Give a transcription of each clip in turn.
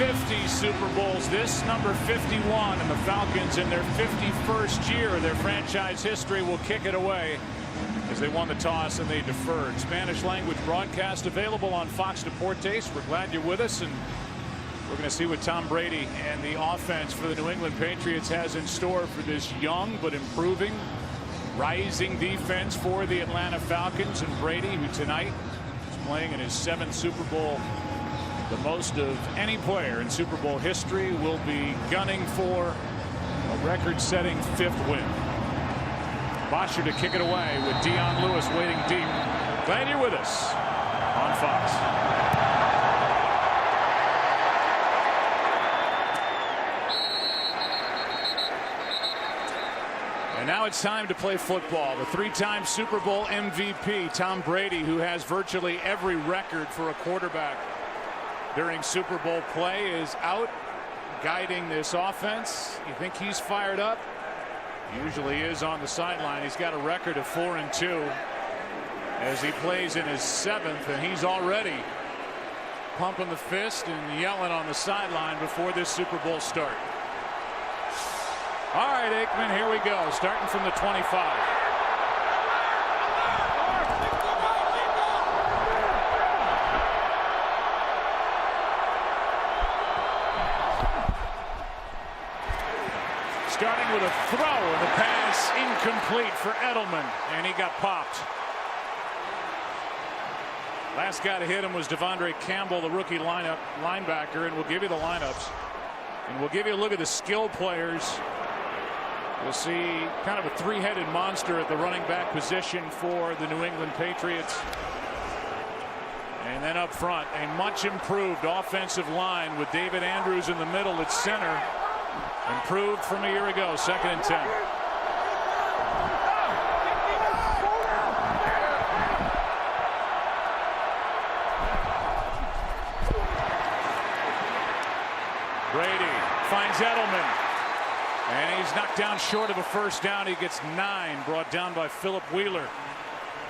50 Super Bowls, this number 51, and the Falcons in their 51st year of their franchise history will kick it away as they won the toss and they deferred. Spanish language broadcast available on Fox Deportes. We're glad you're with us, and we're going to see what Tom Brady and the offense for the New England Patriots has in store for this young but improving, rising defense for the Atlanta Falcons. And Brady, who tonight is playing in his 7th Super Bowl, the most of any player in Super Bowl history, will be gunning for a record-setting 5th win. Bosher to kick it away with Dion Lewis waiting deep. Glad you're with us on Fox. And now it's time to play football. The 3-time Super Bowl MVP, Tom Brady, who has virtually every record for a quarterback during Super Bowl play, is out guiding this offense. You think he's fired up? Usually is on the sideline. He's got a record of 4-2 as he plays in his 7th, and he's already pumping the fist and yelling on the sideline before this Super Bowl start. All right, Aikman, here we go, starting from the 25. Starting with a throw, and the pass incomplete for Edelman, and he got popped. Last guy to hit him was Devondre Campbell, the rookie linebacker, and we'll give you the lineups. And we'll give you a look at the skill players. We'll see kind of a 3-headed monster at the running back position for the New England Patriots. And then up front, a much improved offensive line with David Andrews in the middle at center. Improved from a year ago, 2nd and 10. Brady finds Edelman, and he's knocked down short of a 1st down. He gets 9, brought down by Philip Wheeler.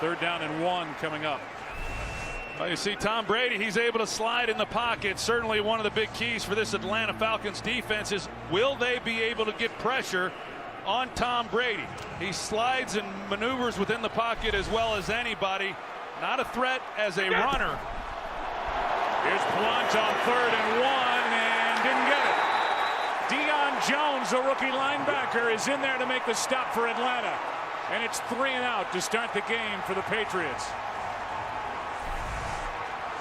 3rd down and 1 coming up. Well, you see Tom Brady, he's able to slide in the pocket. Certainly one of the big keys for this Atlanta Falcons defense is, will they be able to get pressure on Tom Brady? He slides and maneuvers within the pocket as well as anybody. Not a threat as a runner. Here's Blunt on 3rd and 1 and didn't get it. Deion Jones, the rookie linebacker, is in there to make the stop for Atlanta. And it's 3 and out to start the game for the Patriots.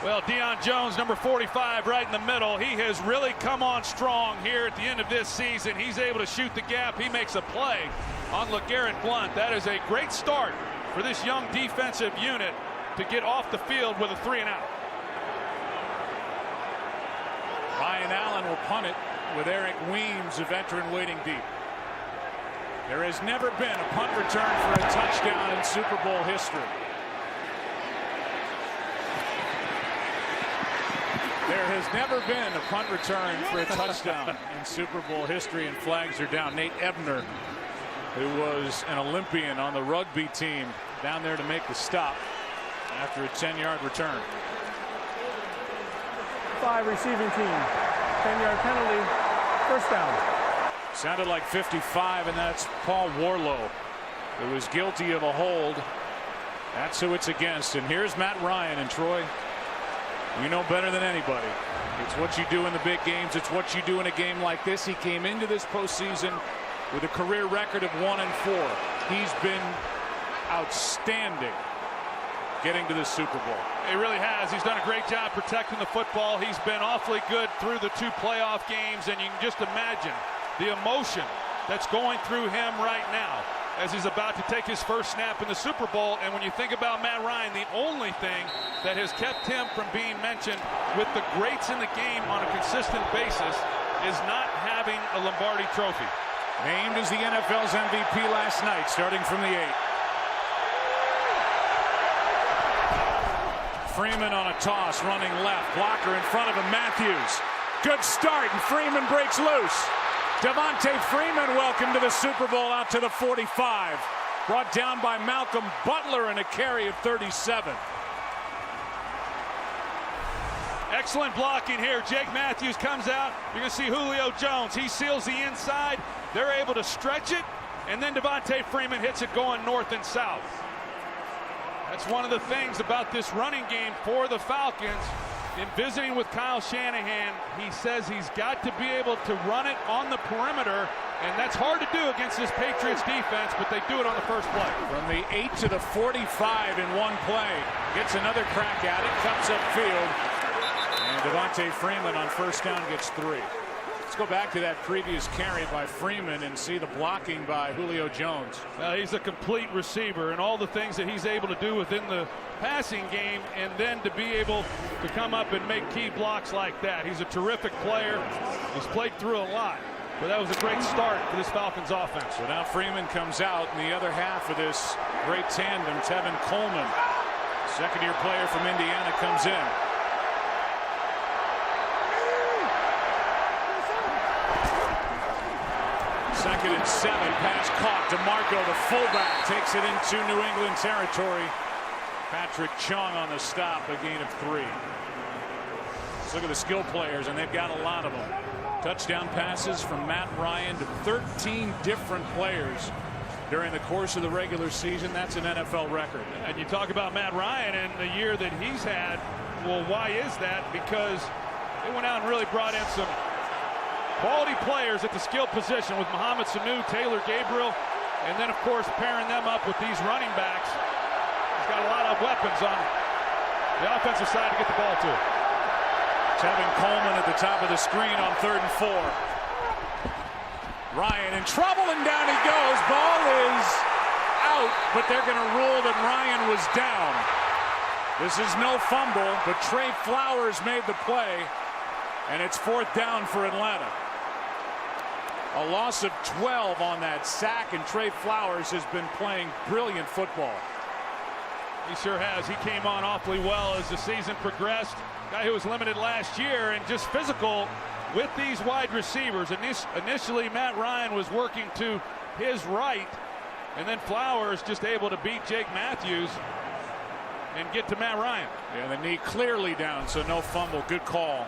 Well, Deion Jones, number 45, right in the middle. He has really come on strong here at the end of this season. He's able to shoot the gap. He makes a play on LeGarrette Blunt. That is a great start for this young defensive unit to get off the field with a 3 and out. Ryan Allen will punt it with Eric Weems, a veteran, waiting deep. There has never been a punt return for a touchdown in Super Bowl history. There has never been a punt return for a touchdown in Super Bowl history, and flags are down. Nate Ebner, who was an Olympian on the rugby team, down there to make the stop after a 10-yard return. 5 receiving team, 10-yard penalty, 1st down. Sounded like 55, and that's Paul Warlow, who was guilty of a hold. That's who it's against. And here's Matt Ryan. And Troy, you know better than anybody, it's what you do in the big games. It's what you do in a game like this. He came into this postseason with a career record of 1-4. He's been outstanding getting to this Super Bowl. He really has. He's done a great job protecting the football. He's been awfully good through the 2 playoff games, and you can just imagine the emotion that's going through him right now as he's about to take his 1st snap in the Super Bowl. And when you think about Matt Ryan, the only thing that has kept him from being mentioned with the greats in the game on a consistent basis is not having a Lombardi trophy. Named as the NFL's MVP last night, starting from the 8. Freeman on a toss, running left. Blocker in front of him, Matthews. Good start, and Freeman breaks loose. Devontae Freeman, welcome to the Super Bowl, out to the 45. Brought down by Malcolm Butler and a carry of 37. Excellent blocking here. Jake Matthews comes out. You're going to see Julio Jones. He seals the inside. They're able to stretch it, and then Devontae Freeman hits it going north and south. That's one of the things about this running game for the Falcons. In visiting with Kyle Shanahan, he says he's got to be able to run it on the perimeter, and that's hard to do against this Patriots defense, but they do it on the first play. From the 8 to the 45 in one play. Gets another crack at it, cuts upfield, and Devontae Freeman on first down gets 3. Let's go back to that previous carry by Freeman and see the blocking by Julio Jones. He's a complete receiver, and all the things that he's able to do within the passing game, and then to be able to come up and make key blocks like that. He's a terrific player. He's played through a lot, but that was a great start for this Falcons offense. So now Freeman comes out in the other half of this great tandem. Tevin Coleman, second-year player from Indiana, comes in. Second and 7, pass caught. DeMarco, the fullback, takes it into New England territory. Patrick Chung on the stop, a gain of 3. Let's look at the skill players, and they've got a lot of them. Touchdown passes from Matt Ryan to 13 different players during the course of the regular season. That's an NFL record. And you talk about Matt Ryan and the year that he's had. Well, why is that? Because they went out and really brought in some quality players at the skill position with Mohamed Sanu, Taylor Gabriel, and then, of course, pairing them up with these running backs. He's got a lot of weapons on the offensive side to get the ball to. Tevin Coleman at the top of the screen on 3rd and 4. Ryan in trouble, and down he goes. Ball is out, but they're going to rule that Ryan was down. This is no fumble, but Trey Flowers made the play, and it's 4th down for Atlanta. A loss of 12 on that sack, and Trey Flowers has been playing brilliant football. He sure has. He came on awfully well as the season progressed. Guy who was limited last year and just physical with these wide receivers. Initially, Matt Ryan was working to his right, and then Flowers just able to beat Jake Matthews and get to Matt Ryan. Yeah, the knee clearly down, so no fumble. Good call.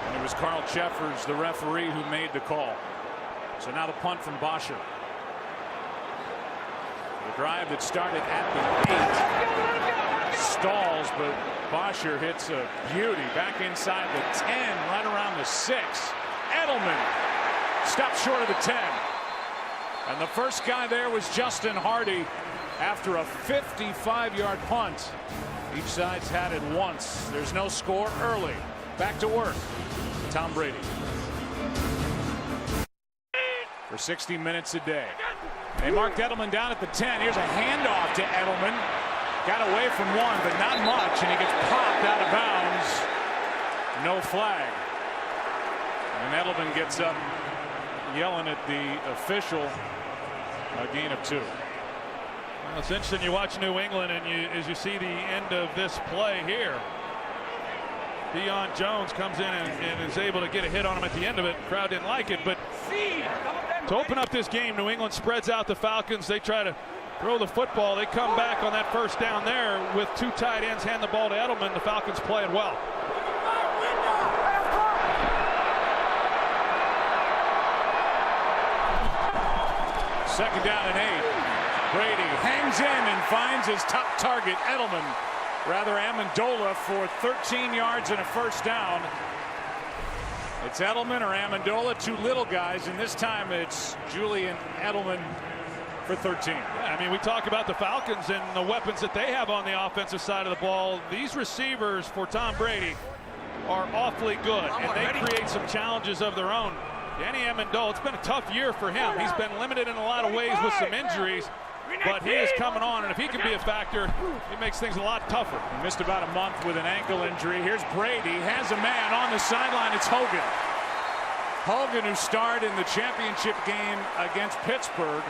And it was Carl Cheffers, the referee, who made the call. So now the punt from Bosher. The drive that started at the 8 stalls, but Bosher hits a beauty back inside the 10, right around the 6. Edelman stopped short of the 10. And the first guy there was Justin Hardy after a 55-yard punt. Each side's had it once. There's no score early. Back to work. Tom Brady. For 60 minutes a day. They marked Edelman down at the 10. Here's a handoff to Edelman. Got away from one, but not much, and he gets popped out of bounds. No flag. And Edelman gets up yelling at the official. A gain of 2. Well, it's interesting. You watch New England, and as you see the end of this play here, Deion Jones comes in and is able to get a hit on him at the end of it. Crowd didn't like it, but to open up this game, New England spreads out the Falcons. They try to throw the football. They come back on that first down there with 2 tight ends, hand the ball to Edelman. The Falcons play it well. Second down and 8. Brady hangs in and finds his top target, Edelman. Rather, Amendola for 13 yards and a first down. It's Edelman or Amendola, 2 little guys, and this time it's Julian Edelman for 13. Yeah, I mean, we talk about the Falcons and the weapons that they have on the offensive side of the ball. These receivers for Tom Brady are awfully good, and they create some challenges of their own. Danny Amendola, it's been a tough year for him. He's been limited in a lot of ways with some injuries, but he is coming on, and if he can be a factor, it makes things a lot tougher. He missed about a month with an ankle injury. Here's Brady, has a man on the sideline. It's Hogan. Hogan, who starred in the championship game against Pittsburgh.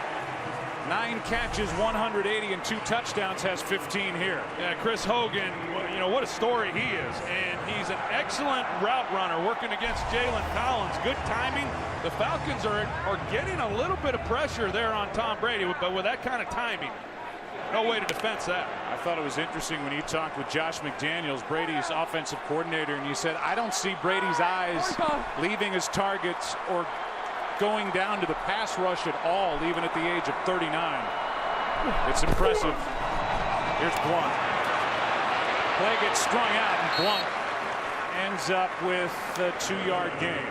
9 catches, 180, and 2 touchdowns, has 15 here. Yeah, Chris Hogan, you know, what a story he is. And he's an excellent route runner working against Jalen Collins. Good timing. The Falcons are getting a little bit of pressure there on Tom Brady, but with that kind of timing. No way to defend that. I thought it was interesting when you talked with Josh McDaniels, Brady's offensive coordinator, and you said, I don't see Brady's eyes leaving his targets or going down to the pass rush at all, even at the age of 39. It's impressive. Here's Blunt. Play gets strung out, and Blunt ends up with a 2-yard gain.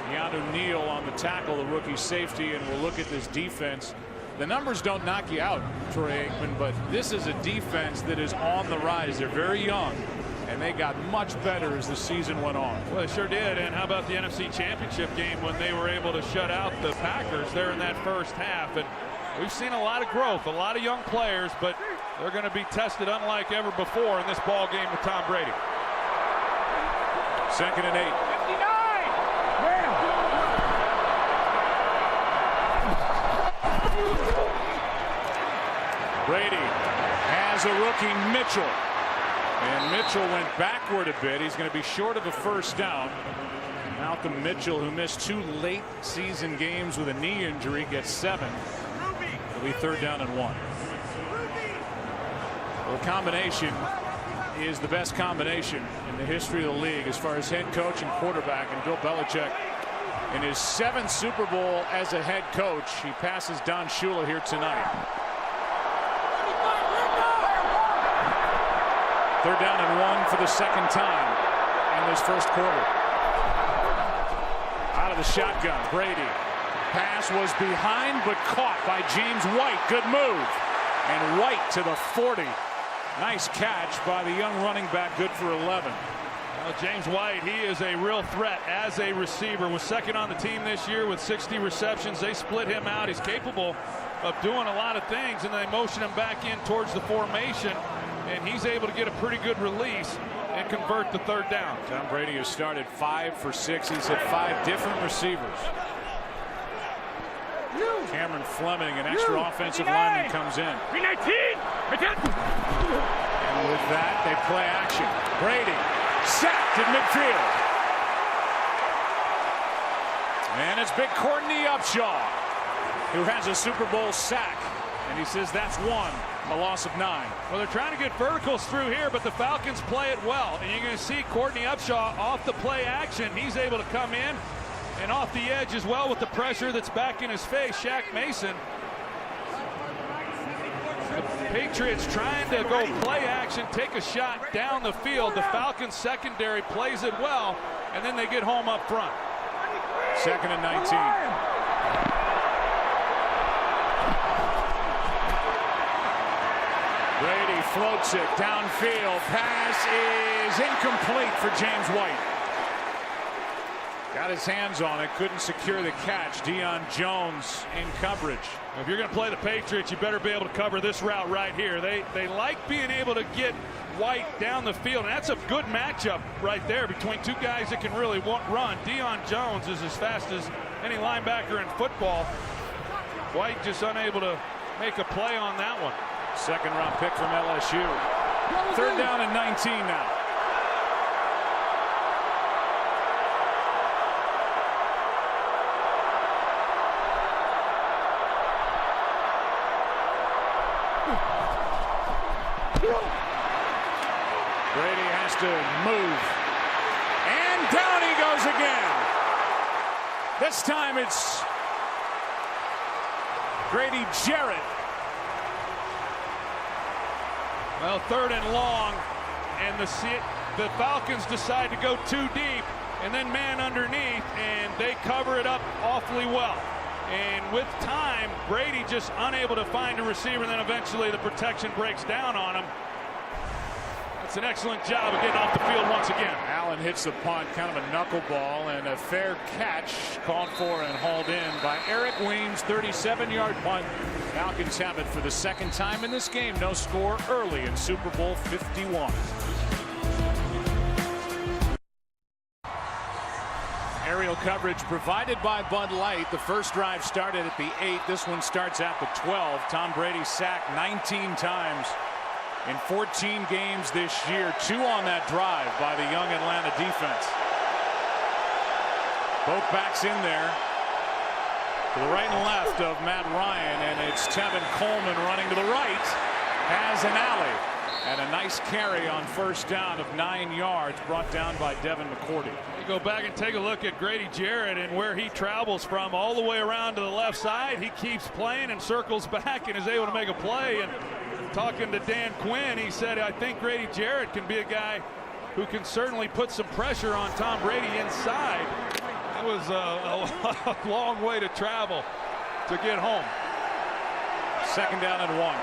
Keanu Neal on the tackle, the rookie safety, and we'll look at this defense. The numbers don't knock you out, Troy Aikman, but this is a defense that is on the rise. They're very young, and they got much better as the season went on. Well, they sure did. And how about the NFC Championship game when they were able to shut out the Packers there in that first half? And we've seen a lot of growth, a lot of young players, but they're going to be tested unlike ever before in this ball game with Tom Brady. 2nd and 8. 59! Brady has a rookie, Mitchell. And Mitchell went backward a bit. He's going to be short of a first down. Malcolm Mitchell, who missed 2 late season games with a knee injury, gets 7. It'll be 3rd down and 1. Well, the combination is the best combination in the history of the league as far as head coach and quarterback. And Bill Belichick, in his 7th Super Bowl as a head coach, he passes Don Shula here tonight. 3rd down and 1 for the 2nd time in this first quarter. Out of the shotgun, Brady. Pass was behind but caught by James White. Good move. And White to the 40. Nice catch by the young running back, good for 11. Well, James White, he is a real threat as a receiver. Was 2nd on the team this year with 60 receptions. They split him out. He's capable of doing a lot of things, and they motion him back in towards the formation, and he's able to get a pretty good release and convert the 3rd down. Tom Brady has started 5 for 6. He's hit 5 different receivers. Cameron Fleming, an extra offensive lineman, comes in. And with that, they play action. Brady sacked at midfield. And it's big Courtney Upshaw, who has a Super Bowl sack. And he says that's 1, a loss of 9. Well, they're trying to get verticals through here, but the Falcons play it well. And you're going to see Courtney Upshaw off the play action. He's able to come in and off the edge as well with the pressure that's back in his face. Shaq Mason. The Patriots trying to go play action, take a shot down the field. The Falcons secondary plays it well, and then they get home up front. 2nd and 19. Brady floats it downfield. Pass is incomplete for James White. Got his hands on it, couldn't secure the catch. Deion Jones in coverage. If you're going to play the Patriots, you better be able to cover this route right here. They like being able to get White down the field, and that's a good matchup right there between 2 guys that can really run. Deion Jones is as fast as any linebacker in football. White just unable to make a play on that one. 2nd round pick from LSU. 3rd down and 19 now. Brady has to move. And down he goes again. This time it's Grady Jarrett. Well, 3rd and long, and the Falcons decide to go too deep and then man underneath, and they cover it up awfully well. And with time, Brady just unable to find a receiver, and then eventually the protection breaks down on him. That's an excellent job of getting off the field once again. Allen hits the punt, kind of a knuckleball, and a fair catch called for and hauled in by Eric Weems. 37-yard punt. Falcons have it for the 2nd time in this game. No score early in Super Bowl 51. Aerial coverage provided by Bud Light. The first drive started at the 8. This one starts at the 12. Tom Brady sacked 19 times in 14 games this year. 2 on that drive by the young Atlanta defense. Both backs in there. To the right and left of Matt Ryan, and it's Tevin Coleman running to the right. Has an alley. And a nice carry on first down of 9 yards brought down by Devin McCourty. You go back and take a look at Grady Jarrett and where he travels from all the way around to the left side. He keeps playing and circles back and is able to make a play. And talking to Dan Quinn, he said, I think Grady Jarrett can be a guy who can certainly put some pressure on Tom Brady inside. That was a long way to travel to get home. 2nd down and 1.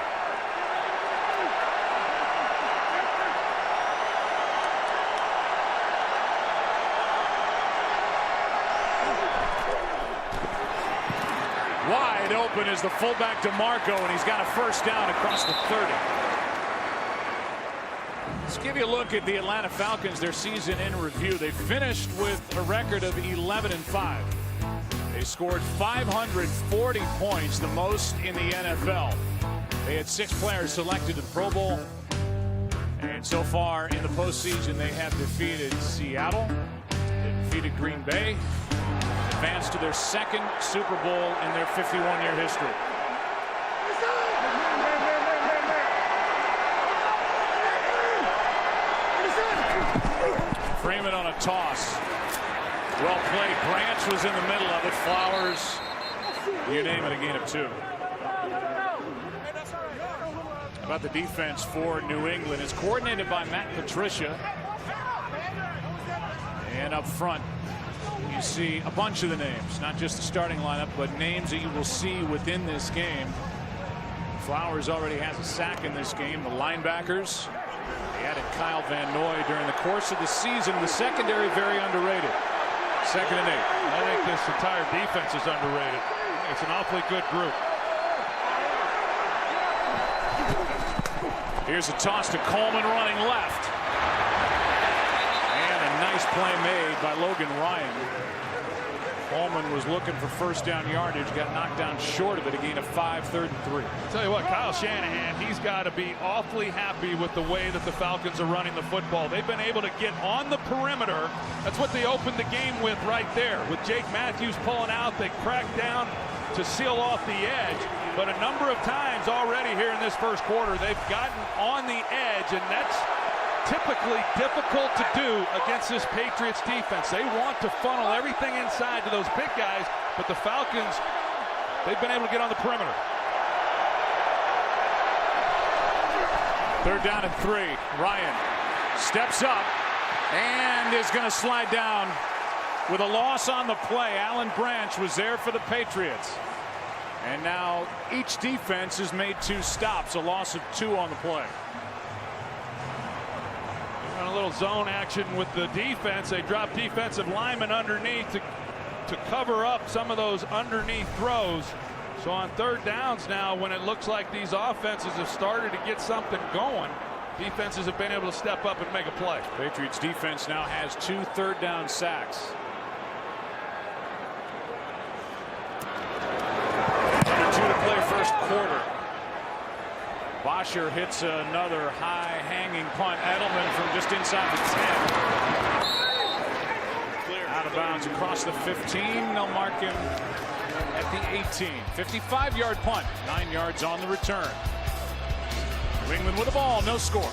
Wide open is the fullback DeMarco, and he's got a first down across the 30. Let's give you a look at the Atlanta Falcons, their season in review. They finished with a record of 11-5. They scored 540 points, the most in the NFL. They had 6 players selected to the Pro Bowl. And so far in the postseason, they have defeated Seattle, they defeated Green Bay, advanced to their 2nd Super Bowl in their 51-year history. Freeman on a toss. Well played. Branch was in the middle of it. Flowers, you name it, a gain of 2. How about the defense for New England? It's coordinated by Matt Patricia. And up front, you see a bunch of the names, not just the starting lineup, but names that you will see within this game. Flowers already has a sack in this game. The linebackers, they added Kyle Van Noy during the course of the season. The secondary, very underrated. 2nd and 8. I think this entire defense is underrated. It's an awfully good group. Here's a toss to Coleman running left. And a nice play made by Logan Ryan. Coleman was looking for first down yardage, got knocked down short of it, a gain of 5, 3rd and 3. I'll tell you what, Kyle Shanahan, he's got to be awfully happy with the way that the Falcons are running the football. They've been able to get on the perimeter. That's what they opened the game with right there. With Jake Matthews pulling out, they cracked down to seal off the edge. But a number of times already here in this first quarter, they've gotten on the edge, and that's typically difficult to do against this Patriots defense. They want to funnel everything inside to those big guys, but the Falcons, they've been able to get on the perimeter. 3rd down and 3. Ryan steps up and is going to slide down with a loss on the play. Alan Branch was there for the Patriots. And now each defense has made 2 stops, a loss of 2 on the play. A little zone action with the defense. They drop defensive linemen underneath to cover up some of those underneath throws. So on 3rd downs now, when it looks like these offenses have started to get something going, defenses have been able to step up and make a play. Patriots defense now has 2 3rd down sacks. Under 2 to play first quarter. Bosher hits another high-hanging punt. Edelman from just inside the 10. Out of bounds across the 15. They'll mark him at the 18. 55-yard punt. 9 yards on the return. New England with the ball. No score.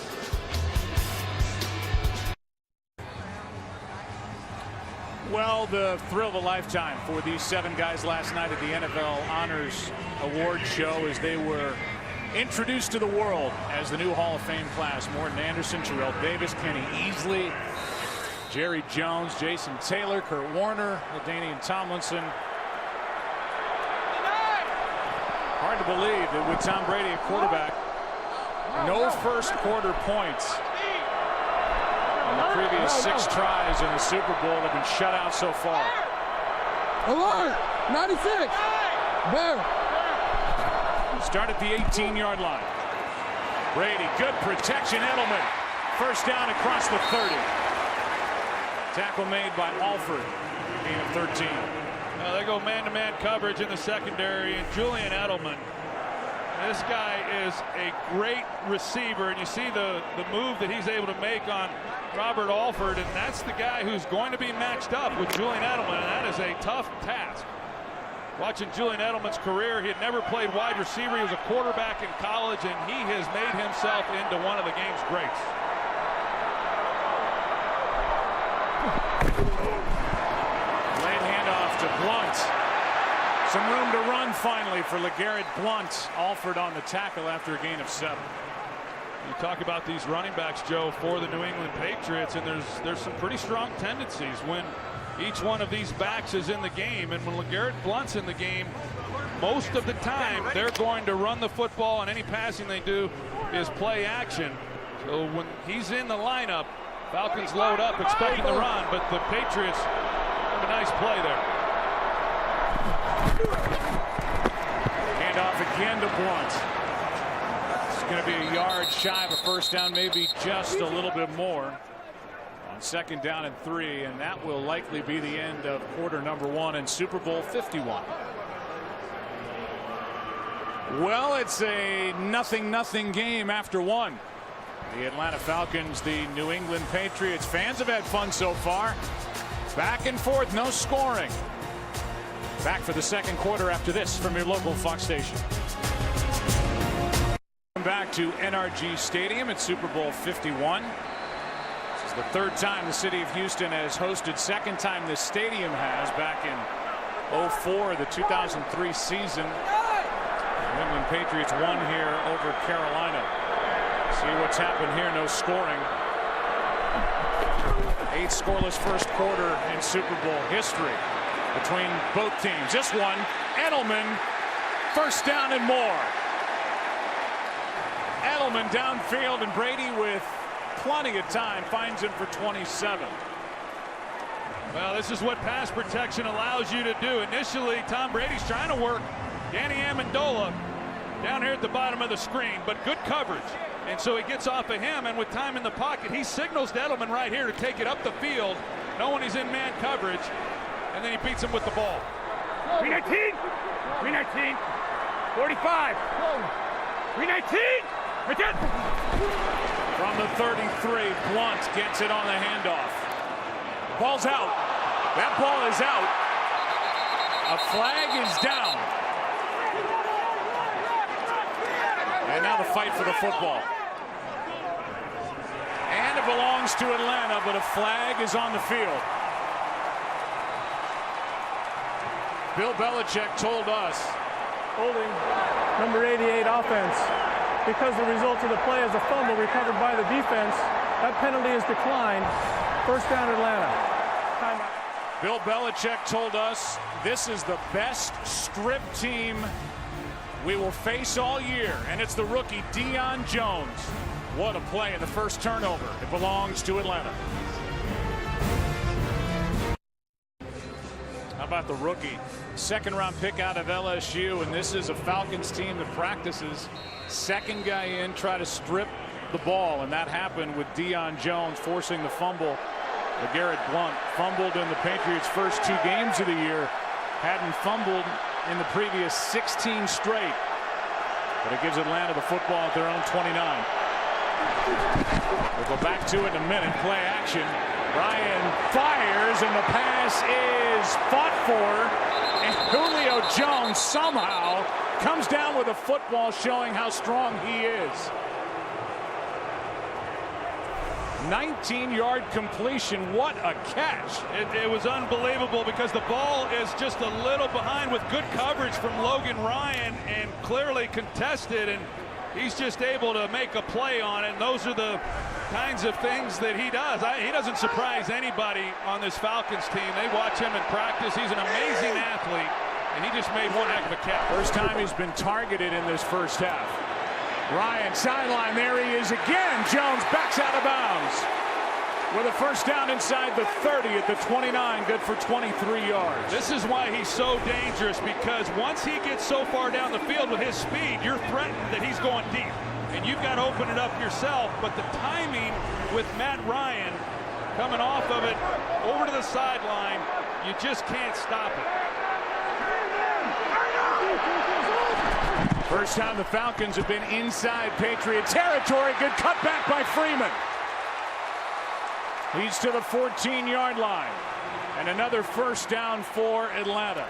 Well, the thrill of a lifetime for these 7 guys last night at the NFL Honors Award Show as they were introduced to the world as the new Hall of Fame class. Morton Anderson, Terrell Davis, Kenny Easley, Jerry Jones, Jason Taylor, Kurt Warner, LaDainian Tomlinson. Hard to believe that with Tom Brady at quarterback, no first quarter points in the previous 6 tries in the Super Bowl have been shut out so far. Alert! 96! Bear! Start at the 18-yard line. Brady, good protection. Edelman, first down across the 30. Tackle made by Alford, gain of 13. They go man-to-man coverage in the secondary, and Julian Edelman, this guy is a great receiver, and you see the move that he's able to make on Robert Alford, and that's the guy who's going to be matched up with Julian Edelman, and that is a tough task. Watching Julian Edelman's career, he had never played wide receiver. He was a quarterback in college, and he has made himself into one of the game's greats. Late handoff to Blunt. Some room to run finally for LeGarrette Blunt. Alford on the tackle after a gain of 7. You talk about these running backs, Joe, for the New England Patriots, and there's some pretty strong tendencies when each one of these backs is in the game. And when LeGarrette Blunt's in the game, most of the time they're going to run the football, and any passing they do is play action. So when he's in the lineup, Falcons load up expecting to run, but the Patriots have a nice play there. Handoff again to Blunt. It's going to be a yard shy of a first down, maybe just a little bit more. On 2nd down and 3, and that will likely be the end of quarter number 1 in Super Bowl 51. Well, it's a nothing game after 1. The Atlanta Falcons, the New England Patriots. Fans have had fun so far. Back and forth, no scoring. Back for the 2nd quarter after this from your local Fox station. Back to NRG Stadium at Super Bowl 51. This is the 3rd time the city of Houston has hosted, 2nd time this stadium has, back in 04, the 2003 season. New England Patriots won here over Carolina. See what's happened here, no scoring. 8 scoreless first quarter in Super Bowl history between both teams. This one, Edelman, 1st down and more. Edelman downfield, and Brady with plenty of time finds him for 27. Well, this is what pass protection allows you to do. Initially, Tom Brady's trying to work Danny Amendola down here at the bottom of the screen, but good coverage. And so he gets off of him, and with time in the pocket, he signals to Edelman right here to take it up the field, knowing he's in man coverage, and then he beats him with the ball. 319, 319, 45, 319. From the 33, Blunt gets it on the handoff. Ball's out. That ball is out. A flag is down. And now the fight for the football. And it belongs to Atlanta, but a flag is on the field. Bill Belichick told us. Holding number 88 offense. Because the result of the play is a fumble recovered by the defense, that penalty is declined. 1st down Atlanta. Timeout. Bill Belichick told us this is the best strip team we will face all year, and it's the rookie Deion Jones. What a play in the first turnover. It belongs to Atlanta. How about the rookie? 2nd-round pick out of LSU, and this is a Falcons team that practices 2nd guy in, try to strip the ball, and that happened with Deion Jones forcing the fumble. LeGarrette Blunt fumbled in the Patriots' first 2 games of the year, hadn't fumbled in the previous 16 straight, but it gives Atlanta the football at their own 29. We'll go back to it in a minute. Play action. Ryan fires, and the pass is fought for. And Julio Jones somehow comes down with a football, showing how strong he is. 19-yard completion. What a catch. It was unbelievable because the ball is just a little behind with good coverage from Logan Ryan and clearly contested, and he's just able to make a play on it. And those are the kinds of things that he does. He doesn't surprise anybody on this Falcons team. They watch him in practice. He's an amazing athlete, and he just made one heck of a catch. First time he's been targeted in this first half. Ryan sideline, there he is again. Jones backs out of bounds with a first down inside the 30 at the 29, good for 23 yards. This is why he's so dangerous, because once he gets so far down the field with his speed, you're threatened that he's going deep, and you've got to open it up yourself. But the timing with Matt Ryan coming off of it over to the sideline, you just can't stop it. First time the Falcons have been inside Patriot territory. Good cutback by Freeman. Leads to the 14-yard line. And another first down for Atlanta.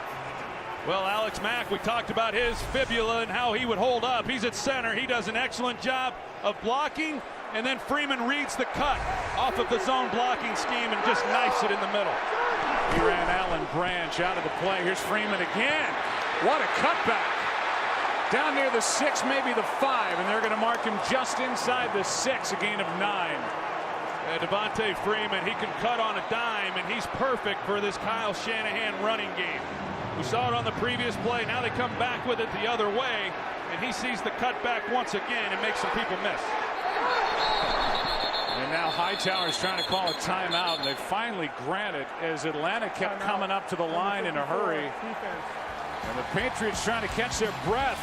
Well, Alex Mack, we talked about his fibula and how he would hold up. He's at center. He does an excellent job of blocking, and then Freeman reads the cut off of the zone blocking scheme and just knifes it in the middle. He ran Allen Branch out of the play. Here's Freeman again. What a cutback. Down near the 6, maybe the 5, and they're going to mark him just inside the 6, a gain of 9. Devontae Freeman, he can cut on a dime, and he's perfect for this Kyle Shanahan running game. We saw it on the previous play. Now they come back with it the other way, and he sees the cutback once again and makes some people miss. And now Hightower's trying to call a timeout, and they finally grant it as Atlanta kept coming up to the line in a hurry. And the Patriots trying to catch their breath,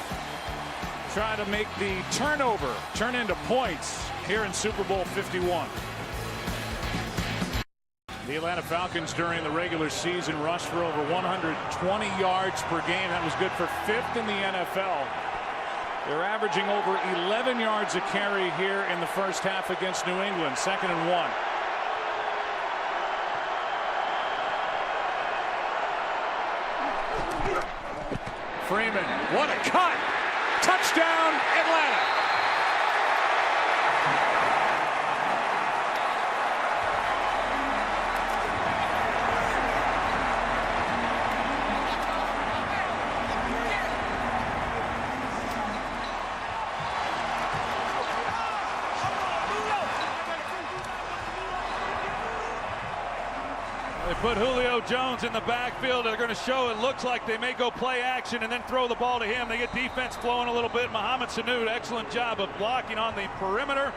try to make the turnover turn into points here in Super Bowl 51. The Atlanta Falcons during the regular season rushed for over 120 yards per game. That was good for 5th in the NFL. They're averaging over 11 yards a carry here in the first half against New England. 2nd and 1. Freeman, what a cut! Touchdown, Atlanta! They put Julio Jones in the backfield. They're going to show it looks like they may go play action and then throw the ball to him. They get defense flowing a little bit. Mohamed Sanu, excellent job of blocking on the perimeter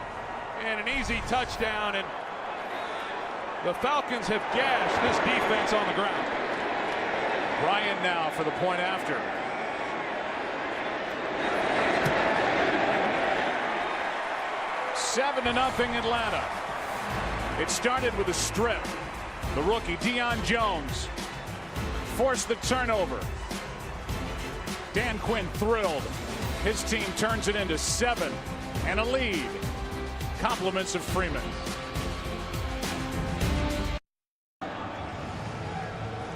and an easy touchdown. And the Falcons have gashed this defense on the ground. Bryant now for the point after. Seven to nothing Atlanta. It started with a strip. The rookie Deion Jones forced the turnover. Dan Quinn thrilled. His team turns it into 7 and a lead. Compliments of Freeman.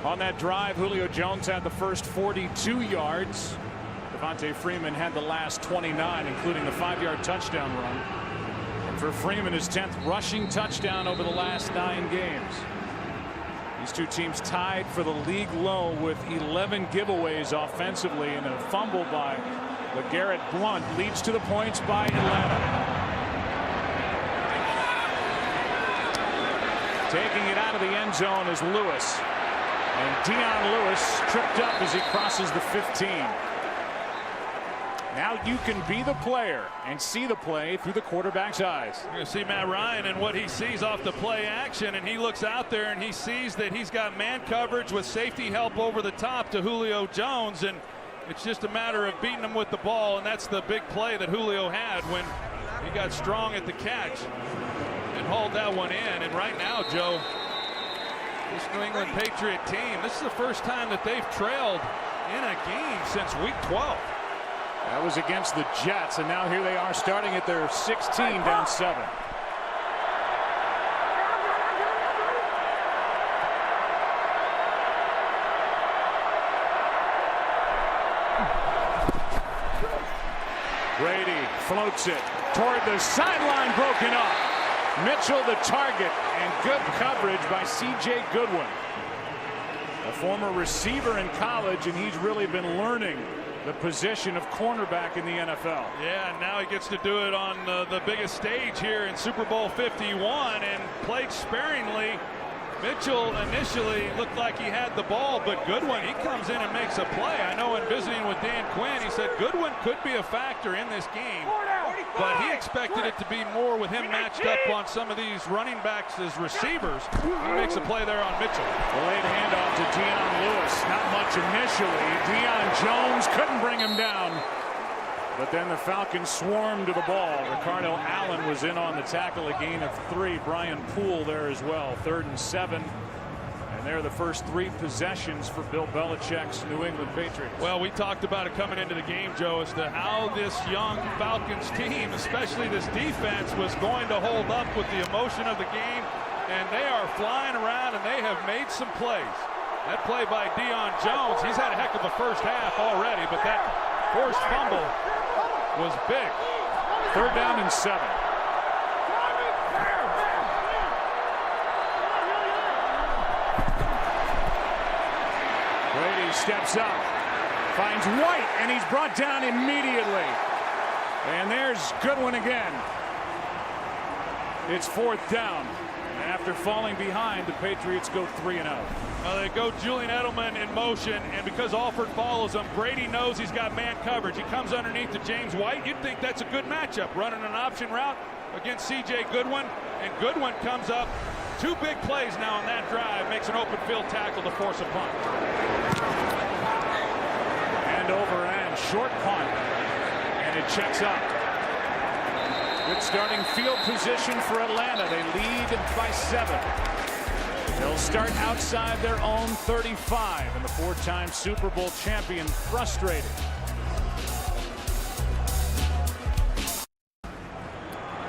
On that drive, Julio Jones had the first 42 yards. Devontae Freeman had the last 29, including the 5-yard touchdown run. And for Freeman, his 10th rushing touchdown over the last 9 games. These two teams tied for the league low with 11 giveaways offensively, and a fumble by LeGarrette Blount leads to the points by Atlanta. Taking it out of the end zone is Lewis. And Dion Lewis tripped up as he crosses the 15. Now you can be the player and see the play through the quarterback's eyes. You're going to see Matt Ryan and what he sees off the play action, and he looks out there and he sees that he's got man coverage with safety help over the top to Julio Jones, and it's just a matter of beating him with the ball, and that's the big play that Julio had when he got strong at the catch and hauled that one in. And right now, Joe, this New England Patriot team, this is the first time that they've trailed in a game since week 12. That was against the Jets, and now here they are starting at their 16 down 7. Brady floats it toward the sideline, broken up. Mitchell the target, and good coverage by C.J. Goodwin. A former receiver in college, and he's really been learning the position of cornerback in the NFL. Yeah, and now he gets to do it on the biggest stage here in Super Bowl 51, and played sparingly. Mitchell initially looked like he had the ball, but Goodwin, he comes in and makes a play. I know in visiting with Dan Quinn, he said Goodwin could be a factor in this game, but he expected it to be more with him matched up on some of these running backs as receivers. He makes a play there on Mitchell. Delayed handoff to Dion Lewis. Not much initially. Deion Jones couldn't bring him down. But then the Falcons swarmed to the ball. Ricardo Allen was in on the tackle, a gain of 3. Brian Poole there as well. 3rd and 7. And they're the first 3 possessions for Bill Belichick's New England Patriots. Well, we talked about it coming into the game, Joe, as to how this young Falcons team, especially this defense, was going to hold up with the emotion of the game. And they are flying around, and they have made some plays. That play by Deion Jones, he's had a heck of a first half already, but that forced fumble was big. 3rd down and 7. Brady steps up, finds White, and he's brought down immediately. And there's Goodwin again. It's 4th down. And after falling behind, the Patriots go 3-0. Well, they go Julian Edelman in motion, and because Alford follows him, Brady knows he's got man coverage. He comes underneath to James White. You'd think that's a good matchup, running an option route against C.J. Goodwin, and Goodwin comes up. 2 big plays now on that drive, makes an open field tackle to force a punt. And over and short punt, and it checks up. Good starting field position for Atlanta. They lead by 7. They'll start outside their own 35, and the 4-time Super Bowl champion frustrated.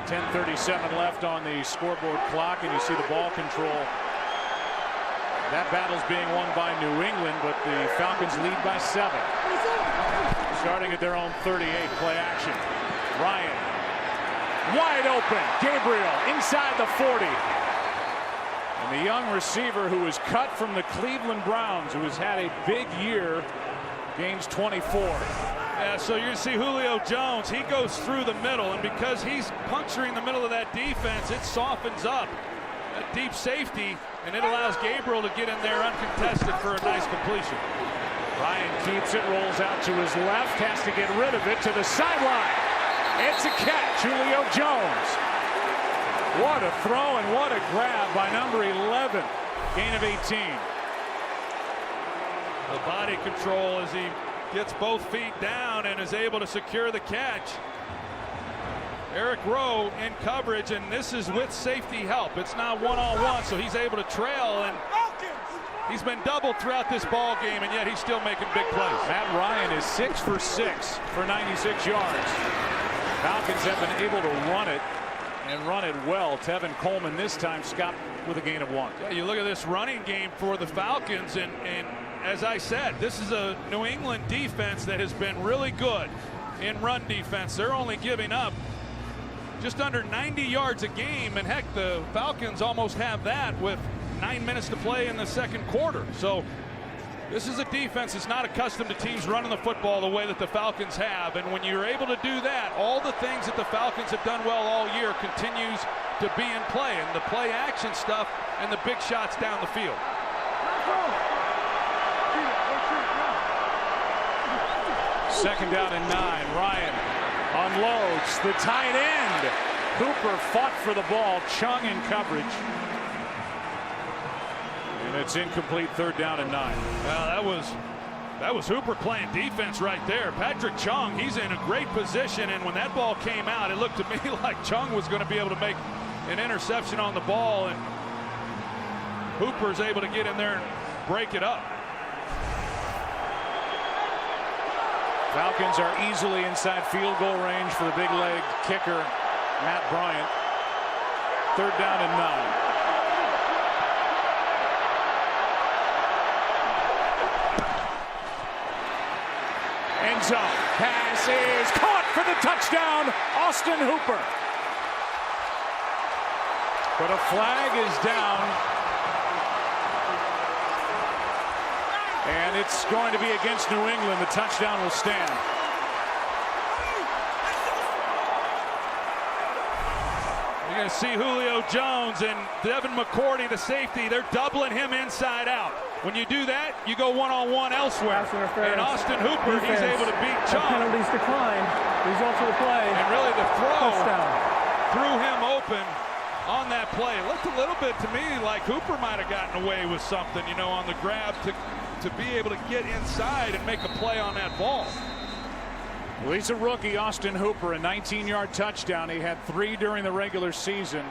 .10:37 left on the scoreboard clock, and you see the ball control. That battle's being won by New England, but the Falcons lead by 7. Starting at their own 38, play action. Ryan, wide open. Gabriel inside the 40. And the young receiver who was cut from the Cleveland Browns, who has had a big year, gains 24. Yeah, so you see Julio Jones, he goes through the middle, and because he's puncturing the middle of that defense, it softens up that deep safety, and it allows Gabriel to get in there uncontested for a nice completion. Ryan keeps it, rolls out to his left, has to get rid of it to the sideline. It's a catch, Julio Jones. What a throw and what a grab by number 11. Gain of 18. The body control as he gets both feet down and is able to secure the catch. Eric Rowe in coverage, and this is with safety help. It's not one-on-one, so he's able to trail, and he's been doubled throughout this ball game, and yet he's still making big plays. Matt Ryan is 6 for 6 for 96 yards. Falcons have been able to run it and run it well. Tevin Coleman this time stopped with a gain of 1. Yeah, you look at this running game for the Falcons, and as I said, this is a New England defense that has been really good in run defense. They're only giving up just under 90 yards a game, and heck, the Falcons almost have that with 9 minutes to play in the 2nd quarter. So this is a defense that's not accustomed to teams running the football the way that the Falcons have, and when you're able to do that, all the things that the Falcons have done well all year continues to be in play, and the play action stuff and the big shots down the field. Second down and 9. Ryan unloads the tight end. Hooper fought for the ball. Chung in coverage. And it's incomplete. 3rd down and 9. Well, that was Hooper playing defense right there. Patrick Chung, he's in a great position, and when that ball came out, it looked to me like Chung was going to be able to make an interception on the ball, and Hooper's able to get in there and break it up. Falcons are easily inside field goal range for the big leg kicker, Matt Bryant. 3rd down and 9. End zone. Pass is caught for the touchdown, Austin Hooper. But a flag is down. And it's going to be against New England. The touchdown will stand. You're going to see Julio Jones and Devin McCourty, the safety. They're doubling him inside out. When you do that, you go one-on-one elsewhere. And Austin Hooper, he's able to beat Chung. Penalties declined. Result of the play. And really the throw Touchdown. threw him open on that play. It looked a little bit to me like Hooper might have gotten away with something, you know, on the grab to be able to get inside and make a play on that ball. Well, he's a rookie, Austin Hooper, a 19-yard touchdown. He had 3 during the regular season.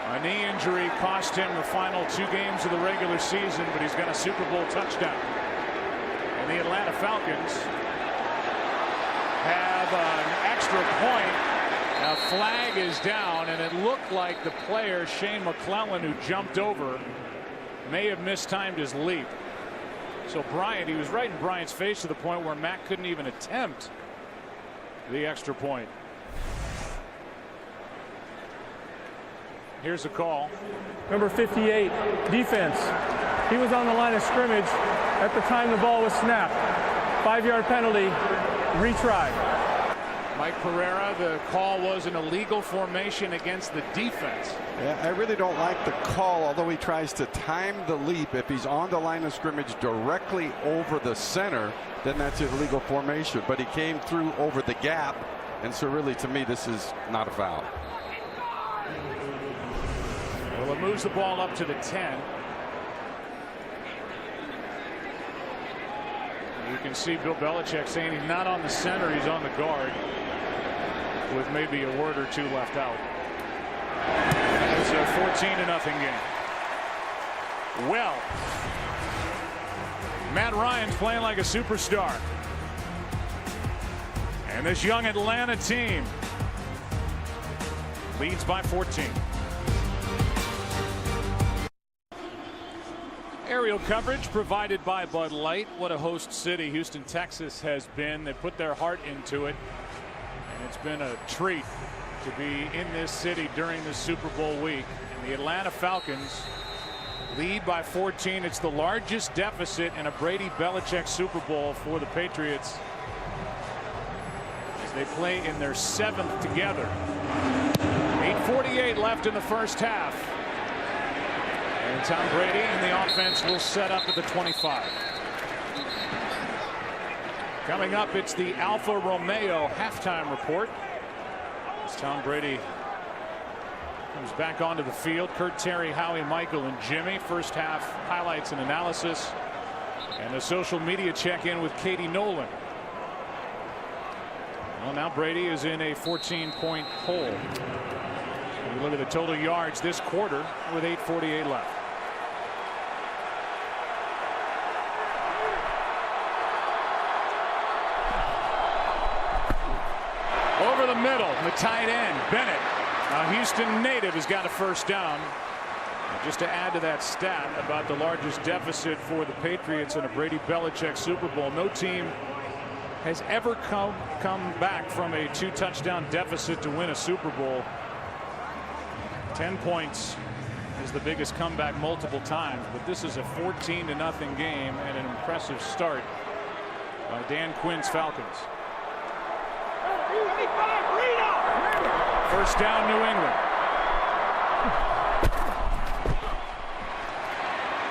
A knee injury cost him the final 2 games of the regular season, but he's got a Super Bowl touchdown. And the Atlanta Falcons have an extra point. A flag is down, and it looked like the player, Shane McClellan, who jumped over, may have mistimed his leap. So Bryant, he was right in Bryant's face to the point where Mack couldn't even attempt the extra point. Here's a call. Number 58, defense. He was on the line of scrimmage at the time the ball was snapped. 5-yard penalty, retry. Mike Pereira, the call was an illegal formation against the defense. Yeah, I really don't like the call, although he tries to time the leap. If he's on the line of scrimmage directly over the center, then that's an illegal formation. But he came through over the gap, and so really to me this is not a foul. Well, it moves the ball up to the 10. You can see Bill Belichick saying he's not on the center, he's on the guard, with maybe a word or two left out. It's a 14-0 game. Well, Matt Ryan's playing like a superstar. And this young Atlanta team leads by 14. Aerial coverage provided by Bud Light. What a host city Houston, Texas has been. They put their heart into it. And it's been a treat to be in this city during the Super Bowl week. And the Atlanta Falcons lead by 14. It's the largest deficit in a Brady-Belichick Super Bowl for the Patriots as they play in their 7th together. 8:48 left in the first half. And Tom Brady and the offense will set up at the 25. Coming up, it's the Alfa Romeo halftime report. As Tom Brady comes back onto the field. Kurt, Terry, Howie, Michael, and Jimmy. First half highlights and analysis. And a social media check-in with Katie Nolan. Well, now Brady is in a 14-point hole. You look at the total yards this quarter with 8:48 left. Over the middle, the tight end, Bennett. A Houston native has got a first down. And just to add to that stat about the largest deficit for the Patriots in a Brady-Belichick Super Bowl, no team has ever come back from a 2-touchdown deficit to win a Super Bowl. 10 points is the biggest comeback multiple times, but this is a 14-0 game and an impressive start by Dan Quinn's Falcons. First down, New England.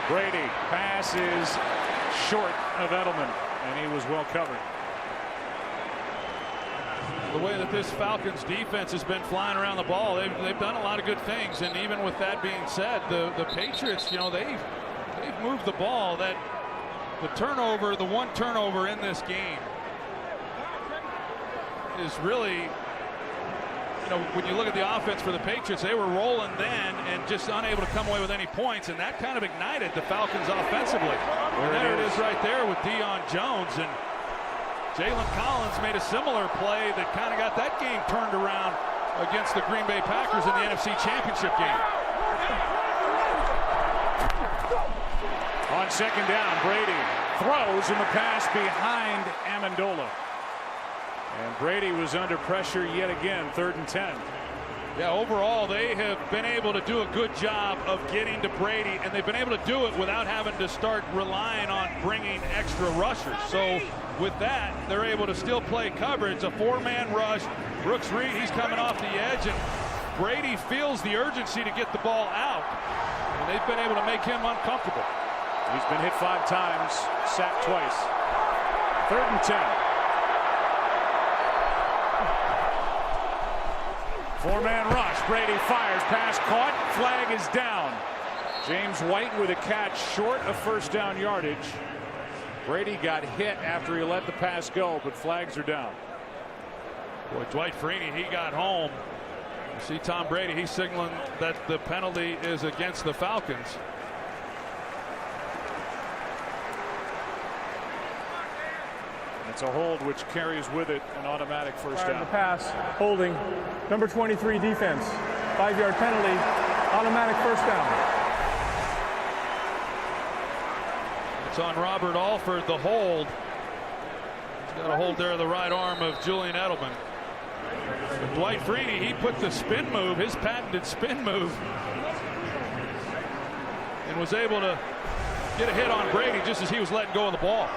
Brady pass is short of Edelman, and he was well covered. The way that this Falcons defense has been flying around the ball, they've done a lot of good things. And even with that being said, the Patriots, you know, they've moved the ball. That the one turnover in this game is really, you know, when you look at the offense for the Patriots, they were rolling then and just unable to come away with any points, and that kind of ignited the Falcons offensively. And there it is right there with Deion Jones, and Jalen Collins made a similar play that kind of got that game turned around against the Green Bay Packers in the NFC Championship game. On second down, Brady throws in the pass behind Amendola. And Brady was under pressure yet again, 3rd and 10. Yeah, overall, they have been able to do a good job of getting to Brady, and they've been able to do it without having to start relying on bringing extra rushers. So with that, they're able to still play coverage. A 4-man rush. Brooks Reed, he's coming off the edge, and Brady feels the urgency to get the ball out. And they've been able to make him uncomfortable. He's been hit 5 times, sacked twice. 3rd and 10. 4-man rush. Brady fires. Pass caught. Flag is down. James White with a catch short of first down yardage. Brady got hit after he let the pass go, but flags are down. Boy, Dwight Freeney, he got home. You see Tom Brady, he's signaling that the penalty is against the Falcons. It's a hold which carries with it an automatic first down. The pass, holding, number 23 defense, 5-yard penalty, automatic first down. It's on Robert Alford, the hold. He's got a hold there of the right arm of Julian Edelman. But Dwight Freeney, he put the spin move, his patented spin move, and was able to get a hit on Brady just as he was letting go of the ball.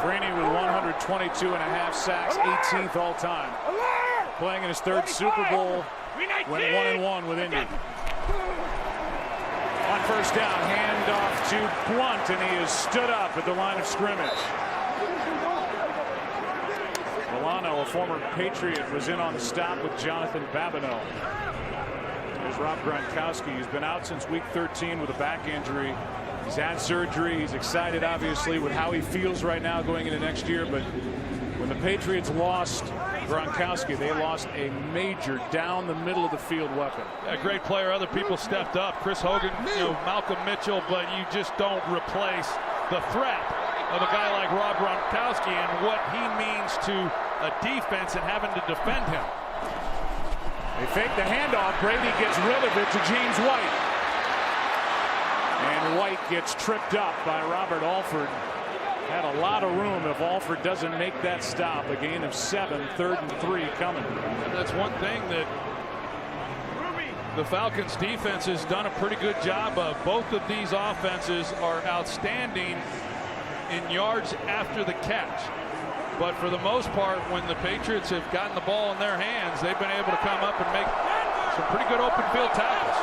Freeney with 122.5 sacks, 18th all time. Playing in his third Super Bowl, went 1-1 with Indy. On first down, handoff to Blunt, and he is stood up at the line of scrimmage. Milano, a former Patriot, was in on the stop with Jonathan Babineau. There's Rob Gronkowski. He's been out since week 13 with a back injury. He's had surgery. He's excited, obviously, with how he feels right now going into next year. But when the Patriots lost Gronkowski, they lost a major down the middle of the field weapon. A great player. Other people stepped up. Chris Hogan, Malcolm Mitchell, but you just don't replace the threat of a guy like Rob Gronkowski and what he means to a defense and having to defend him. They fake the handoff. Brady gets rid of it to James White. And White gets tripped up by Robert Alford. Had a lot of room if Alford doesn't make that stop. A gain of 7, 3rd and 3 coming. And that's one thing that the Falcons defense has done a pretty good job of. Both of these offenses are outstanding in yards after the catch. But for the most part, when the Patriots have gotten the ball in their hands, they've been able to come up and make some pretty good open field tackles.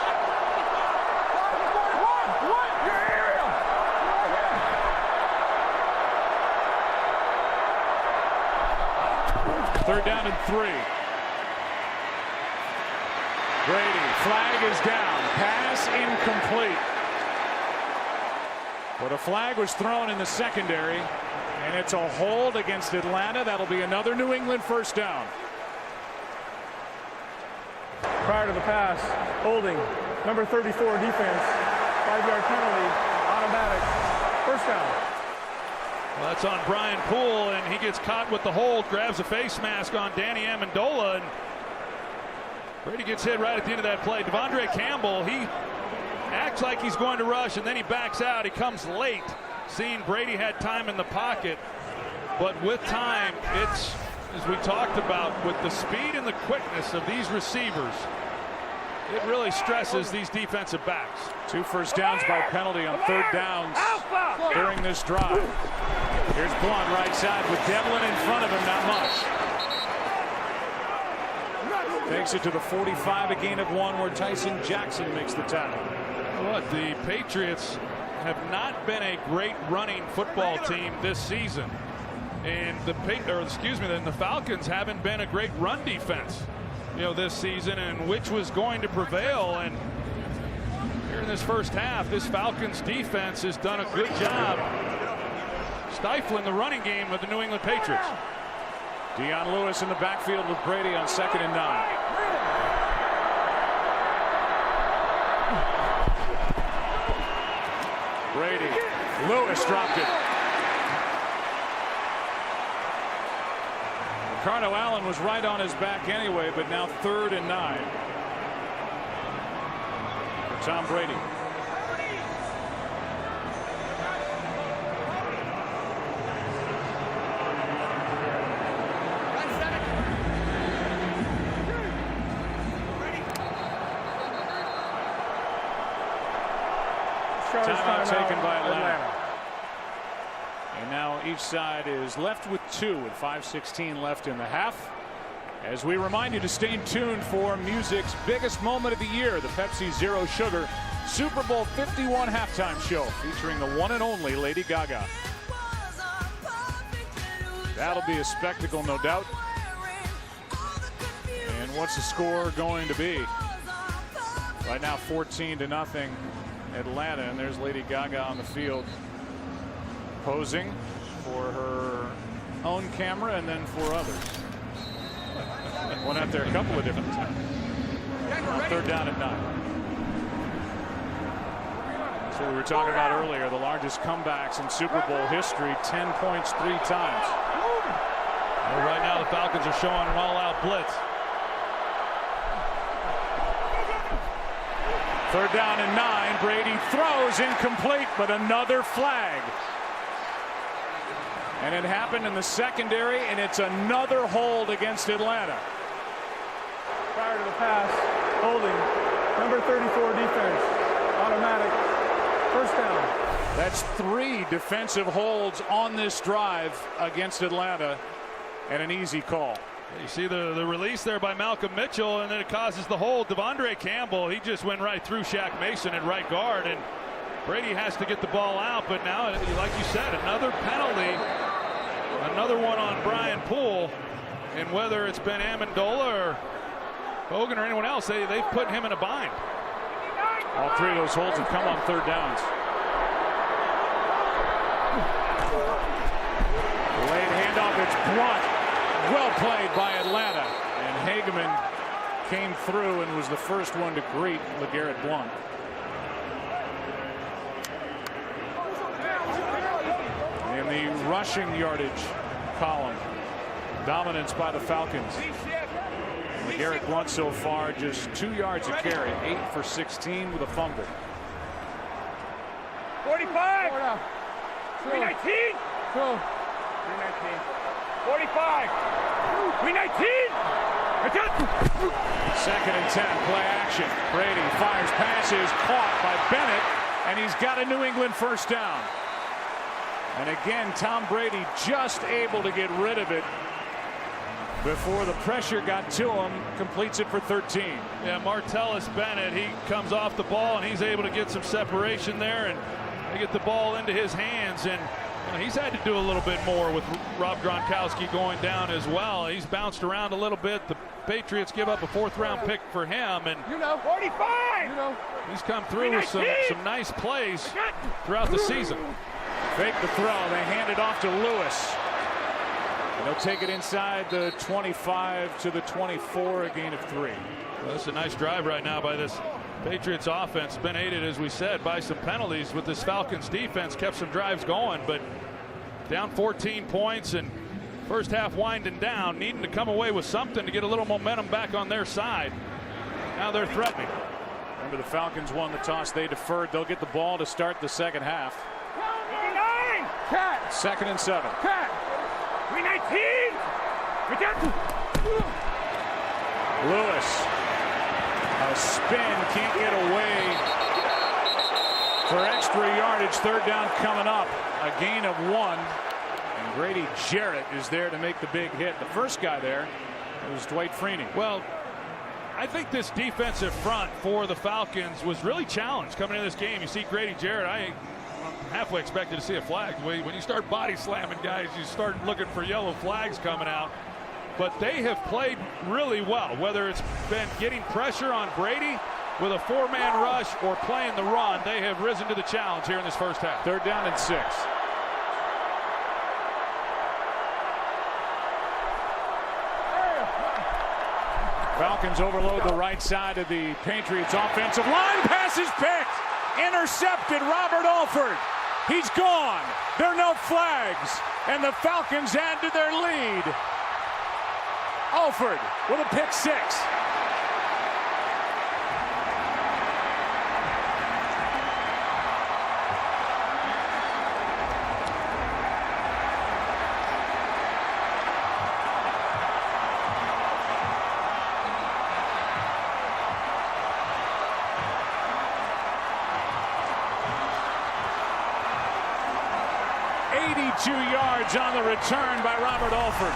Third down and 3. Brady, flag is down. Pass incomplete. But a flag was thrown in the secondary, and it's a hold against Atlanta. That'll be another New England first down. Prior to the pass, holding, number 34 defense, 5-yard penalty, automatic, first down. Well, that's on Brian Poole, and he gets caught with the hold, grabs a face mask on Danny Amendola, and Brady gets hit right at the end of that play. Devondre Campbell, he acts like he's going to rush, and then he backs out. He comes late, seeing Brady had time in the pocket. But with time, it's, as we talked about, with the speed and the quickness of these receivers, it really stresses these defensive backs. 2 first downs by penalty on third downs during this drive. Here's Blunt right side with Devlin in front of him, not much. Takes it to the 45, a gain of 1 where Tyson Jackson makes the tackle. What, the Patriots have not been a great running football team this season. And the Falcons haven't been a great run defense, this season, and which was going to prevail. And here in this first half, this Falcons defense has done a good job stifling the running game of the New England Patriots. Dion Lewis in the backfield with Brady on 2nd and 9. Brady, Lewis dropped it. Ricardo Allen was right on his back anyway, but now 3rd and 9 for Tom Brady. Timeout taken by Atlanta. And now each side is left with 2 with 5:16 left in the half. As we remind you to stay tuned for music's biggest moment of the year, the Pepsi Zero Sugar Super Bowl 51 halftime show featuring the one and only Lady Gaga. That'll be a spectacle, no doubt. And what's the score going to be? Right now 14-0 Atlanta, and there's Lady Gaga on the field posing for her own camera and then for others. Went out there a couple of different times. On 3rd down and 9. So we were talking about earlier, the largest comebacks in Super Bowl history, 10 points 3 times. Well, right now the Falcons are showing an all-out blitz. Third down and 9. Brady throws incomplete, but another flag. And it happened in the secondary, and it's another hold against Atlanta. Prior to the pass, holding. Number 34 defense. Automatic. First down. That's 3 defensive holds on this drive against Atlanta, and an easy call. You see the release there by Malcolm Mitchell, and then it causes the hold. Devondre Campbell, he just went right through Shaq Mason at right guard, and Brady has to get the ball out. But now, like you said, another penalty, another one on Brian Poole, and whether it's been Amendola or Hogan or anyone else, they've put him in a bind. All 3 of those holds have come on third downs. Delayed handoff, it's Blunt. Well played by Atlanta, and Hageman came through and was the first one to greet LeGarrette Blunt. In the rushing yardage column, dominance by the Falcons. LeGarrette Blunt so far just 2 yards a carry, 8 for 16 with a fumble. 45. 319. 319. 45. 319. Second and 10, play action. Brady fires passes, caught by Bennett, and he's got a New England first down. And again, Tom Brady just able to get rid of it before the pressure got to him. Completes it for 13. Yeah, Martellus Bennett, he comes off the ball and he's able to get some separation there, and they get the ball into his hands, and he's had to do a little bit more with Rob Gronkowski going down as well. He's bounced around a little bit. The Patriots give up a 4th-round pick for him, and 45. He's come through with some nice plays throughout the season. Fake the throw. They hand it off to Lewis. And they'll take it inside the 25 to the 24, a gain of 3. Well, that's a nice drive right now by this Patriots offense. Been aided, as we said, by some penalties with this Falcons defense. Kept some drives going, but down 14 points and first half winding down, needing to come away with something to get a little momentum back on their side. Now they're threatening. Remember, the Falcons won the toss. They deferred. They'll get the ball to start the second half. Cat. 2nd and 7. Cat. 319. Lewis. A spin. Can't get away for extra yardage. Third down coming up. A gain of 1. And Grady Jarrett is there to make the big hit. The first guy there was Dwight Freeney. Well, I think this defensive front for the Falcons was really challenged coming into this game. You see Grady Jarrett, I halfway expected to see a flag. When you start body slamming guys, you start looking for yellow flags coming out. But they have played really well, whether it's been getting pressure on Brady with a 4-man rush or playing the run. They have risen to the challenge here in this first half. Third down and 6. Falcons overload the right side of the Patriots offensive line. Pass is picked. Intercepted. Robert Alford. He's gone. There are no flags. And the Falcons add to their lead. Alford with a pick 6. Yards on the return by Robert Alford.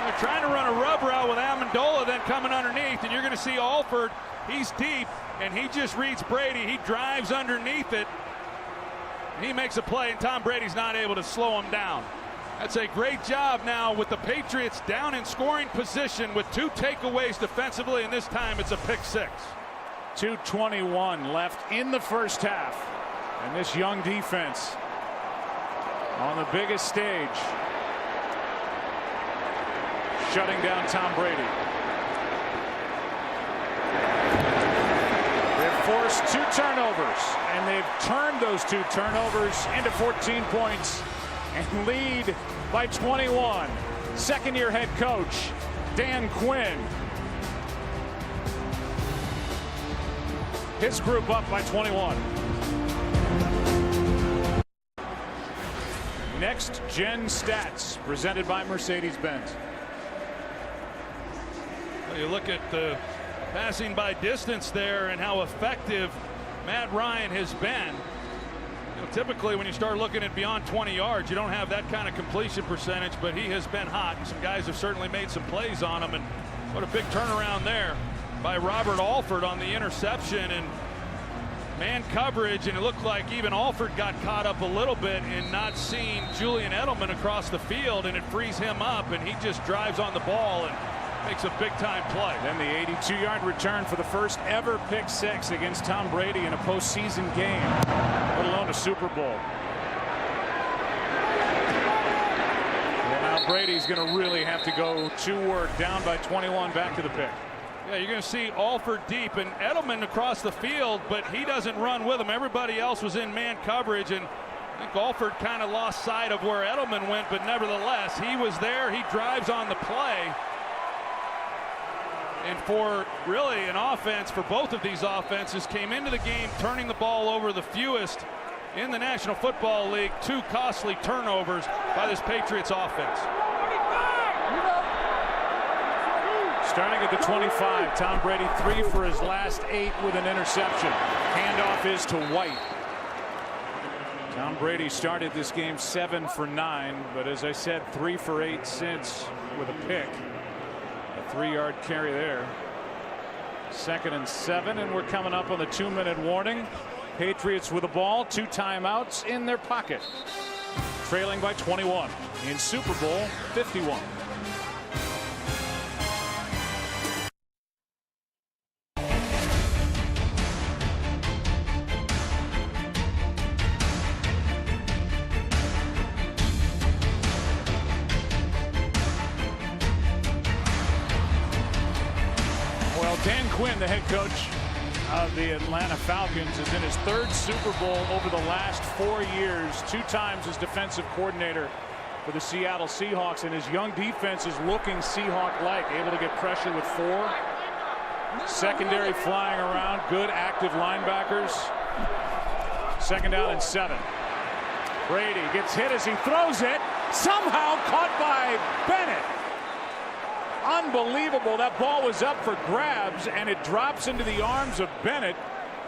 They're trying to run a rub route with Amendola, then coming underneath, and you're going to see Alford. He's deep, and he just reads Brady. He drives underneath it. He makes a play, and Tom Brady's not able to slow him down. That's a great job now with the Patriots down in scoring position with 2 takeaways defensively, and this time it's a pick 6. 2:21 left in the first half, and this young defense on the biggest stage, shutting down Tom Brady. They've forced 2 turnovers, and they've turned those 2 turnovers into 14 points and lead by 21. Second-year head coach Dan Quinn. His group up by 21. Next Gen Stats presented by Mercedes-Benz. Well, you look at the passing by distance there and how effective Matt Ryan has been. You know, typically when you start looking at beyond 20 yards, you don't have that kind of completion percentage, but he has been hot. Some guys have certainly made some plays on him, and what a big turnaround there by Robert Alford on the interception and man coverage, and it looked like even Alford got caught up a little bit in not seeing Julian Edelman across the field, and it frees him up, and he just drives on the ball and makes a big-time play. Then the 82-yard return for the first ever pick six against Tom Brady in a postseason game, let alone a Super Bowl. Well, now Brady's going to really have to go to work, down by 21, back to the pick. Yeah, you're going to see Alford deep and Edelman across the field, but he doesn't run with him. Everybody else was in man coverage, and I think Alford kind of lost sight of where Edelman went, but nevertheless, he was there. He drives on the play. And for really an offense, for both of these offenses, came into the game turning the ball over the fewest in the National Football League. 2 costly turnovers by this Patriots offense. Starting at the 25, Tom Brady 3 for his last 8 with an interception. Handoff is to White. Tom Brady started this game 7 for 9, but as I said, 3 for 8 since with a pick. A 3-yard carry there. 2nd and 7, and we're coming up on the 2-minute warning. Patriots with the ball, 2 timeouts in their pocket. Trailing by 21 in Super Bowl 51. Dan Quinn, the head coach of the Atlanta Falcons, is in his 3rd Super Bowl over the last 4 years. 2 times as defensive coordinator for the Seattle Seahawks, and his young defense is looking Seahawk-like, able to get pressure with 4. Secondary flying around, good active linebackers. 2nd down and 7. Brady gets hit as he throws it, somehow caught by Bennett. Unbelievable. That ball was up for grabs, and it drops into the arms of Bennett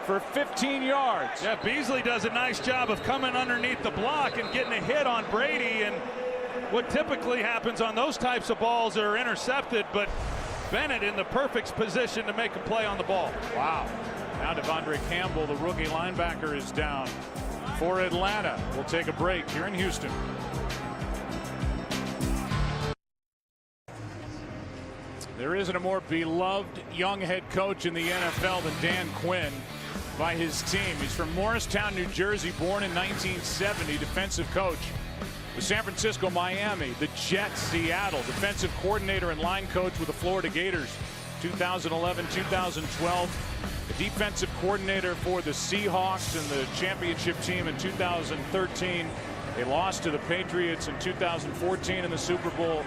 for 15 yards. Yeah, Beasley does a nice job of coming underneath the block and getting a hit on Brady, and what typically happens on those types of balls are intercepted, but Bennett in the perfect position to make a play on the ball. Wow. Now Devondre Campbell, the rookie linebacker, is down for Atlanta. We'll take a break here in Houston. There isn't a more beloved young head coach in the NFL than Dan Quinn by his team. He's from Morristown, New Jersey, born in 1970, defensive coach with San Francisco, Miami, the Jets, Seattle, defensive coordinator and line coach with the Florida Gators, 2011, 2012, the defensive coordinator for the Seahawks and the championship team in 2013. They lost to the Patriots in 2014 in the Super Bowl.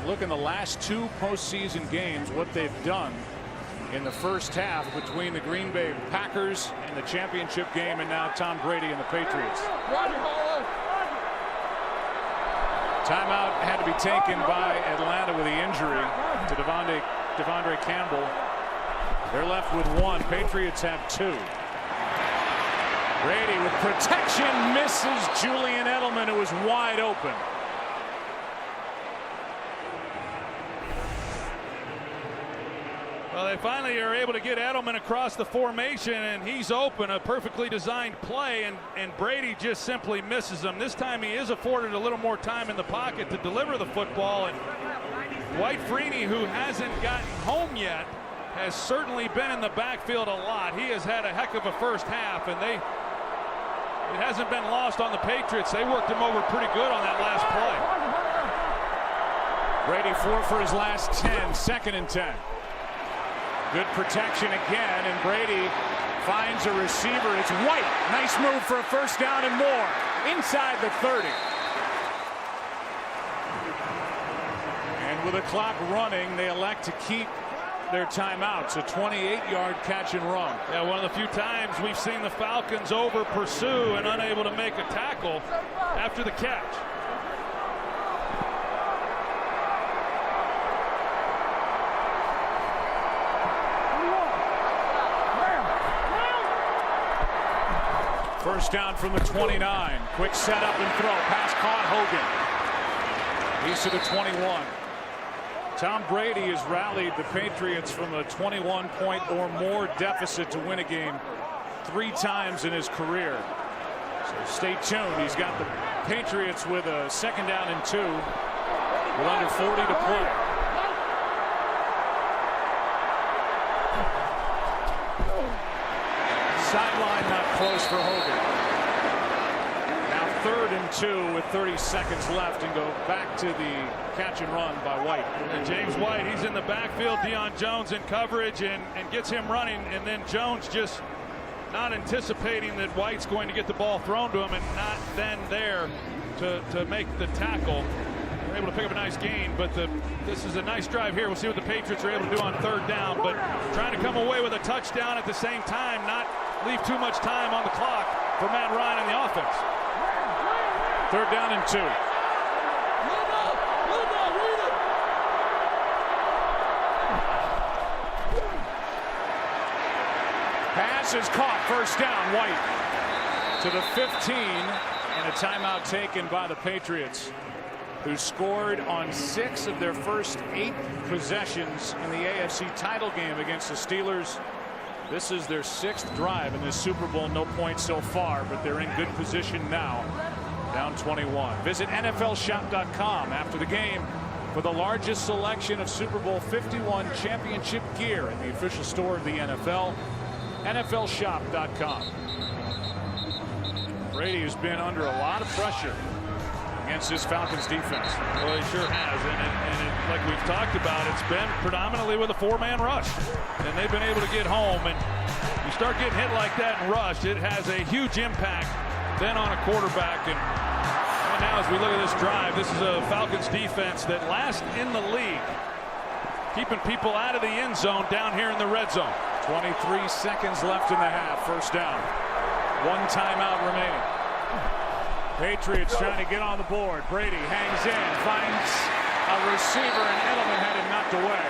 Look, in the last 2 postseason games, what they've done in the first half between the Green Bay Packers and the championship game, and now Tom Brady and the Patriots. Timeout had to be taken by Atlanta with the injury to Devondre Campbell. They're left with 1. Patriots have 2. Brady with protection misses Julian Edelman, who was wide open. Well, they finally are able to get Edelman across the formation, and he's open. A perfectly designed play, and Brady just simply misses him. This time he is afforded a little more time in the pocket to deliver the football, and Dwight Freeney, who hasn't gotten home yet, has certainly been in the backfield a lot. He has had a heck of a first half, and it hasn't been lost on the Patriots. They worked him over pretty good on that last play. Brady 4 for his last 10, 2nd and 10. Good protection again, and Brady finds a receiver. It's White. Nice move for a first down and more. Inside the 30. And with the clock running, they elect to keep their timeouts. A 28-yard catch and run. Yeah, one of the few times we've seen the Falcons over pursue and unable to make a tackle after the catch. First down from the 29. Quick setup and throw. Pass caught. Hogan. He's to the 21. Tom Brady has rallied the Patriots from a 21-point or more deficit to win a game 3 times in his career. So stay tuned. He's got the Patriots with a 2nd down and 2 with under 40 to play. Sideline not close for Hogan. Now 3rd and 2 with 30 seconds left, and go back to the catch and run by White. And James White, he's in the backfield. Deion Jones in coverage and gets him running, and then Jones just not anticipating that White's going to get the ball thrown to him and not then there to make the tackle. They're able to pick up a nice gain, but this is a nice drive here. We'll see what the Patriots are able to do on 3rd down, but trying to come away with a touchdown at the same time, not leave too much time on the clock for Matt Ryan and the offense. 3rd down and 2. Pass is caught. First down. White to the 15, and a timeout taken by the Patriots, who scored on 6 of their first 8 possessions in the AFC title game against the Steelers. This is their 6th drive in this Super Bowl. No points so far, but they're in good position now. Down 21. Visit NFLshop.com after the game for the largest selection of Super Bowl 51 championship gear in the official store of the NFL. NFLshop.com. Brady has been under a lot of pressure against this Falcons defense. Well, he sure has, and like we've talked about, it's been predominantly with a 4-man rush, and they've been able to get home. And you start getting hit like that and rushed, it has a huge impact then on a quarterback. And now as we look at this drive, this is a Falcons defense that last in the league, keeping people out of the end zone down here in the red zone. 23 seconds left in the half. First down. 1 timeout remaining. Patriots trying to get on the board. Brady hangs in, finds a receiver, and Edelman had him knocked away.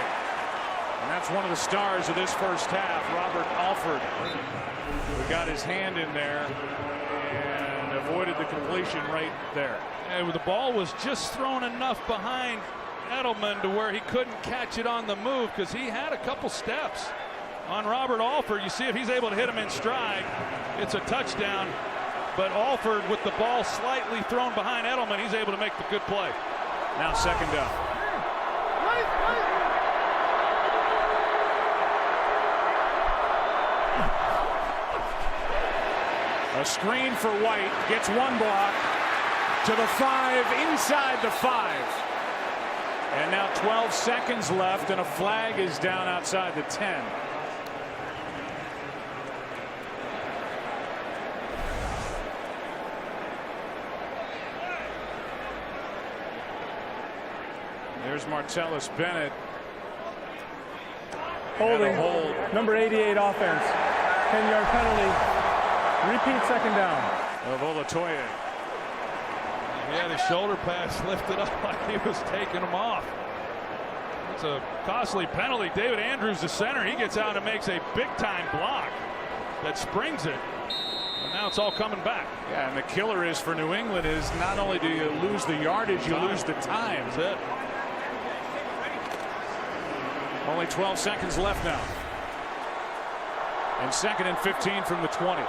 And that's one of the stars of this first half, Robert Alford, who got his hand in there and avoided the completion right there. And the ball was just thrown enough behind Edelman to where he couldn't catch it on the move, because he had a couple steps on Robert Alford. You see if he's able to hit him in stride, it's a touchdown. But Alford, with the ball slightly thrown behind Edelman, he's able to make the good play. Now 2nd down. A screen for White, gets 1 block to the 5, inside the 5. And now 12 seconds left, and a flag is down outside the 10. There's Martellus Bennett. Holding. Hold. Number 88 offense. 10-yard penalty. Repeat 2nd down. Of Olatoye. He had his shoulder pads lifted up like he was taking them off. It's a costly penalty. David Andrews, the center, he gets out and makes a big-time block that springs it. And now it's all coming back. Yeah, and the killer is for New England is not only do you lose the yardage, you lose the time. That's it. Only 12 seconds left now. And 2nd and 15 from the 20.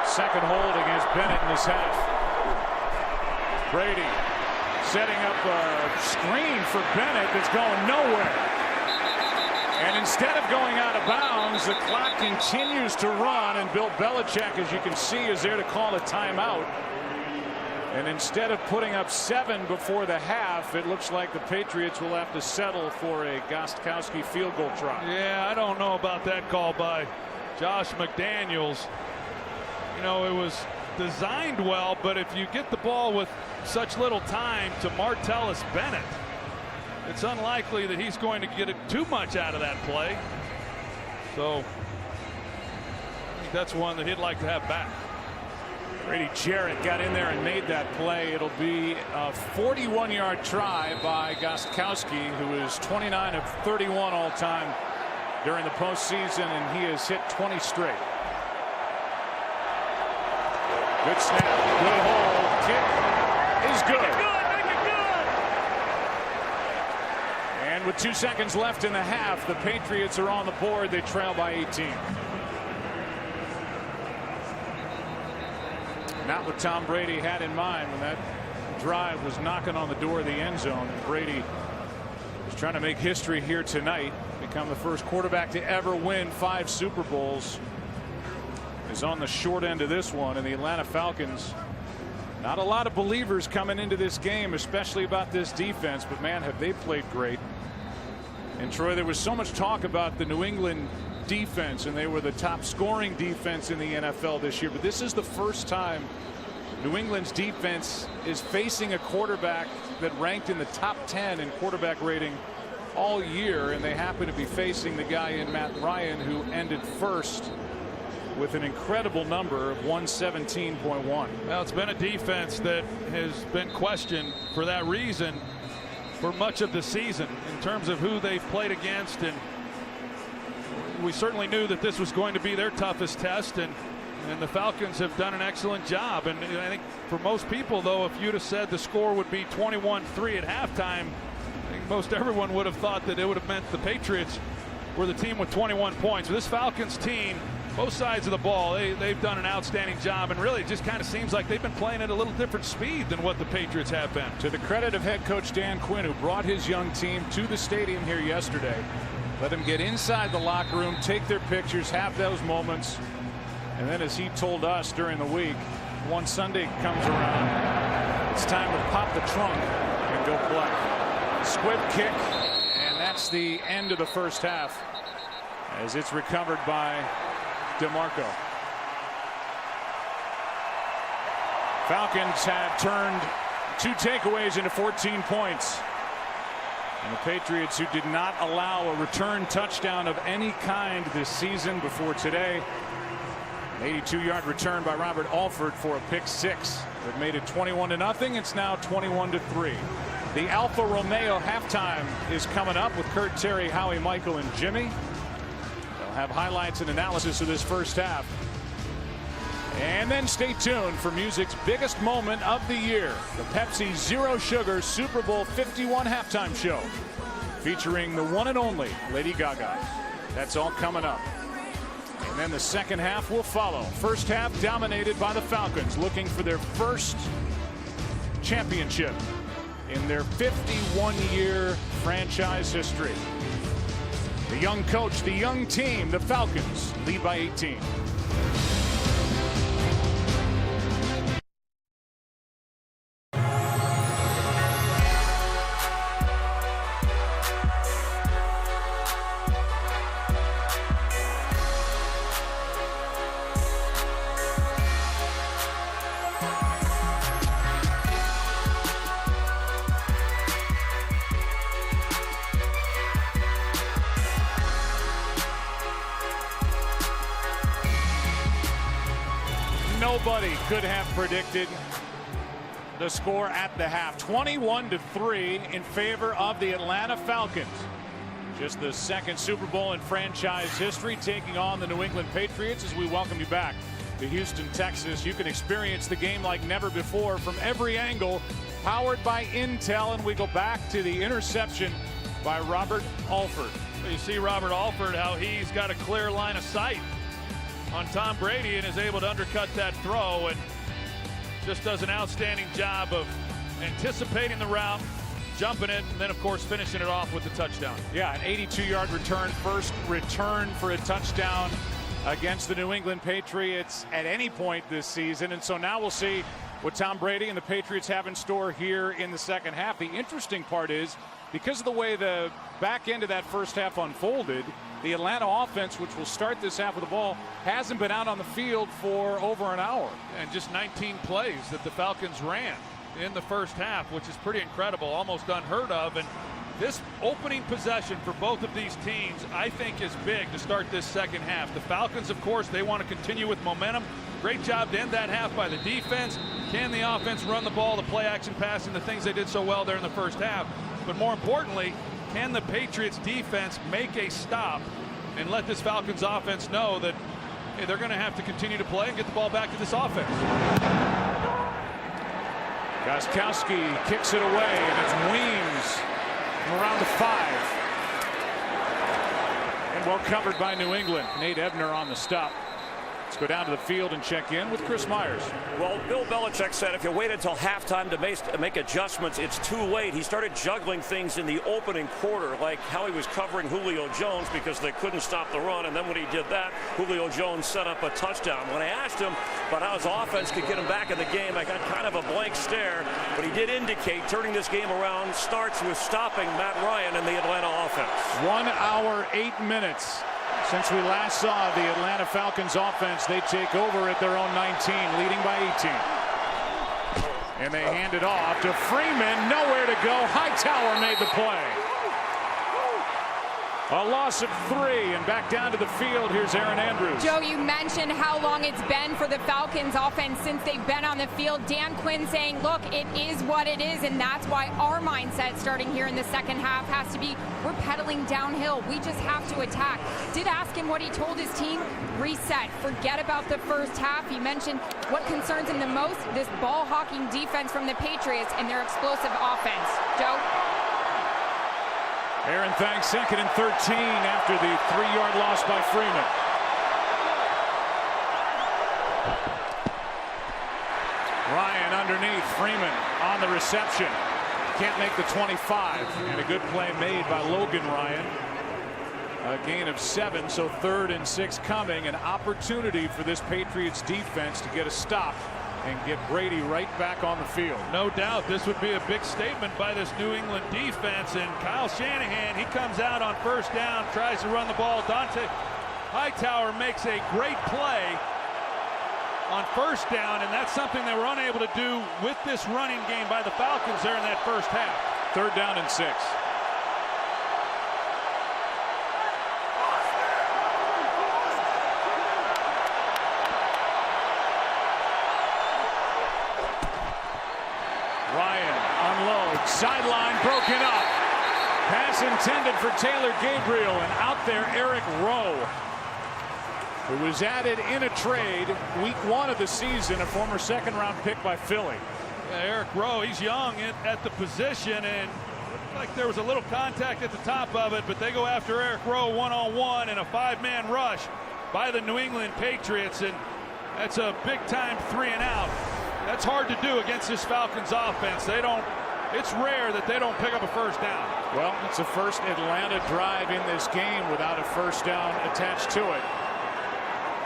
Second hold against Bennett in this half. Brady setting up a screen for Bennett that's going nowhere. And instead of going out of bounds, the clock continues to run, and Bill Belichick, as you can see, is there to call a timeout. And instead of putting up 7 before the half, it looks like the Patriots will have to settle for a Gostkowski field goal try. Yeah, I don't know about that call by Josh McDaniels. You know, it was designed well, but if you get the ball with such little time to Martellus Bennett, it's unlikely that he's going to get too much out of that play. So I think that's one that he'd like to have back. Grady Jarrett got in there and made that play. It'll be a 41-yard try by Gostkowski, who is 29 of 31 all time during the postseason, and he has hit 20 straight. Good snap, good hold, kick is good. Make it good. And with 2 seconds left in the half, the Patriots are on the board. They trail by 18. Not what Tom Brady had in mind when that drive was knocking on the door of the end zone. And Brady is trying to make history here tonight, become the first quarterback to ever win 5 Super Bowls. Is on the short end of this one, and the Atlanta Falcons, not a lot of believers coming into this game, especially about this defense, but man, have they played great. And Troy, there was so much talk about the New England defense, and they were the top scoring defense in the NFL this year, but this is the first time New England's defense is facing a quarterback that ranked in the top 10 in quarterback rating all year, and they happen to be facing the guy in Matt Ryan, who ended first with an incredible number of 117.1. Well, it's been a defense that has been questioned for that reason for much of the season in terms of who they've played against, and we certainly knew that this was going to be their toughest test, and the Falcons have done an excellent job. And I think for most people, though, if you'd have said the score would be 21-3 at halftime, I think most everyone would have thought that it would have meant the Patriots were the team with 21 points. But this Falcons team, both sides of the ball, they've done an outstanding job, and really it just kind of seems like they've been playing at a little different speed than what the Patriots have been. To the credit of head coach Dan Quinn, who brought his young team to the stadium here yesterday, let them get inside the locker room, take their pictures, have those moments, and then, as he told us during the week, once Sunday comes around, it's time to pop the trunk and go play. Squib kick, and that's the end of the first half as it's recovered by DeMarco. Falcons have turned 2 takeaways into 14 points. And the Patriots, who did not allow a return touchdown of any kind this season before today. An 82-yard return by Robert Alford for a pick 6 that made it 21-0. It's now 21-3. The Alfa Romeo halftime is coming up with Kurt, Terry, Howie, Michael, and Jimmy. They'll have highlights and analysis of this first half. And then stay tuned for music's biggest moment of the year, the Pepsi Zero Sugar Super Bowl 51 halftime show, featuring the one and only Lady Gaga. That's all coming up. And then the second half will follow. First half dominated by the Falcons, looking for their first championship in their 51-year franchise history. The young coach, the young team, the Falcons lead by 18. Nobody could have predicted the score at the half. 21-3 in favor of the Atlanta Falcons. Just the second Super Bowl in franchise history, taking on the New England Patriots. As we welcome you back to Houston, Texas, you can experience the game like never before from every angle, powered by Intel. And we go back to the interception by Robert Alford. You see Robert Alford, how he's got a clear line of sight on Tom Brady and is able to undercut that throw, and just does an outstanding job of anticipating the route, jumping it, and then of course finishing it off with the touchdown. Yeah, an 82-yard return, first return for a touchdown against the New England Patriots at any point this season. And so now we'll see what Tom Brady and the Patriots have in store here in the second half. The interesting part is, because of the way the back end of that first half unfolded, the Atlanta offense, which will start this half with the ball, hasn't been out on the field for over an hour. And just 19 plays that the Falcons ran in the first half, which is pretty incredible, almost unheard of. And This opening possession for both of these teams, I think, is big to start this second half. The Falcons, of course, they want to continue with momentum. Great job to end that half by the defense. Can the offense run the ball, the play action passing, the things they did so well there in the first half? But more importantly, can the Patriots defense make a stop and let this Falcons offense know that hey, they're going to have to continue to play and get the ball back to this offense? Gostkowski kicks it away, and it's Weems around the 5. And well covered by New England. Nate Ebner on the stop. Let's go down to the field and check in with Chris Myers. Well, Bill Belichick said if you wait until halftime to make adjustments, it's too late. He started juggling things in the opening quarter, like how he was covering Julio Jones because they couldn't stop the run. And then when he did that, Julio Jones set up a touchdown. When I asked him about how his offense could get him back in the game, I got kind of a blank stare. But he did indicate turning this game around starts with stopping Matt Ryan and the Atlanta offense. 1 hour, 8 minutes. Since we last saw the Atlanta Falcons offense, they take over at their own 19, leading by 18. And they hand it off to Freeman. Nowhere to go. Hightower made the play. A loss of 3, and back down to the field. Here's Aaron Andrews. Joe, you mentioned how long it's been for the Falcons offense since they've been on the field. Dan Quinn saying, look, it is what it is, and that's why our mindset starting here in the second half has to be, we're pedaling downhill. We just have to attack. Did ask him what he told his team. Reset. Forget about the first half. He mentioned what concerns him the most, this ball-hawking defense from the Patriots and their explosive offense. Joe? Aaron thanks 2nd and 13 after the 3-yard loss by Freeman. Ryan underneath, Freeman on the reception. Can't make the 25, and a good play made by Logan Ryan. A gain of 7, so 3rd and 6 coming. An opportunity for this Patriots defense to get a stop and get Brady right back on the field. No doubt this would be a big statement by this New England defense, and Kyle Shanahan, he comes out on first down, tries to run the ball. Dante Hightower makes a great play on first down, and that's something they were unable to do with this running game by the Falcons there in that first half. 3rd down and 6. Sideline broken up. Pass intended for Taylor Gabriel, and out there Eric Rowe, who was added in a trade week 1 of the season, a former 2nd-round pick by Philly. Yeah, Eric Rowe, he's young at the position, and looked like there was a little contact at the top of it, but they go after Eric Rowe one-on-one in a 5-man rush by the New England Patriots, and that's a big-time 3-and-out. That's hard to do against this Falcons offense. It's rare that they don't pick up a first down. Well, it's the first Atlanta drive in this game without a first down attached to it.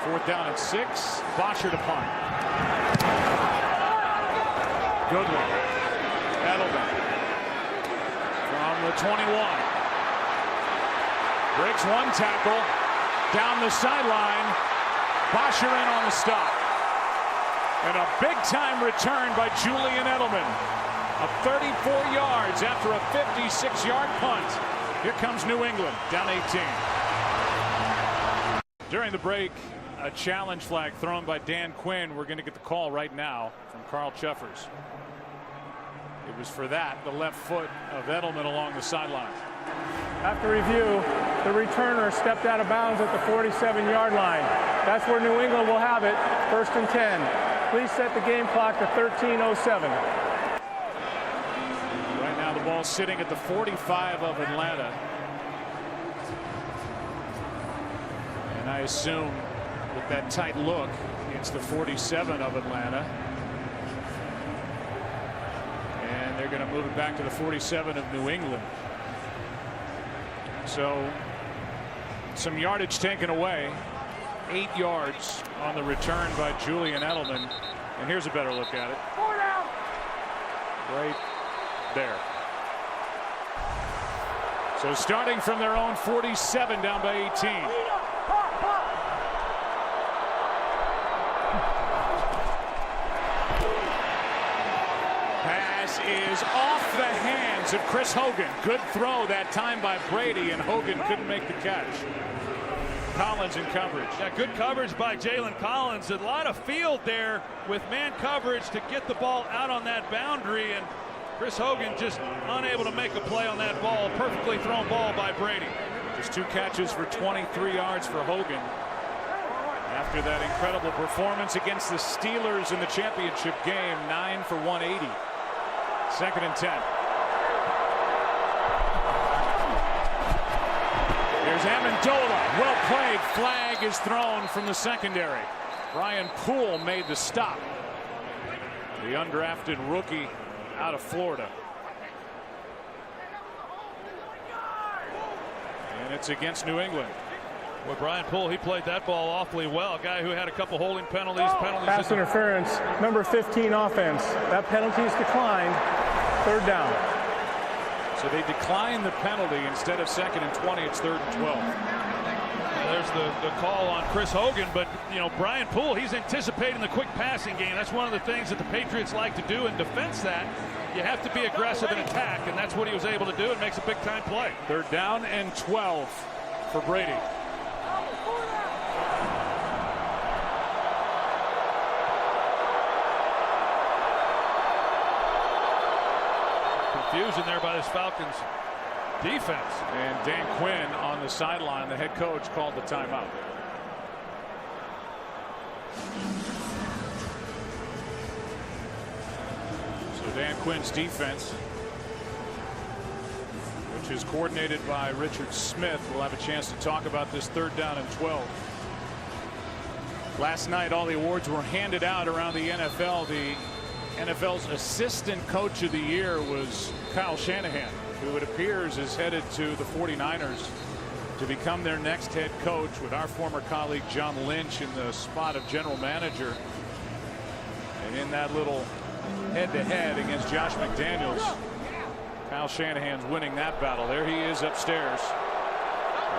4th down and 6. Bosher to punt. Good one. Edelman from the 21. Breaks 1 tackle. Down the sideline. Bosher in on the stop. And a big-time return by Julian Edelman. Of 34 yards after a 56-yard punt. Here comes New England, down 18. During the break, a challenge flag thrown by Dan Quinn. We're going to get the call right now from Carl Chuffers. It was for that, the left foot of Edelman along the sideline. After review, the returner stepped out of bounds at the 47-yard line. That's where New England will have it, 1st and 10. Please set the game clock to 13:07. The ball sitting at the 45 of Atlanta. And I assume with that tight look, it's the 47 of Atlanta. And they're going to move it back to the 47 of New England. So some yardage taken away. 8 yards on the return by Julian Edelman. And here's a better look at it. Right there. So starting from their own 47 down by 18. Pass is off the hands hands of Chris Hogan. Good throw that time by Brady, and Hogan couldn't make the catch. Collins in coverage. Yeah, good coverage by Jalen Collins. A lot of field there with man coverage to get the ball out on that boundary, and Chris Hogan just unable to make a play on that ball. Perfectly thrown ball by Brady. Just 2 catches for 23 yards for Hogan after that incredible performance against the Steelers in the championship game. 9 for 180. 2nd and 10. Here's Amendola. Well played. Flag is thrown from the secondary. Brian Poole made the stop. The undrafted rookie out of Florida. And it's against New England. Well, Brian Poole, he played that ball awfully well. A guy who had a couple holding penalties. Pass interference, number 15 offense. That penalty is declined. 3rd down. So they decline the penalty. Instead of 2nd and 20, it's 3rd and 12. There's the call on Chris Hogan, but you know, Brian Poole, he's anticipating the quick passing game. That's one of the things that the Patriots like to do in defense. That you have to be aggressive in attack, and that's what he was able to do. It makes a big time play. 3rd down and 12 for Brady. Confusion there by this Falcons defense. And Dan Quinn on the sideline, the head coach, called the timeout. So Dan Quinn's defense, which is coordinated by Richard Smith, will have a chance to talk about this 3rd down and 12. Last night, all the awards were handed out around the NFL. The NFL's assistant coach of the year was Kyle Shanahan, who it appears is headed to the 49ers to become their next head coach, with our former colleague John Lynch in the spot of general manager. And in that little head-to-head against Josh McDaniels, Kyle Shanahan's winning that battle. There he is upstairs.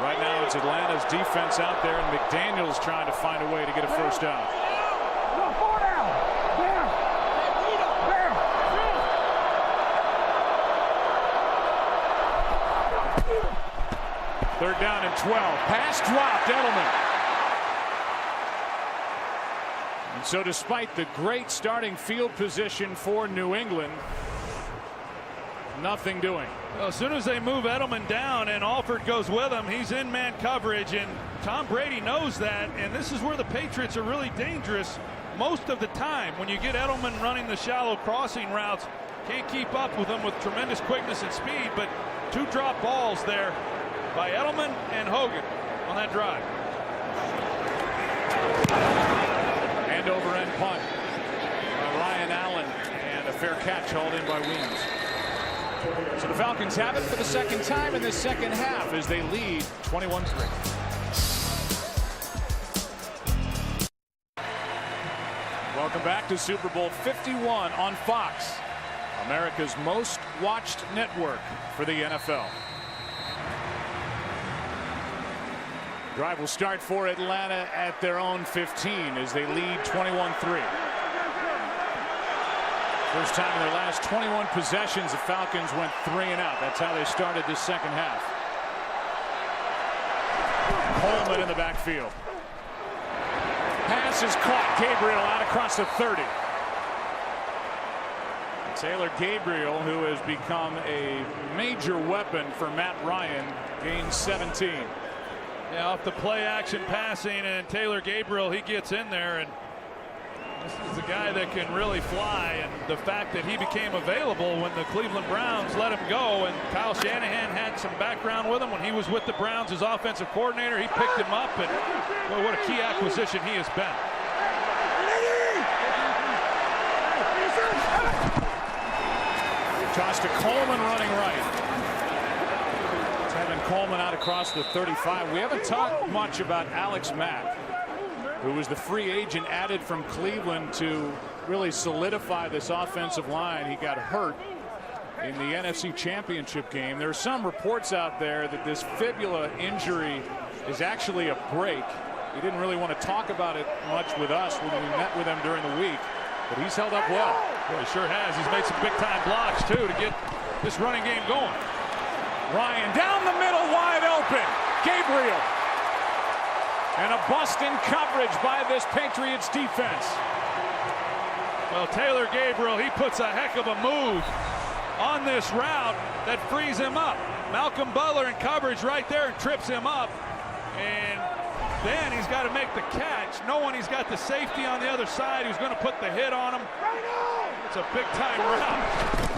Right now it's Atlanta's defense out there, and McDaniels trying to find a way to get a 1st down. 3rd down and 12. Pass dropped. Edelman. And so despite the great starting field position for New England, nothing doing. Well, as soon as they move Edelman down and Alford goes with him, he's in man coverage, and Tom Brady knows that, and this is where the Patriots are really dangerous most of the time. When you get Edelman running the shallow crossing routes, can't keep up with him with tremendous quickness and speed, but 2 drop balls there by Edelman and Hogan on that drive. And over end punt by Ryan Allen, and a fair catch hauled in by Weems. So the Falcons have it for the 2nd time in this 2nd half as they lead 21-3. Welcome back to Super Bowl 51 on Fox, America's most watched network for the NFL. Drive will start for Atlanta at their own 15 as they lead 21-3. First time in their last 21 possessions, the Falcons went 3 and out. That's how they started this 2nd half. Coleman in the backfield. Pass is caught. Gabriel out across the 30. Taylor Gabriel, who has become a major weapon for Matt Ryan, gains 17. Yeah, off the play action passing, and Taylor Gabriel, he gets in there, and this is a guy that can really fly, and the fact that he became available when the Cleveland Browns let him go, and Kyle Shanahan had some background with him when he was with the Browns as offensive coordinator. He picked him up, and boy, what a key acquisition he has been. Toss to Coleman running right. Coleman out across the 35. We haven't talked much about Alex Mack, who was the free agent added from Cleveland to really solidify this offensive line. He got hurt in the NFC Championship game. There are some reports out there that this fibula injury is actually a break. He didn't really want to talk about it much with us when we met with him during the week, but he's held up well. Well, he sure has. He's made some big time blocks too to get this running game going. Ryan down the middle, wide open. Gabriel. And a bust in coverage by this Patriots defense. Well, Taylor Gabriel, he puts a heck of a move on this route that frees him up. Malcolm Butler in coverage right there and trips him up. And then he's got to make the catch, knowing he's got the safety on the other side who's going to put the hit on him. It's a big-time route.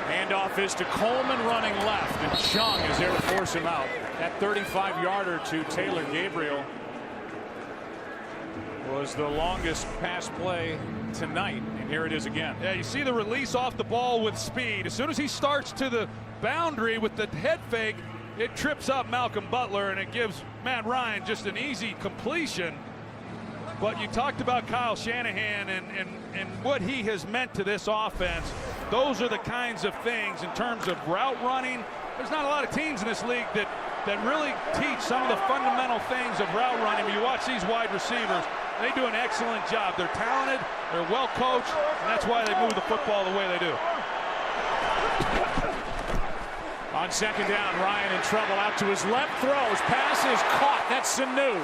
Handoff is to Coleman running left, and Chung is there to force him out. That 35-yarder to Taylor Gabriel was the longest pass play tonight, and here it is again. Yeah, you see the release off the ball with speed. As soon as he starts to the boundary with the head fake, it trips up Malcolm Butler, and it gives Matt Ryan just an easy completion. But you talked about Kyle Shanahan and what he has meant to this offense. Those are the kinds of things in terms of route running. There's not a lot of teams in this league that really teach some of the fundamental things of route running. When you watch these wide receivers, they do an excellent job. They're talented, they're well coached, and that's why they move the football the way they do. On second down, Ryan in trouble, out to his left, throws, pass is caught. That's Sanu.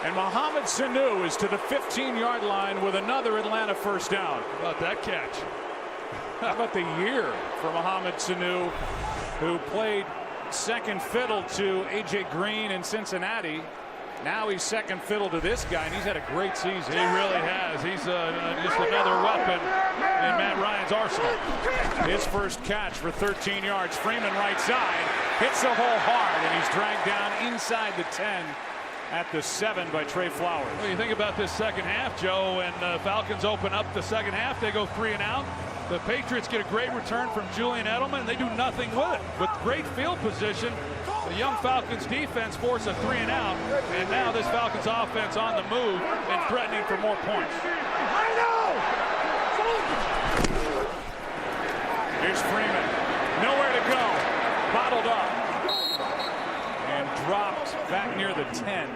And Mohamed Sanu is to the 15-yard line with another Atlanta first down. How about that catch? How about the year for Mohamed Sanu, who played second fiddle to A.J. Green in Cincinnati. Now he's second fiddle to this guy, and he's had a great season. He really has. He's just another weapon in Matt Ryan's arsenal. His first catch for 13 yards. Freeman right side, hits the hole hard, and he's dragged down inside the 10 at the 7 by Trey Flowers. Well, you think about this second half, Joe, and Falcons open up the second half. They go 3 and out. The Patriots get a great return from Julian Edelman, and they do nothing with it. With great field position, the young Falcons defense forced a 3 and out, and now this Falcons offense on the move and threatening for more points. Here's Freeman, nowhere to go, bottled up and dropped back near the 10.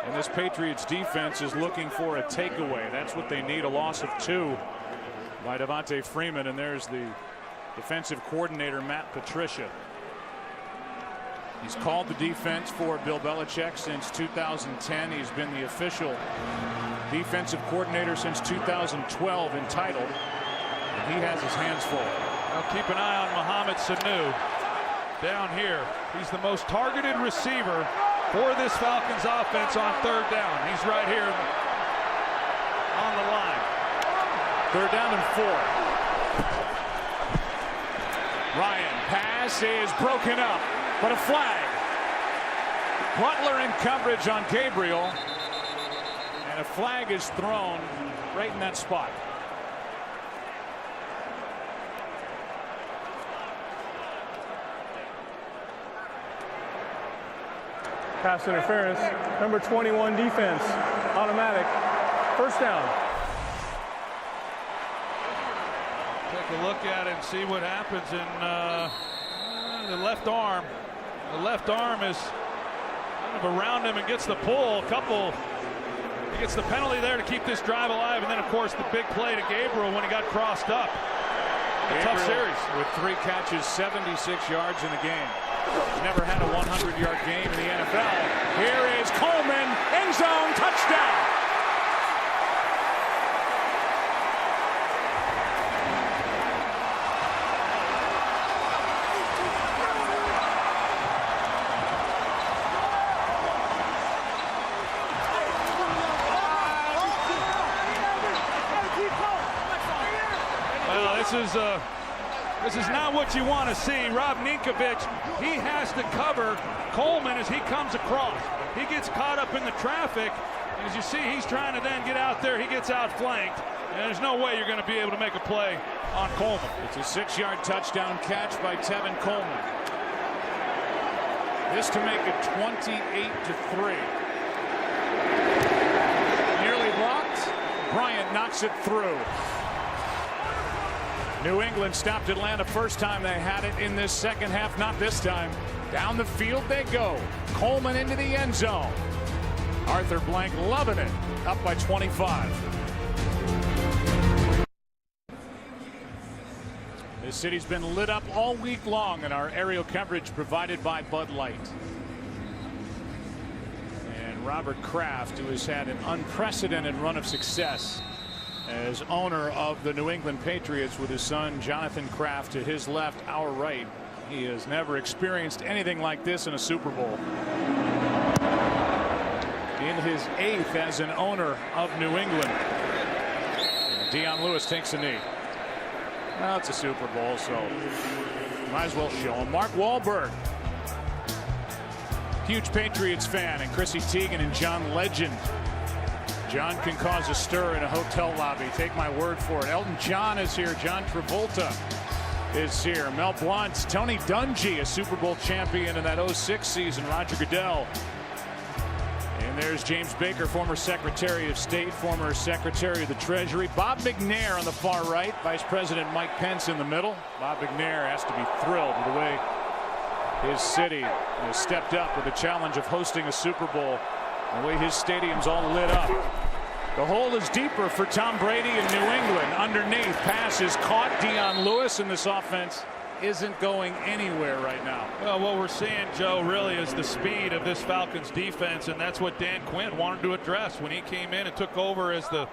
And this Patriots defense is looking for a takeaway. That's what they need, a loss of 2 by Devontae Freeman. And there's the defensive coordinator, Matt Patricia. He's called the defense for Bill Belichick since 2010. He's been the official defensive coordinator since 2012 entitled. And he has his hands full. Now keep an eye on Mohamed Sanu down here. He's the most targeted receiver for this Falcons offense on third down. He's right here on the line. Third down and 4. Ryan, pass is broken up, but a flag. Butler in coverage on Gabriel, and a flag is thrown right in that spot. Pass interference. Number 21 defense. Automatic. First down. Take a look at it and see what happens in the left arm. The left arm is kind of around him and gets the pull. He gets the penalty there to keep this drive alive. And then, of course, the big play to Gabriel when he got crossed up. A tough series. With 3 catches, 76 yards in the game. He's never had a 100-yard game in the NFL. Here is Coleman, end zone, touchdown. Well, this is not what you want to see. Rob Ninkovich, he has to cover Coleman as he comes across. He gets caught up in the traffic, and as you see, he's trying to then get out there. He gets outflanked, and there's no way you're going to be able to make a play on Coleman. It's a 6-yard touchdown catch by Tevin Coleman. This to make it 28-3. Nearly blocked. Bryant knocks it through. New England stopped Atlanta first time they had it in this second half. Not this time. Down the field they go. Coleman into the end zone. Arthur Blank loving it. Up by 25. The city's been lit up all week long in our aerial coverage provided by Bud Light. And Robert Kraft, who has had an unprecedented run of success as owner of the New England Patriots with his son Jonathan Kraft to his left, our right. He has never experienced anything like this in a Super Bowl. In his 8th as an owner of New England. Dion Lewis takes a knee. Well, it's a Super Bowl, so might as well show him. Mark Wahlberg, huge Patriots fan, and Chrissy Teigen and John Legend. John can cause a stir in a hotel lobby. Take my word for it. Elton John is here. John Travolta is here. Mel Blount, Tony Dungy, a Super Bowl champion in that 06 season. Roger Goodell. And there's James Baker, former Secretary of State, former Secretary of the Treasury. Bob McNair on the far right. Vice President Mike Pence in the middle. Bob McNair has to be thrilled with the way his city has stepped up with the challenge of hosting a Super Bowl. The way his stadium's all lit up. The hole is deeper for Tom Brady in New England. Underneath, pass is caught. Dion Lewis, and this offense isn't going anywhere right now. Well, what we're seeing, Joe, really is the speed of this Falcons defense, and that's what Dan Quinn wanted to address when he came in and took over as the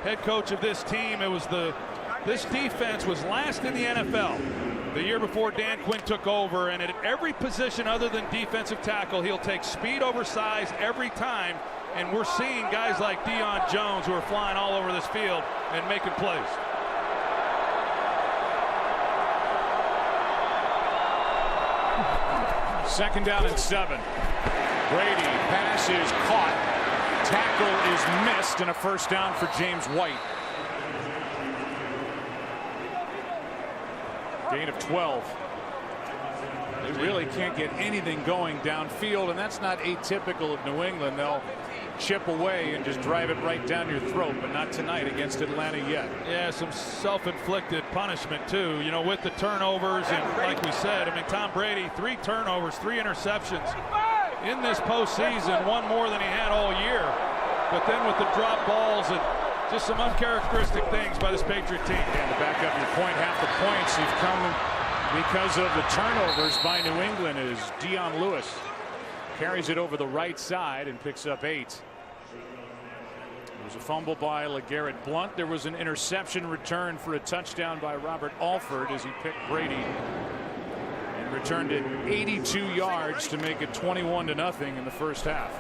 head coach of this team. It was this defense was last in the NFL the year before Dan Quinn took over, and at every position other than defensive tackle, he'll take speed over size every time, and we're seeing guys like Deion Jones who are flying all over this field and making plays. Second down and 7. Brady, pass is caught. Tackle is missed, and a first down for James White. Gain of 12. They really can't get anything going downfield, and that's not atypical of New England. They'll chip away and just drive it right down your throat, but not tonight against Atlanta yet. Yeah, some self-inflicted punishment too, you know, with the turnovers, and like we said, I mean, Tom Brady, 3 turnovers, 3 interceptions in this postseason, one more than he had all year. But then with the drop balls and just some uncharacteristic things by this Patriot team. And to back up your point, half the points have come because of the turnovers by New England as Dion Lewis carries it over the right side and picks up 8. There was a fumble by LeGarrette Blount. There was an interception return for a touchdown by Robert Alford as he picked Brady and returned it 82 yards to make it 21-0 in the first half.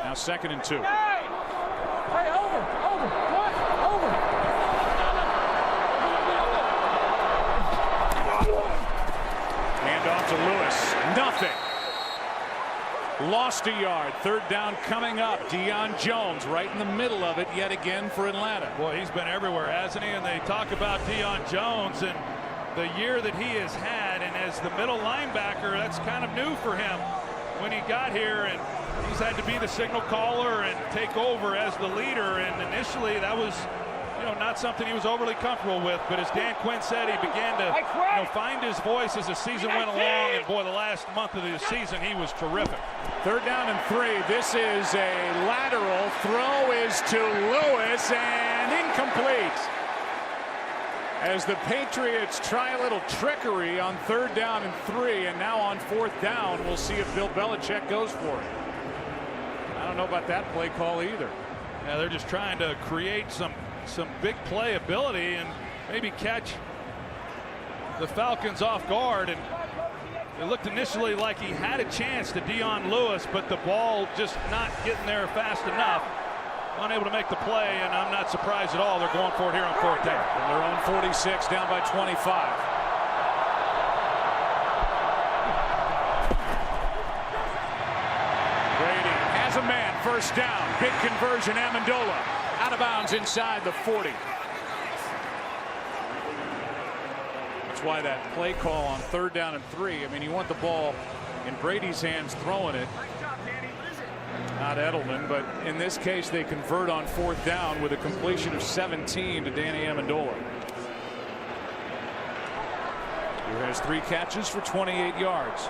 Now 2nd and 2. Hey, over. Hand off to Lewis. Nothing. Lost a yard. 3rd down coming up. Deion Jones right in the middle of it yet again for Atlanta. Boy, he's been everywhere, hasn't he? And they talk about Deion Jones and the year that he has had, and as the middle linebacker, that's kind of new for him when he got here, and he's had to be the signal caller and take over as the leader, and initially that was, you know, not something he was overly comfortable with, but as Dan Quinn said, he began to, you know, find his voice as the season went along, and boy, the last month of the season he was terrific. 3rd down and 3. This is a lateral. Throw is to Lewis and incomplete. As the Patriots try a little trickery on 3rd down and 3, and now on 4th down, we'll see if Bill Belichick goes for it. I don't know about that play call either. Yeah, they're just trying to create some big play ability and maybe catch the Falcons off guard, and it looked initially like he had a chance to Dion Lewis, but the ball just not getting there fast enough. Unable to make the play, and I'm not surprised at all they're going for it here on 4th down. From their own 46, down by 25. Brady has a man. 1st down. Big conversion. Amendola out of bounds inside the 40. That's why that play call on 3rd down and 3. I mean, you want the ball in Brady's hands throwing it, not Edelman, but in this case they convert on 4th down with a completion of 17 to Danny Amendola, who has 3 catches for 28 yards.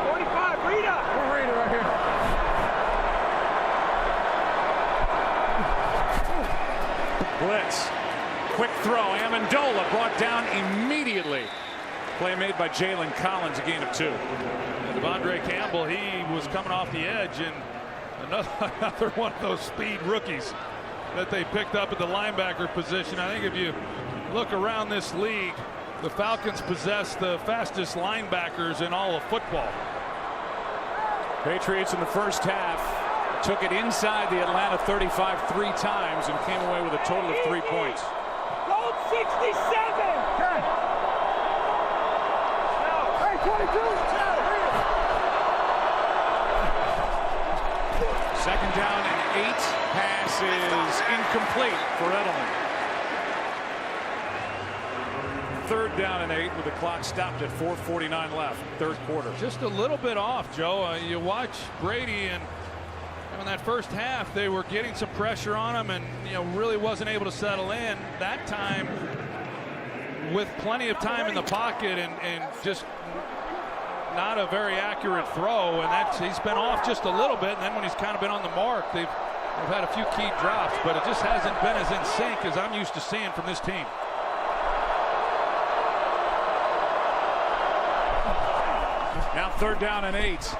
45, Rita. We're Rita right here. Blitz. quick throw. Amendola brought down immediately. Play made by Jalen Collins, a gain of 2. Devondre Campbell, he was coming off the edge, and another one of those speed rookies that they picked up at the linebacker position. I think if you look around this league, the Falcons possess the fastest linebackers in all of football. Patriots in the first half took it inside the Atlanta 35 3 times and came away with a total of 3 points. Gold 67. Hey, 22. Second down and 8. Pass is incomplete for Edelman. Third down and 8 with the clock stopped at 4:49 left, third quarter. Just a little bit off, Joe. You watch Brady, and in that first half they were getting some pressure on him, and really wasn't able to settle in. That time, with plenty of time in the pocket, and just not a very accurate throw, and he's been off just a little bit. And then when he's kind of been on the mark, they've had a few key drops, but it just hasn't been as in sync as I'm used to seeing from this team. Now third down and 8.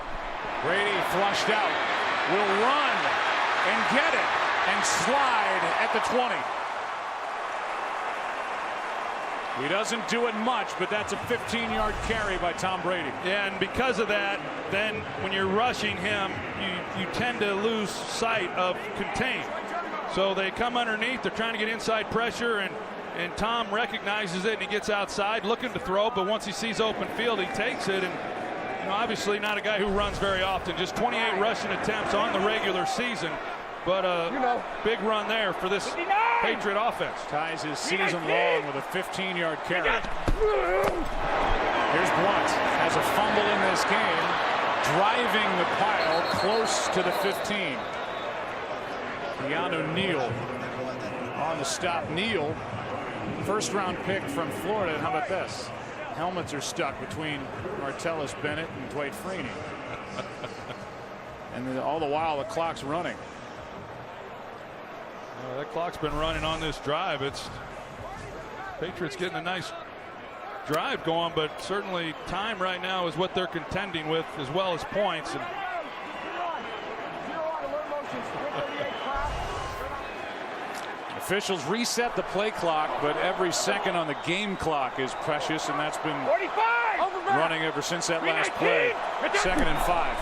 Brady flushed out, will run and get it and slide at the 20. He doesn't do it much, but that's a 15-yard carry by Tom Brady. Yeah, and because of that, then when you're rushing him, you tend to lose sight of contain. So they come underneath, they're trying to get inside pressure, and Tom recognizes it, and he gets outside looking to throw, but once he sees open field, he takes it. And obviously not a guy who runs very often, just 28 rushing attempts on the regular season, but a big run there for this Patriot offense. Ties his season long with a 15-yard carry. Here's Blunt, has a fumble in this game, driving the pile close to the 15. Keanu Neal on the stop. Neal, first-round pick from Florida, and how about this? Helmets are stuck between Martellus Bennett and Dwight Freeney. And all the while the clock's running. That clock's been running on this drive. It's Patriots getting a nice drive going, but certainly time right now is what they're contending with, as well as points. And officials reset the play clock, but every second on the game clock is precious, and that's been running ever since that last play. 2nd and 5.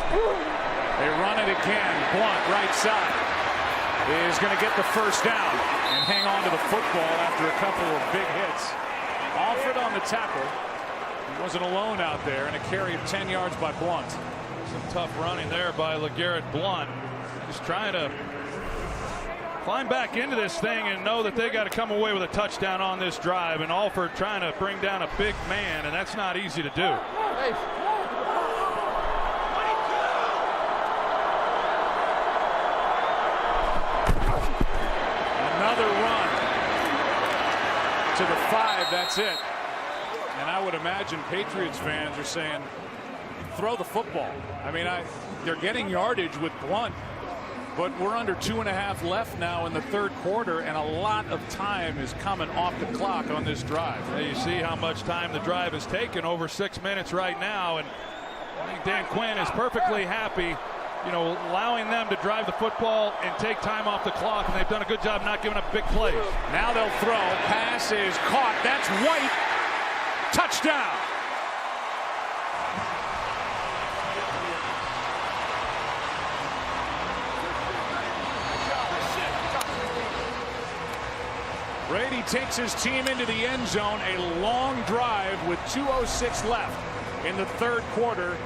They run it again. Blunt, right side, is going to get the first down and hang on to the football after a couple of big hits. Alford on the tackle. He wasn't alone out there, and a carry of 10 yards by Blunt. Some tough running there by LeGarrette Blunt. Just trying to climb back into this thing and know that they got to come away with a touchdown on this drive. And Alford trying to bring down a big man, and that's not easy to do. Another run to the 5. That's it. And I would imagine Patriots fans are saying, throw the football. I mean, they're getting yardage with Blunt, but we're under 2.5 left now in the third quarter, and a lot of time is coming off the clock on this drive. You see how much time the drive has taken, over 6 minutes right now, and I think Dan Quinn is perfectly happy, allowing them to drive the football and take time off the clock, and they've done a good job not giving up big plays. Now they'll throw. Pass is caught. That's White. Touchdown. Brady takes his team into the end zone. A long drive with 2:06 left in the third quarter.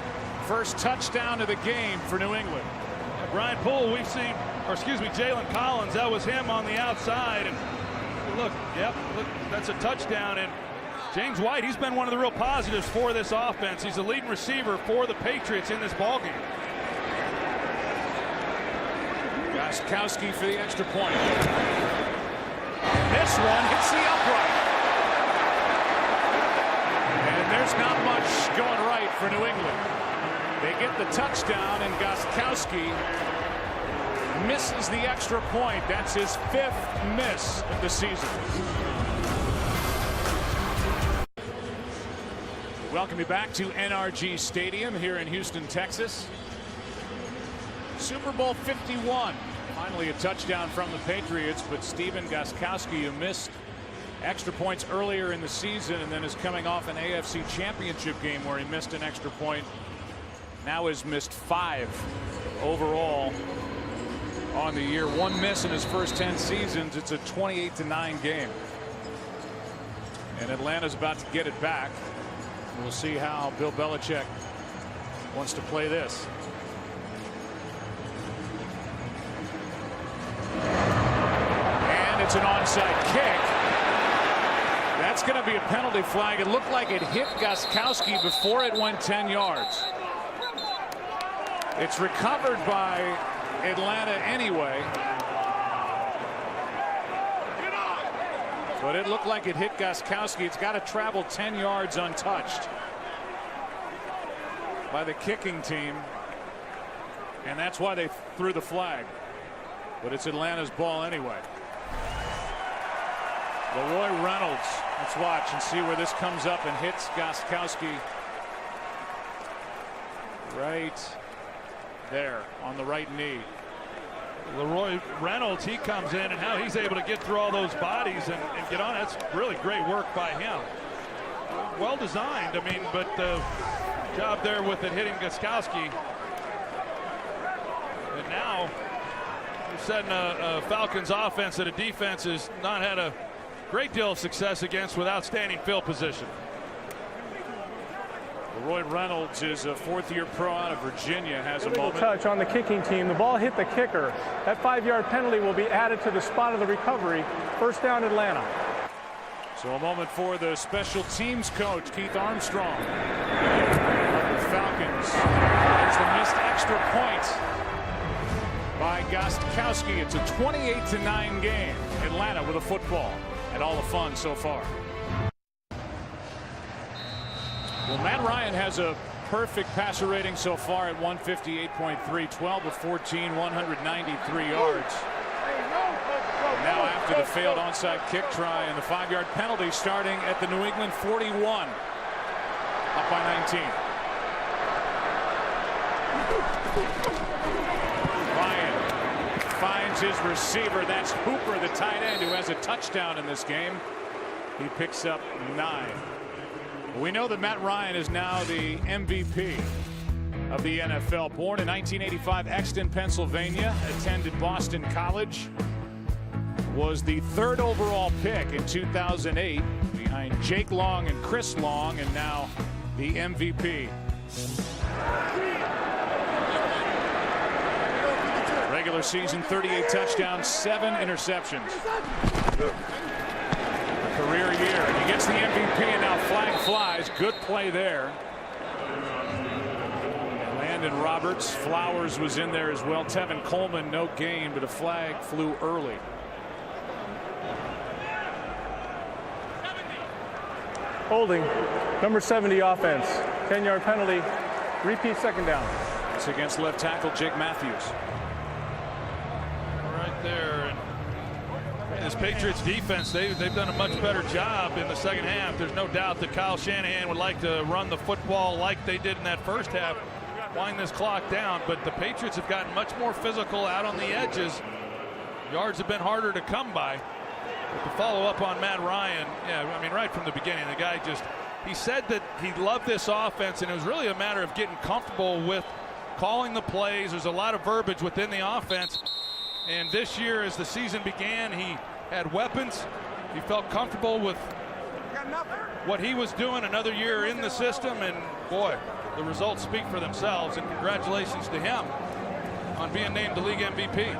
First touchdown of the game for New England. Brian Poole, we've seen, Jalen Collins, that was him on the outside. And look, that's a touchdown. And James White, he's been one of the real positives for this offense. He's the leading receiver for the Patriots in this ballgame. Gostkowski for the extra point. And this one hits the upright. And there's not much going right for New England. They get the touchdown, and Gostkowski misses the extra point. That's his 5th miss of the season. Welcome you back to NRG Stadium here in Houston, Texas. Super Bowl 51. Finally a touchdown from the Patriots, but Stephen Gostkowski, who missed extra points earlier in the season and then is coming off an AFC Championship game where he missed an extra point, now has missed 5 overall on the year. 1 miss in his first 10 seasons. It's a 28-9 game. And Atlanta's about to get it back. We'll see how Bill Belichick wants to play this. And it's an onside kick. That's going to be a penalty flag. It looked like it hit Gostkowski before it went 10 yards. It's recovered by Atlanta anyway. But it looked like it hit Gostkowski. It's got to travel 10 yards untouched by the kicking team. And that's why they threw the flag. But it's Atlanta's ball anyway. Leroy Reynolds. Let's watch and see where this comes up and hits Gostkowski right there on the right knee. Leroy Reynolds, he comes in, and how he's able to get through all those bodies and get on. That's really great work by him. Well designed, I mean, but the job there with it hitting Gostkowski. And now you're setting a Falcons offense that a defense has not had a great deal of success against with outstanding field position. Leroy Reynolds is a 4th-year pro out of Virginia. Has a moment. Touch on the kicking team. The ball hit the kicker. That 5-yard penalty will be added to the spot of the recovery. First down, Atlanta. So a moment for the special teams coach, Keith Armstrong. The Falcons. There's the missed extra point by Gostkowski. It's a 28-9 game. Atlanta with a football and all the fun so far. Well, Matt Ryan has a perfect passer rating so far at 158.3, 12 of 14, 193 yards. And now after the failed onside kick try and the 5-yard penalty starting at the New England 41, up by 19. Ryan finds his receiver. That's Hooper, the tight end, who has a touchdown in this game. He picks up 9. We know that Matt Ryan is now the MVP of the NFL. Born in 1985, Exton, Pennsylvania, attended Boston College, was the 3rd overall pick in 2008 behind Jake Long and Chris Long, and now the MVP. Regular season, 38 touchdowns, 7 interceptions. Career year, and he gets the MVP, and now flag flies. Good play there. Landon Roberts, Flowers was in there as well. Tevin Coleman, no gain, but a flag flew early. Holding. Number 70 offense. 10-yard penalty. Repeat second down. It's against left tackle Jake Matthews. Right there. And this Patriots defense, they've done a much better job in the second half. There's no doubt that Kyle Shanahan would like to run the football like they did in that first half, wind this clock down, but the Patriots have gotten much more physical out on the edges. Yards have been harder to come by. But to follow up on Matt Ryan, yeah, I mean, right from the beginning, the guy he said that he loved this offense, and it was really a matter of getting comfortable with calling the plays. There's a lot of verbiage within the offense. And this year, as the season began, he had weapons. He felt comfortable with what he was doing. Another year in the system, and boy, the results speak for themselves. And congratulations to him on being named the league MVP.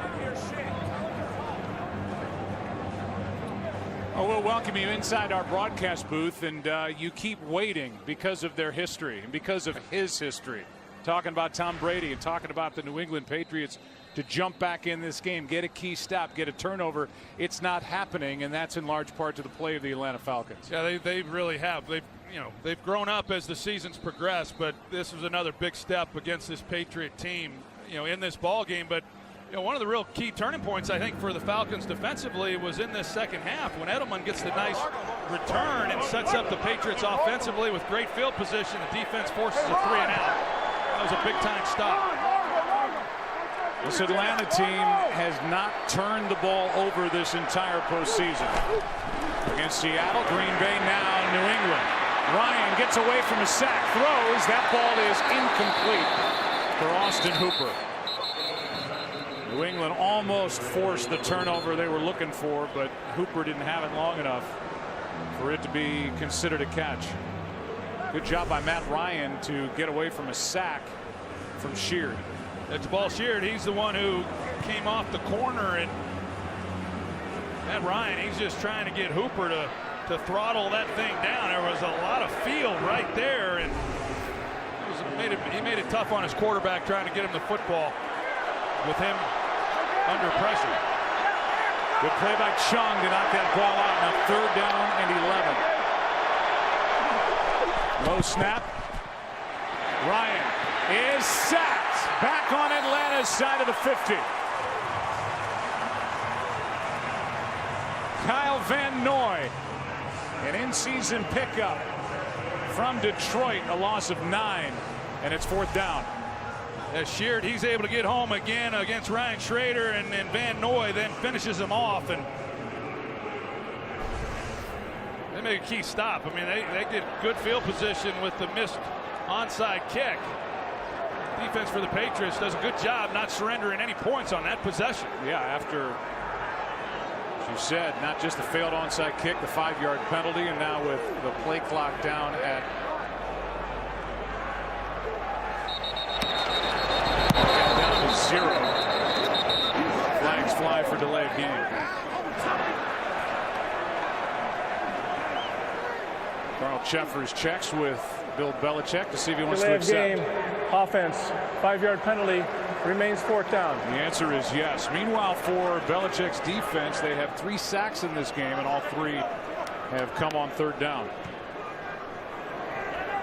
Oh, we'll welcome you inside our broadcast booth, and you keep waiting because of their history and because of his history. Talking about Tom Brady and talking about the New England Patriots to jump back in this game, get a key stop, get a turnover. It's not happening, and that's in large part to the play of the Atlanta Falcons. Yeah, they really have. They've grown up as the season's progressed, but this was another big step against this Patriot team, in this ball game. But You know, one of the real key turning points, I think, for the Falcons defensively was in this second half when Edelman gets the nice return and sets up the Patriots offensively with great field position. The defense forces a 3-and-out. That was a big-time stop. This Atlanta team has not turned the ball over this entire postseason. Against Seattle, Green Bay, now New England. Ryan gets away from a sack, throws. That ball is incomplete for Austin Hooper. New England almost forced the turnover they were looking for, but Hooper didn't have it long enough for it to be considered a catch. Good job by Matt Ryan to get away from a sack from Sheard. It's ball Sheard. He's the one who came off the corner, and Matt Ryan, he's just trying to get Hooper to throttle that thing down. There was a lot of field right there, and he made it tough on his quarterback trying to get him the football with him under pressure. Good play by Chung to knock that ball out. Now 3rd down and 11. Low snap. Ryan is sacked. Back on Atlanta's side of the 50. Kyle Van Noy, an in-season pickup from Detroit, a loss of 9, and it's 4th down. As Sheard, he's able to get home again against Ryan Schrader, and Van Noy then finishes him off, and they make a key stop. I mean, they get good field position with the missed onside kick. Defense for the Patriots does a good job not surrendering any points on that possession. Yeah, after she said not just the failed onside kick, the 5-yard penalty, and now with the play clock down at down to 0. Flags fly for delay of game. Carl Cheffers checks with Bill Belichick to see if he wants to accept. Game, offense, 5-yard penalty, remains 4th down. The answer is yes. Meanwhile, for Belichick's defense, they have 3 sacks in this game, and all 3 have come on 3rd down.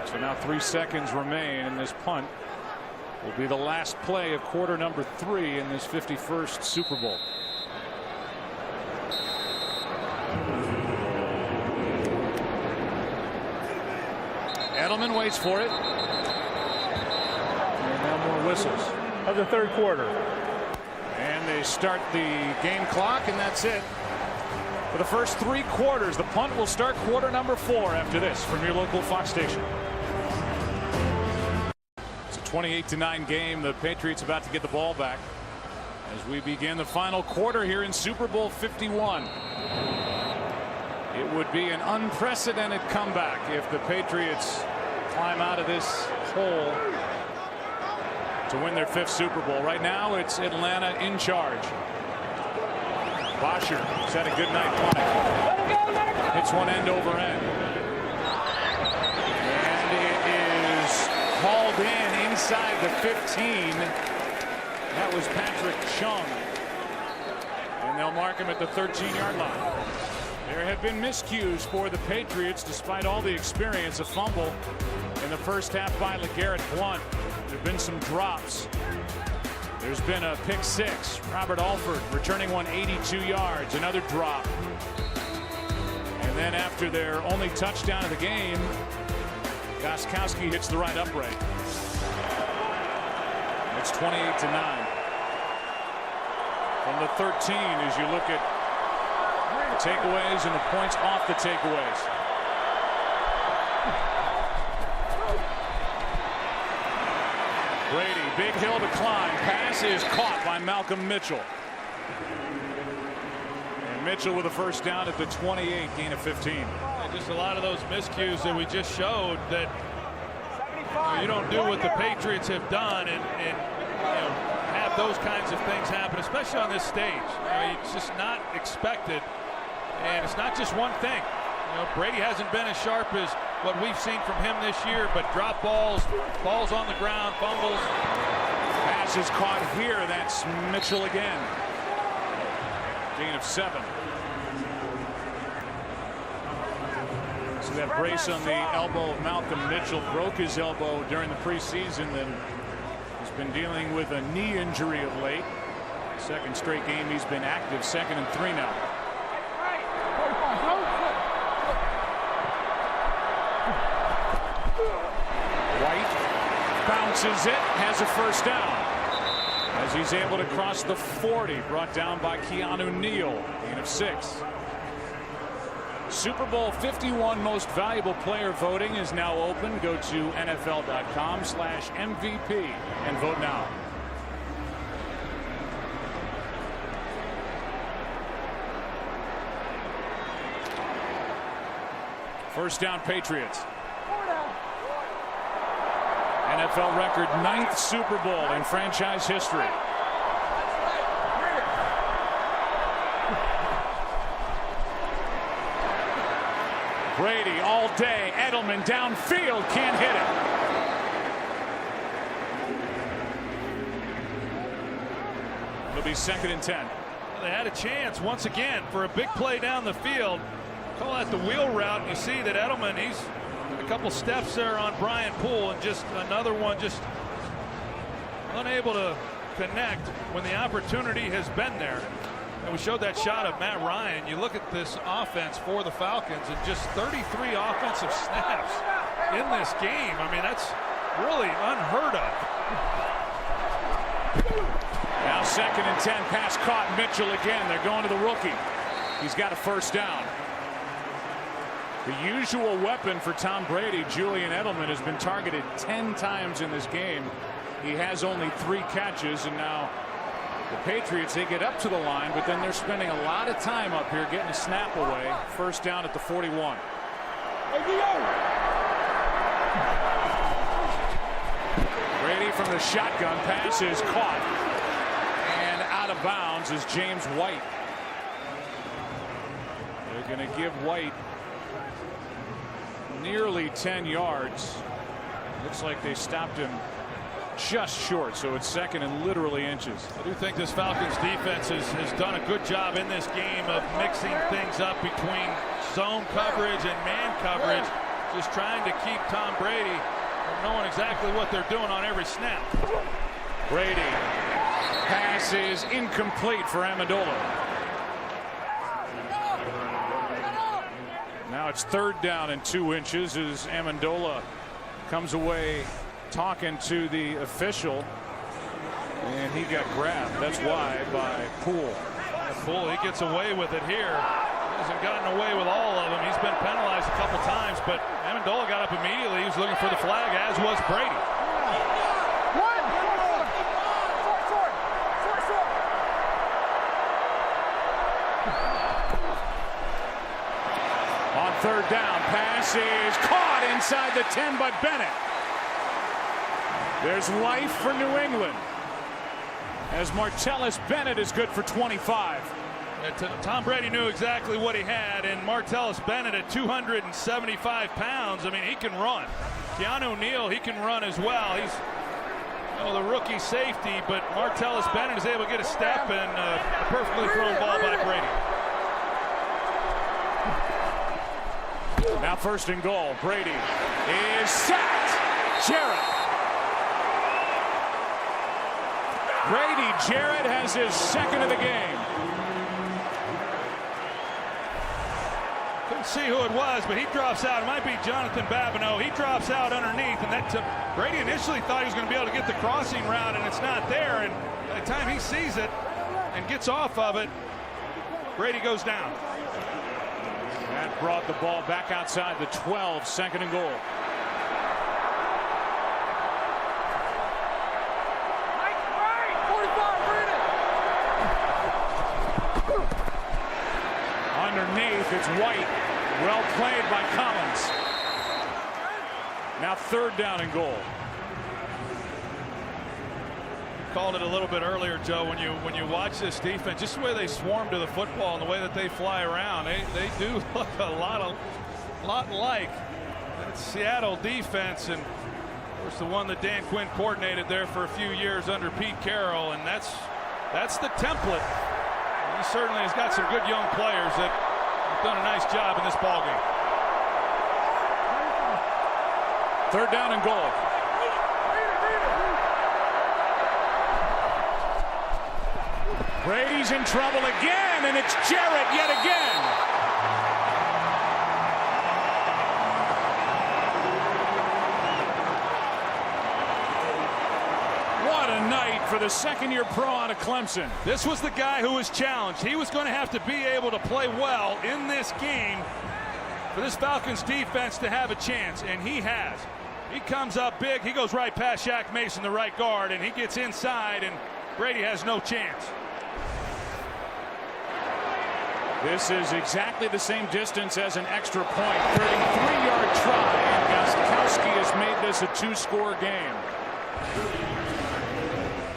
So now 3 seconds remain, and this punt will be the last play of quarter number 3 in this 51st Super Bowl. Edelman waits for it. And now more whistles. Of the 3rd quarter. And they start the game clock, and that's it. For the first 3 quarters, the punt will start quarter number 4 after this from your local Fox station. It's a 28-9 game. The Patriots about to get the ball back as we begin the final quarter here in Super Bowl 51. It would be an unprecedented comeback if the Patriots climb out of this hole to win their 5th Super Bowl. Right now, it's Atlanta in charge. Bosher has had a good night punting. Hits one end over end. And it is hauled in inside the 15. That was Patrick Chung. And they'll mark him at the 13-yard line. There have been miscues for the Patriots despite all the experience. A fumble in the first half by LeGarrette Blount. There have been some drops. There's been a pick 6. Robert Alford returning one 82 yards. Another drop. And then after their only touchdown of the game, Gostkowski hits the right upright. It's 28-9. From the 13 as you look at takeaways and the points off the takeaways. Brady, big hill to climb. Pass is caught by Malcolm Mitchell. And Mitchell with a first down at the 28, gain of 15. And just a lot of those miscues that we just showed that you don't do what the Patriots have done and have those kinds of things happen, especially on this stage. It's just not expected. And it's not just one thing. Brady hasn't been as sharp as what we've seen from him this year, but drop balls, balls on the ground, fumbles. Pass is caught here. That's Mitchell again. Gain of 7. So that brace on the elbow of Malcolm Mitchell, broke his elbow during the preseason, and has been dealing with a knee injury of late. Second straight game he's been active. 2nd and 3 now. White bounces it, has a first down. As he's able to cross the 40, brought down by Keanu Neal, gain of 6. Super Bowl 51 most valuable player voting is now open. Go to NFL.com/MVP and vote now. First down, Patriots. NFL record 9th Super Bowl in franchise history. Brady all day. Edelman downfield, can't hit it. It'll be 2nd and 10. Well, they had a chance once again for a big play down the field. Call that the wheel route, and you see that Edelman, he's a couple steps there on Brian Poole, and just another one just unable to connect when the opportunity has been there. And we showed that shot of Matt Ryan. You look at this offense for the Falcons and just 33 offensive snaps in this game. I mean, that's really unheard of. Now 2nd and 10, pass caught. Mitchell again. They're going to the rookie. He's got a first down. The usual weapon for Tom Brady, Julian Edelman, has been targeted 10 times in this game. He has only 3 catches, and now the Patriots, they get up to the line, but then they're spending a lot of time up here getting a snap away. First down at the 41. Brady from the shotgun, pass is caught, and out of bounds is James White. They're going to give White nearly 10 yards. Looks like they stopped him just short, so it's 2nd and literally inches. I do think this Falcons defense has done a good job in this game of mixing things up between zone coverage and man coverage, just trying to keep Tom Brady from knowing exactly what they're doing on every snap. Brady, pass is incomplete for Amendola. Now it's 3rd down and 2 inches as Amendola comes away talking to the official, and he got grabbed. That's why by Poole. Poole, he gets away with it here. He hasn't gotten away with all of them. He's been penalized a couple times, but Amendola got up immediately. He was looking for the flag, as was Brady. On 3rd down, pass is caught inside the 10 by Bennett. There's life for New England as Martellus Bennett is good for 25. Tom Brady knew exactly what he had, and Martellus Bennett at 275 pounds, I mean, he can run. Keanu Neal, he can run as well. He's the rookie safety, but Martellus Bennett is able to get a step and a perfectly thrown ball by Brady. Now 1st and goal. Brady is sacked. Jarrett. Brady Jarrett has his 2nd of the game. Couldn't see who it was, but he drops out. It might be Jonathan Babineau. He drops out underneath, and that Brady initially thought he was going to be able to get the crossing route, and it's not there. And by the time he sees it and gets off of it, Brady goes down. That brought the ball back outside the 12, 2nd and goal. Underneath, it's White. Well played by Collins. Now 3rd down and goal. Called it a little bit earlier, Joe, when you watch this defense, just the way they swarm to the football and the way that they fly around, they do look a lot like that Seattle defense, and of course the one that Dan Quinn coordinated there for a few years under Pete Carroll, and that's the template. He certainly has got some good young players that have done a nice job in this ball game. 3rd down and goal. Brady's in trouble again, and it's Jarrett yet again. What a night for the second-year pro out of Clemson. This was the guy who was challenged. He was going to have to be able to play well in this game for this Falcons defense to have a chance, and he has. He comes up big. He goes right past Shaq Mason, the right guard, and he gets inside, and Brady has no chance. This is exactly the same distance as an extra point. 33-yard try, and Gostkowski has made this a two-score game.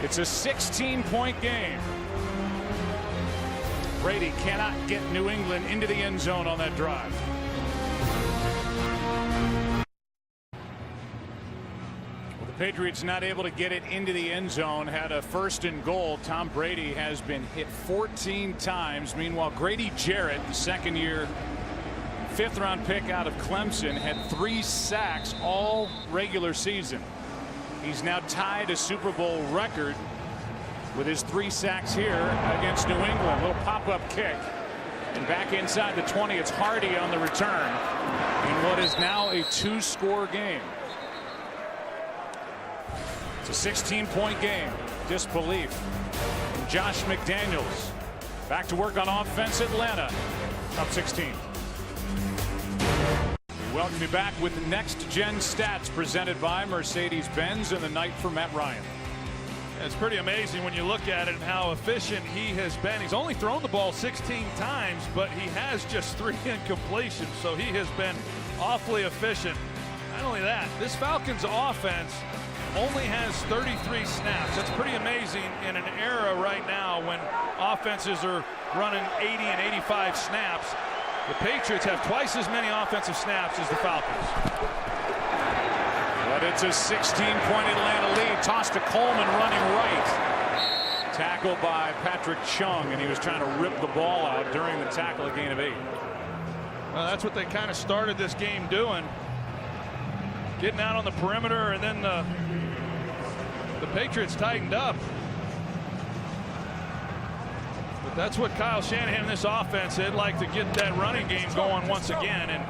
It's a 16-point game. Brady cannot get New England into the end zone on that drive. Well, the Patriots not able to get it into the end zone. Had a first and goal. Tom Brady has been hit 14 times. Meanwhile, Grady Jarrett, the second-year fifth-round pick out of Clemson, had 3 sacks all regular season. He's now tied a Super Bowl record with his 3 sacks here against New England. Little pop-up kick. And back inside the 20, it's Hardy on the return in what is now a 2-score game. It's a 16-point game. Disbelief. And Josh McDaniels back to work on offense. Atlanta up 16. Welcome you back with the Next Gen Stats presented by Mercedes-Benz and the night for Matt Ryan. It's pretty amazing when you look at it and how efficient he has been. He's only thrown the ball 16 times, but he has just 3 incompletions, so he has been awfully efficient. Not only that, this Falcons offense only has 33 snaps. That's pretty amazing in an era right now when offenses are running 80 and 85 snaps. The Patriots have twice as many offensive snaps as the Falcons. But it's a 16-point Atlanta lead. Toss to Coleman running right. Tackled by Patrick Chung, and he was trying to rip the ball out during the tackle, a gain of 8. Well, that's what they kind of started this game doing. Getting out on the perimeter, and then the Patriots tightened up. But that's what Kyle Shanahan and this offense, they'd like to get that running game going once again and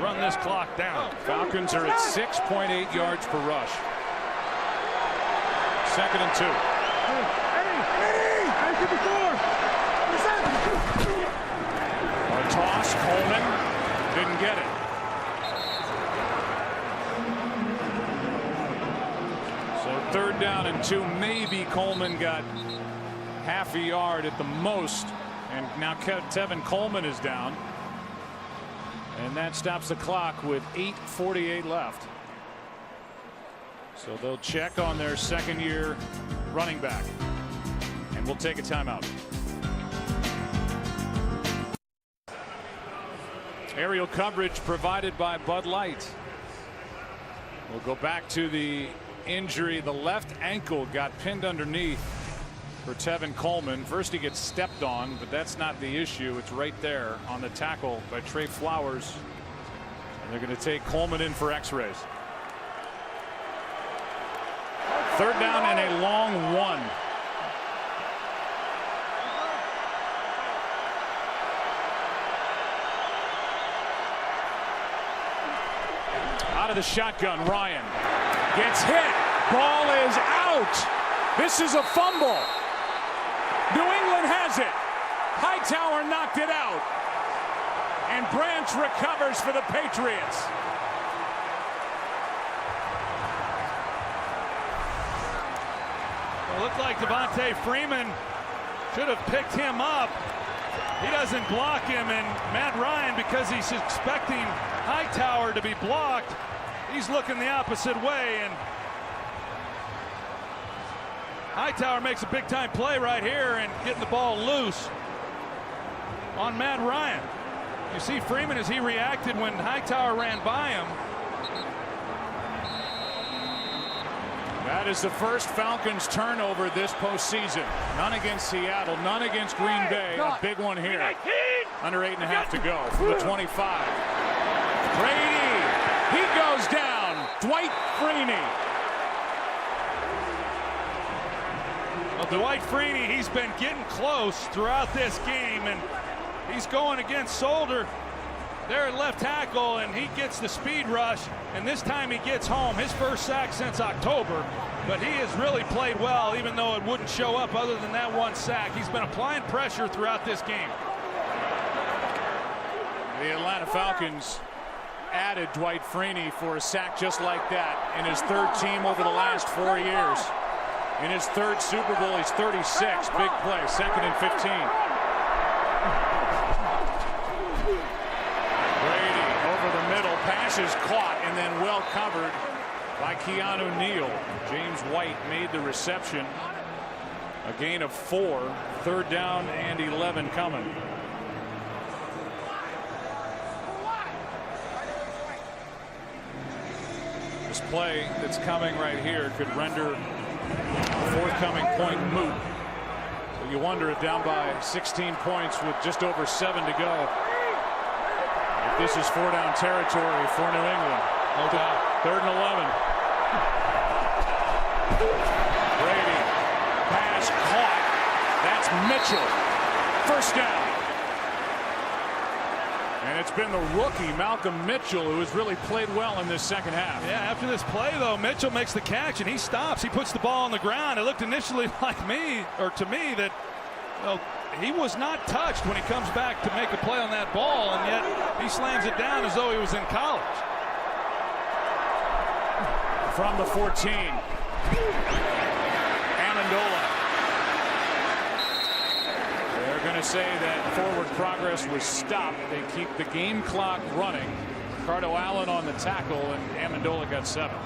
run this clock down. Falcons are at 6.8 yards per rush. 2nd and 2. A toss, Coleman didn't get it. So 3rd down and 2. Maybe Coleman got half a yard at the most, and now Tevin Coleman is down, and that stops the clock with 8:48 left. So they'll check on their second-year running back, and we'll take a timeout. Aerial coverage provided by Bud Light. We'll go back to the injury. The left ankle got pinned underneath for Tevin Coleman. First he gets stepped on, but that's not the issue. It's right there on the tackle by Trey Flowers. And they're going to take Coleman in for x-rays. 3rd down and a long 1. Out of the shotgun, Ryan gets hit. Ball is out. This is a fumble. New England has it. Hightower knocked it out. And Branch recovers for the Patriots. It looked like Devontae Freeman should have picked him up. He doesn't block him, and Matt Ryan, because he's expecting Hightower to be blocked, he's looking the opposite way, and Hightower makes a big-time play right here and getting the ball loose on Matt Ryan. You see Freeman as he reacted when Hightower ran by him. That is the first Falcons turnover this postseason. None against Seattle, none against Green Bay. A big one here. Under 8.5 to go from the 25. Brady, he goes down. Dwight Freeney. Well, Dwight Freeney, he's been getting close throughout this game, and he's going against Solder there at left tackle, and he gets the speed rush, and this time he gets home. His first sack since October, but he has really played well, even though it wouldn't show up other than that one sack. He's been applying pressure throughout this game. The Atlanta Falcons added Dwight Freeney for a sack just like that in his third team over the last 4 years. In his third Super Bowl, he's 36. Big play, 2nd and 15. Brady over the middle, pass is caught and then well covered by Keanu Neal. James White made the reception. A gain of 4, 3rd down and 11 coming. This play that's coming right here could render a forthcoming point moot. But you wonder if down by 16 points with just over 7 to go, if this is 4-down territory for New England. No doubt. 3rd and 11. Brady, pass caught. That's Mitchell. 1st down. And it's been the rookie, Malcolm Mitchell, who has really played well in this second half. Yeah, after this play, though, Mitchell makes the catch, and he stops. He puts the ball on the ground. It looked initially like to me, that he was not touched when he comes back to make a play on that ball, and yet he slams it down as though he was in college. From the 14. Amendola. They're going to say that forward progress was stopped. They keep the game clock running. Ricardo Allen on the tackle, and Amendola got 7.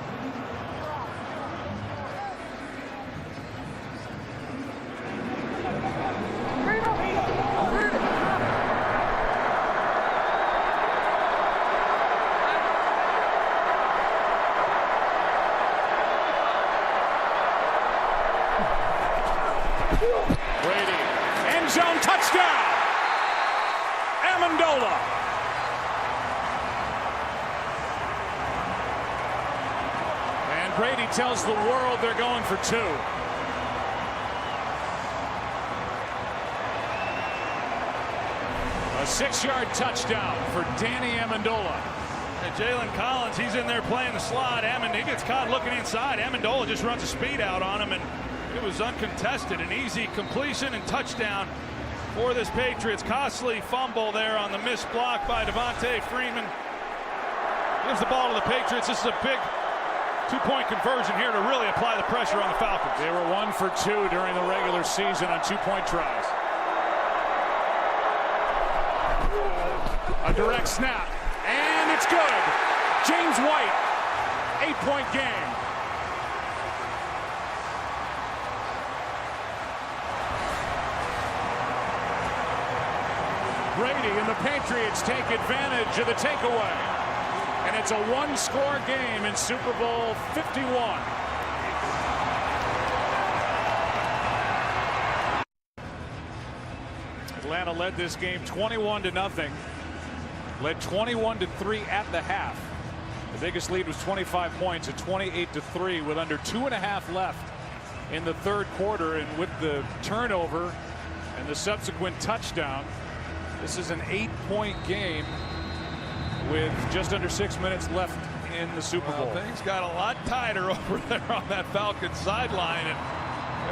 Brady, end zone touchdown. Amendola. And Brady tells the world they're going for 2. A 6-yard touchdown for Danny Amendola. And Jalen Collins, he's in there playing the slot. He gets caught looking inside. Amendola just runs a speed out on him, and it was uncontested. An easy completion and touchdown for this Patriots. Costly fumble there on the missed block by Devontae Freeman. Gives the ball to the Patriots. This is a big 2-point conversion here to really apply the pressure on the Falcons. They were 1 for 2 during the regular season on 2-point tries. A direct snap, and it's good. James White, 8-point game. Brady and the Patriots take advantage of the takeaway. And it's a 1-score game in Super Bowl 51. Atlanta led this game 21-0. Led 21-3 at the half. The biggest lead was 25 points at 28-3 with under 2.5 left in the 3rd quarter. And with the turnover and the subsequent touchdown, this is an 8-point game with just under 6 minutes left in the Super Bowl. Things got a lot tighter over there on that Falcons sideline, and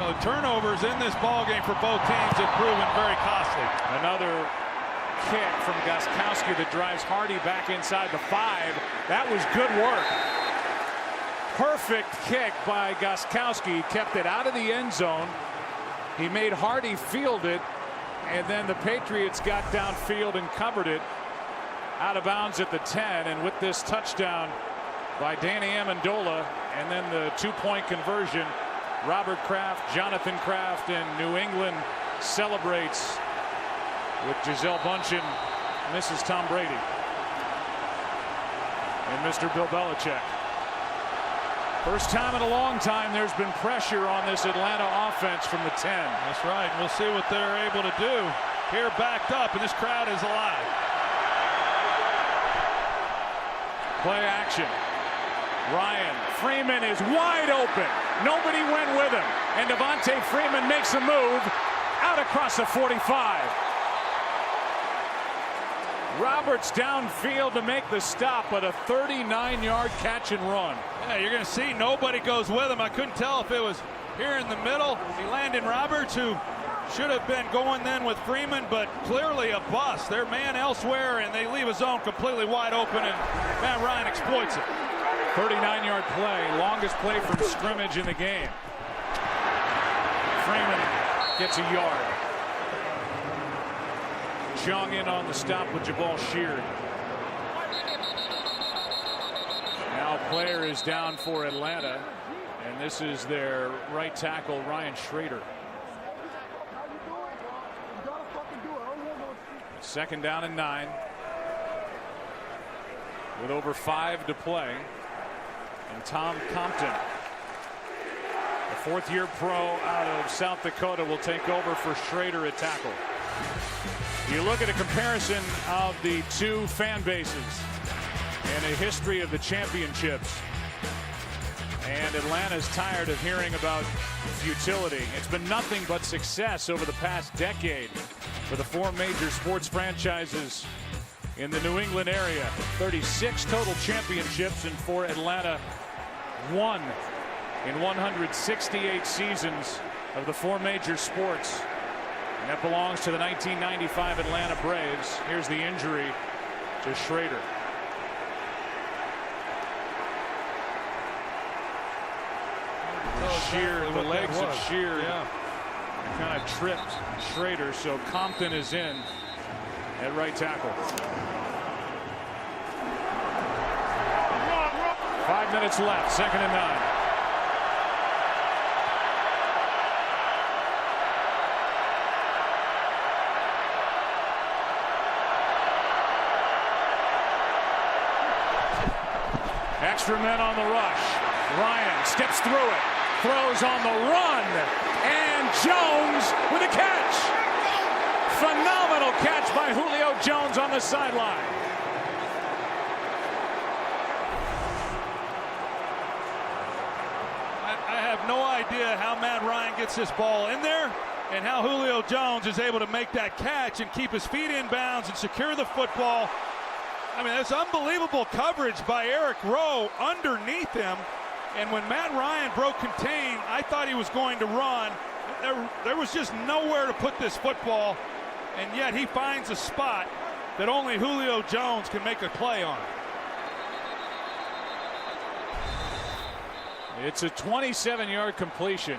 the turnovers in this ball game for both teams have proven very costly. Another kick from Gostkowski that drives Hardy back inside the 5. That was good work. Perfect kick by Gostkowski. Kept it out of the end zone. He made Hardy field it, and then the Patriots got downfield and covered it out of bounds at the 10. And with this touchdown by Danny Amendola and then the 2-point conversion, Robert Kraft, Jonathan Kraft, and New England celebrates with Gisele Bündchen, Mrs. Tom Brady, and Mr. Bill Belichick. First time in a long time there's been pressure on this Atlanta offense from the 10. That's right. We'll see what they're able to do here, backed up, and this crowd is alive. Play action. Ryan Freeman is wide open. Nobody went with him. And Devontae Freeman makes a move out across the 45. Roberts downfield to make the stop, but a 39-yard catch and run. Yeah, you're going to see nobody goes with him. I couldn't tell if it was here in the middle. He landed Roberts, who should have been going then with Freeman, but clearly a bust. They're man elsewhere, and they leave a zone completely wide open, and Matt Ryan exploits it. 39-yard play, longest play from scrimmage in the game. Freeman gets a yard. Chung in on the stop with Jabal Sheard. Now player is down for Atlanta, and this is their right tackle, Ryan Schrader. Second down and 9 with over 5 to play. And Tom Compton, a fourth-year pro out of South Dakota, will take over for Schrader at tackle. You look at a comparison of the two fan bases and a history of the championships. And Atlanta's tired of hearing about futility. It's been nothing but success over the past decade for the 4 major sports franchises in the New England area. 36 total championships, and for Atlanta, 1 in 168 seasons of the 4 major sports. And that belongs to the 1995 Atlanta Braves. Here's the injury to Schrader. Sheard, the legs of Sheard kind of tripped Schrader, so Compton is in at right tackle. 5 minutes left, 2nd and 9. Extra men on the rush. Ryan steps through it, throws on the run, and Jones with a catch. Phenomenal catch by Julio Jones on the sideline. I have no idea how Matt Ryan gets this ball in there and how Julio Jones is able to make that catch and keep his feet in bounds and secure the football. I mean, that's unbelievable coverage by Eric Rowe underneath him. And when Matt Ryan broke contain, I thought he was going to run. There was just nowhere to put this football, and yet he finds a spot that only Julio Jones can make a play on. It's a 27-yard completion.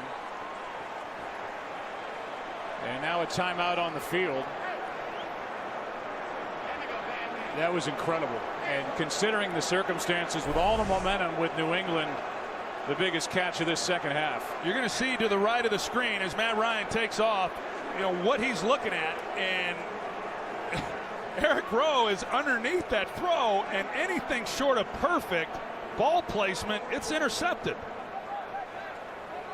And now a timeout on the field. That was incredible. And considering the circumstances, with all the momentum with New England, the biggest catch of this second half. You're going to see to the right of the screen as Matt Ryan takes off, you know, what he's looking at. And Eric Rowe is underneath that throw, and anything short of perfect ball placement, it's intercepted.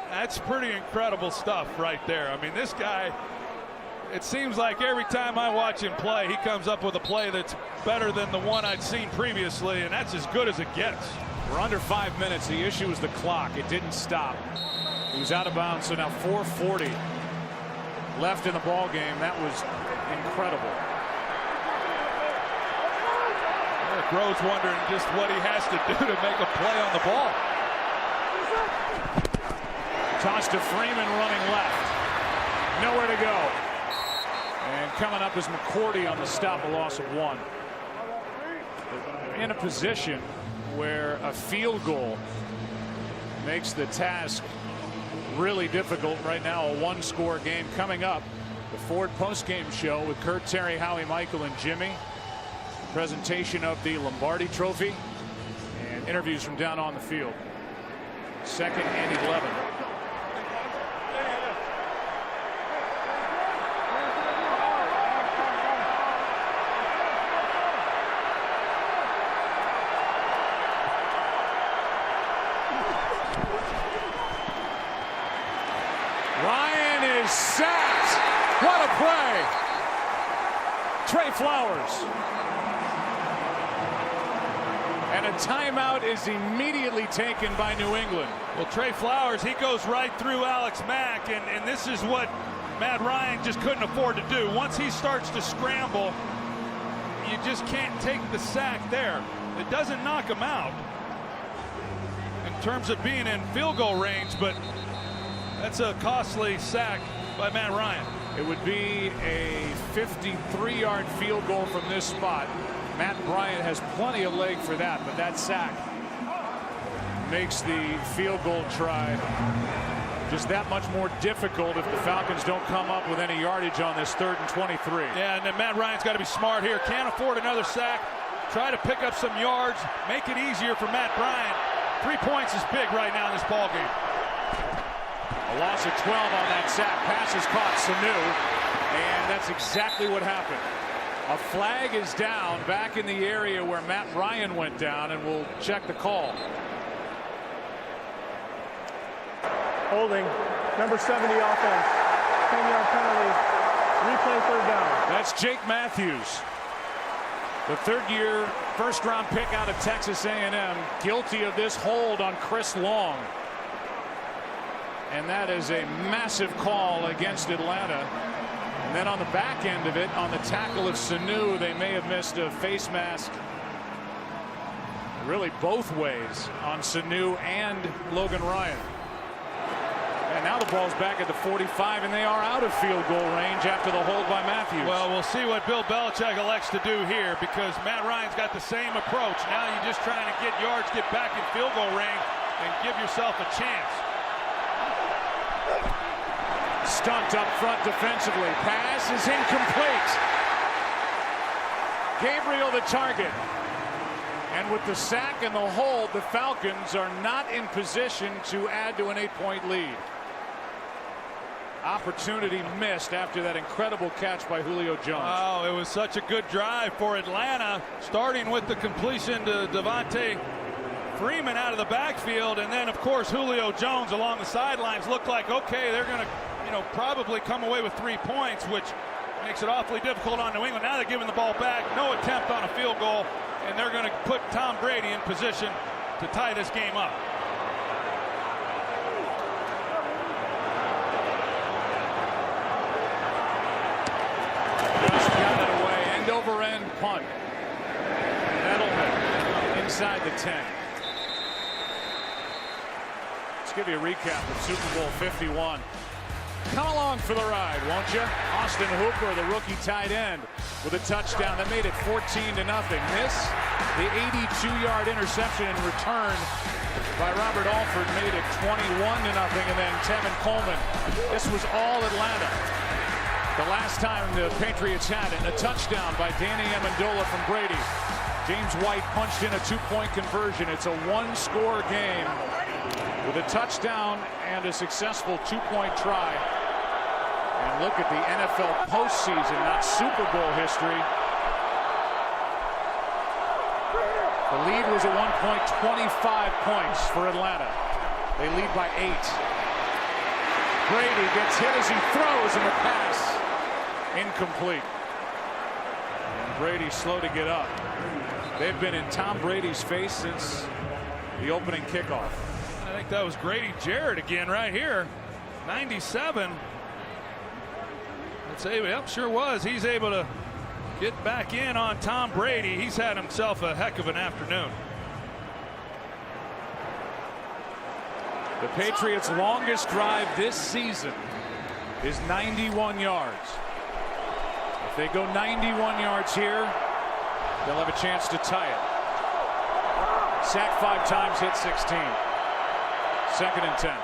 That's pretty incredible stuff right there. I mean, this guy, it seems like every time I watch him play, he comes up with a play that's better than the one I'd seen previously, and that's as good as it gets. We're under 5 minutes. The issue was the clock. It didn't stop. He was out of bounds, so now 4:40 left in the ball game. That was incredible. Eric Rowe's wondering just what he has to do to make a play on the ball. Toss to Freeman running left. Nowhere to go. And coming up is McCourty on the stop, a loss of 1. In a position where a field goal makes the task really difficult right now. A 1-score game coming up. The Ford postgame show with Kurt, Terry, Howie, Michael, and Jimmy. Presentation of the Lombardi Trophy and interviews from down on the field. 2nd and 11. Ryan is sacked. What a play. Trey Flowers. And a timeout is immediately taken by New England. Well, Trey Flowers, he goes right through Alex Mack, and this is what Matt Ryan just couldn't afford to do. Once he starts to scramble, you just can't take the sack there. It doesn't knock him out in terms of being in field goal range, but that's a costly sack by Matt Ryan. It would be a 53-yard field goal from this spot. Matt Bryant has plenty of leg for that, but that sack makes the field goal try just that much more difficult if the Falcons don't come up with any yardage on this 3rd and 23. Yeah, and then Matt Ryan's got to be smart here. Can't afford another sack. Try to pick up some yards. Make it easier for Matt Bryant. 3 points is big right now in this ball game. A loss of 12 on that sack. Pass is caught, Sanu, and that's exactly what happened. A flag is down back in the area where Matt Ryan went down, and we'll check the call. Holding, number 70 offense, 10-yard penalty, replay 3rd down. That's Jake Matthews, the 3rd-year first-round pick out of Texas A&M, guilty of this hold on Chris Long. And that is a massive call against Atlanta. And then on the back end of it, on the tackle of Sanu, they may have missed a face mask. Really both ways on Sanu and Logan Ryan. And now the ball's back at the 45, and they are out of field goal range after the hold by Matthews. Well, we'll see what Bill Belichick elects to do here, because Matt Ryan's got the same approach. Now you're just trying to get yards, get back in field goal range, and give yourself a chance. Stunt up front defensively. Pass is incomplete. Gabriel the target. And with the sack and the hold, the Falcons are not in position to add to an 8-point lead. Opportunity missed after that incredible catch by Julio Jones. Oh, it was such a good drive for Atlanta, starting with the completion to Devontae Freeman out of the backfield, and then of course Julio Jones along the sidelines. Looked like, okay, they're going to probably come away with 3 points, which makes it awfully difficult on New England. Now they're giving the ball back, no attempt on a field goal, and they're going to put Tom Brady in position to tie this game up. Just got it away. End-over-end punt. Edelman inside the 10. Let's give you a recap of Super Bowl 51. Come along for the ride, won't you? Austin Hooper, the rookie tight end, with a touchdown that made it 14-0. This, the 82-yard interception in return by Robert Alford made it 21-0, and then Tevin Coleman. This was all Atlanta. The last time the Patriots had it, a touchdown by Danny Amendola from Brady. James White punched in a 2-point conversion. It's a 1-score game with a touchdown and a successful 2-point try. And look at the NFL postseason, not Super Bowl history. The lead was at 1 point, 25 points for Atlanta. They lead by 8. Brady gets hit as he throws, and the pass incomplete. And Brady slow to get up. They've been in Tom Brady's face since the opening kickoff. I think that was Grady Jarrett again right here. 97. Let's say, yep, sure was. He's able to get back in on Tom Brady. He's had himself a heck of an afternoon. The Patriots' longest drive this season is 91 yards. If they go 91 yards here, they'll have a chance to tie it. Sacked 5 times, hit 16. 2nd and 10.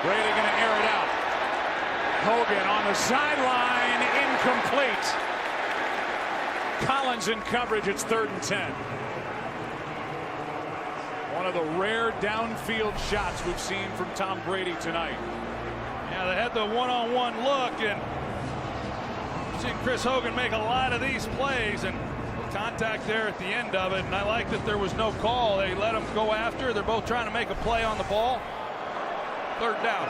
Brady going to air it out. Hogan on the sideline, incomplete. Collins in coverage. It's 3rd and 10. One of the rare downfield shots we've seen from Tom Brady tonight. Yeah, they had the one-on-one look, and you've seen Chris Hogan make a lot of these plays, and contact there at the end of it, and I like that there was no call. They let them go after. They're both trying to make a play on the ball. 3rd down.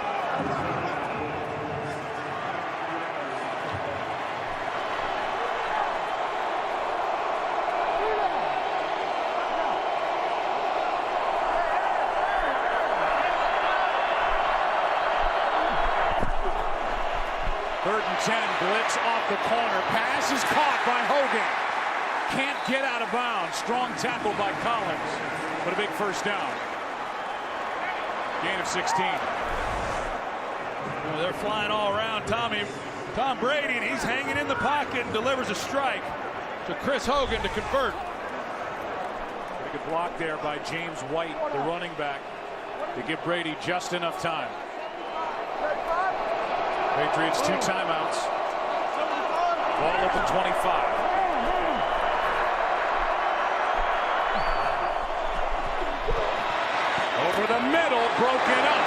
10, blitz off the corner. Pass is caught by Hogan. Can't get out of bounds. Strong tackle by Collins, but a big first down. Gain of 16. Well, they're flying all around Tom Brady, and he's hanging in the pocket and delivers a strike to Chris Hogan to convert. Pretty good block there by James White, the running back, to give Brady just enough time. Patriots 2 timeouts. Ball at the 25. Over the middle, broken up.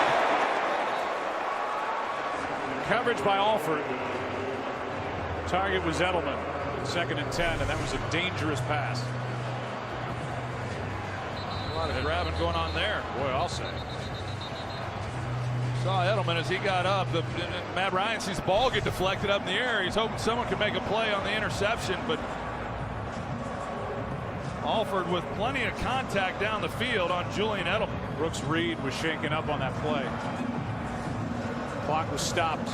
Coverage by Alford. Target was Edelman. 2nd and 10, and that was a dangerous pass. A lot of grabbing going on there. Boy, I'll say. Saw Edelman as he got up. Matt Ryan sees the ball get deflected up in the air. He's hoping someone can make a play on the interception, but Alford with plenty of contact down the field on Julian Edelman. Brooks Reed was shaken up on that play. Clock was stopped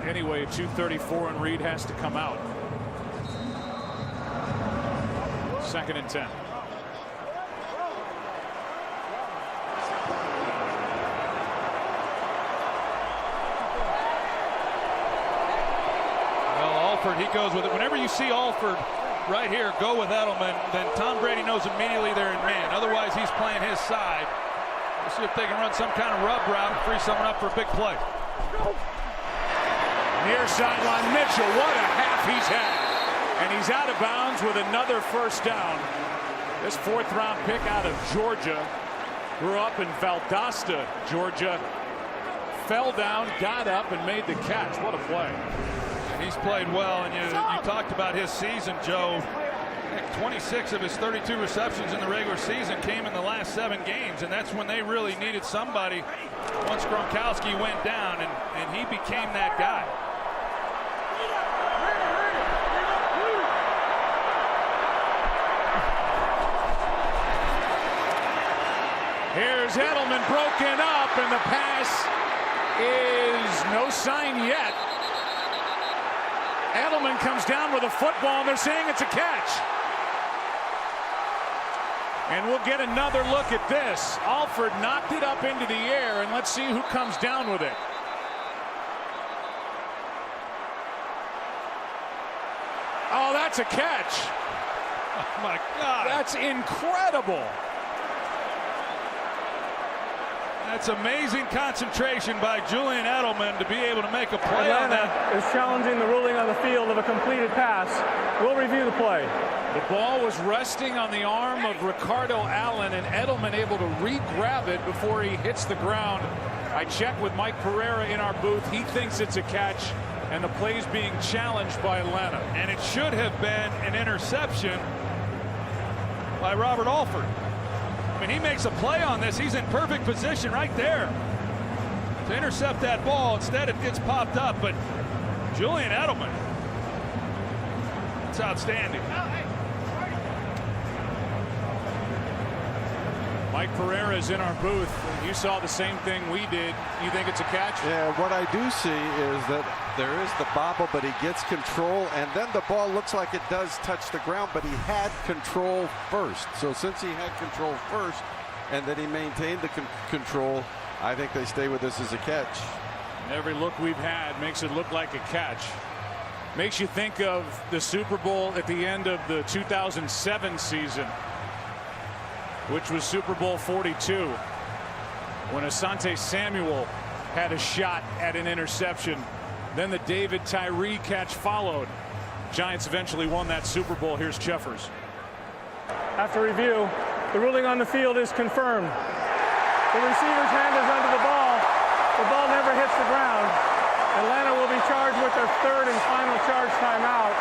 anyway at 2:34, and Reed has to come out. 2nd and 10. Well, Alford, he goes with it. Whenever you see Alford right here go with Edelman, then Tom Brady knows immediately they're in man. Otherwise, he's playing his side. We'll see if they can run some kind of rub route and free someone up for a big play. Near sideline Mitchell, what a half he's had. And he's out of bounds with another first down. This 4th round pick out of Georgia. Grew up in Valdosta, Georgia. Fell down, got up, and made the catch. What a play. And he's played well, and you talked about his season, Joe. 26 of his 32 receptions in the regular season came in the last 7 games, and that's when they really needed somebody once Gronkowski went down, and he became that guy. Here's Edelman broken up, and the pass is no sign yet. Edelman comes down with a football, and they're saying it's a catch. And we'll get another look at this. Alford knocked it up into the air, and let's see who comes down with it. Oh, that's a catch. Oh, my God. That's incredible. That's amazing concentration by Julian Edelman to be able to make a play on that. Atlanta is challenging the ruling on the field of a completed pass. We'll review the play. The ball was resting on the arm of Ricardo Allen, and Edelman able to re-grab it before he hits the ground. I checked with Mike Pereira in our booth. He thinks it's a catch, and the play's being challenged by Atlanta. And it should have been an interception by Robert Alford. I mean, he makes a play on this. He's in perfect position right there to intercept that ball. Instead, it gets popped up, but Julian Edelman, it's outstanding. Mike Pereira is in our booth. You saw the same thing we did. You think it's a catch? Yeah, what I do see is that there is the bobble, but he gets control, and then the ball looks like it does touch the ground, but he had control first. So since he had control first, and then he maintained the control, I think they stay with this as a catch. And every look we've had makes it look like a catch. Makes you think of the Super Bowl at the end of the 2007 season, which was Super Bowl 42, when Asante Samuel had a shot at an interception. Then the David Tyree catch followed. Giants eventually won that Super Bowl. Here's Jeffers. After review, the ruling on the field is confirmed. The receiver's hand is under the ball. The ball never hits the ground. Atlanta will be charged with their 3rd and final charge timeout.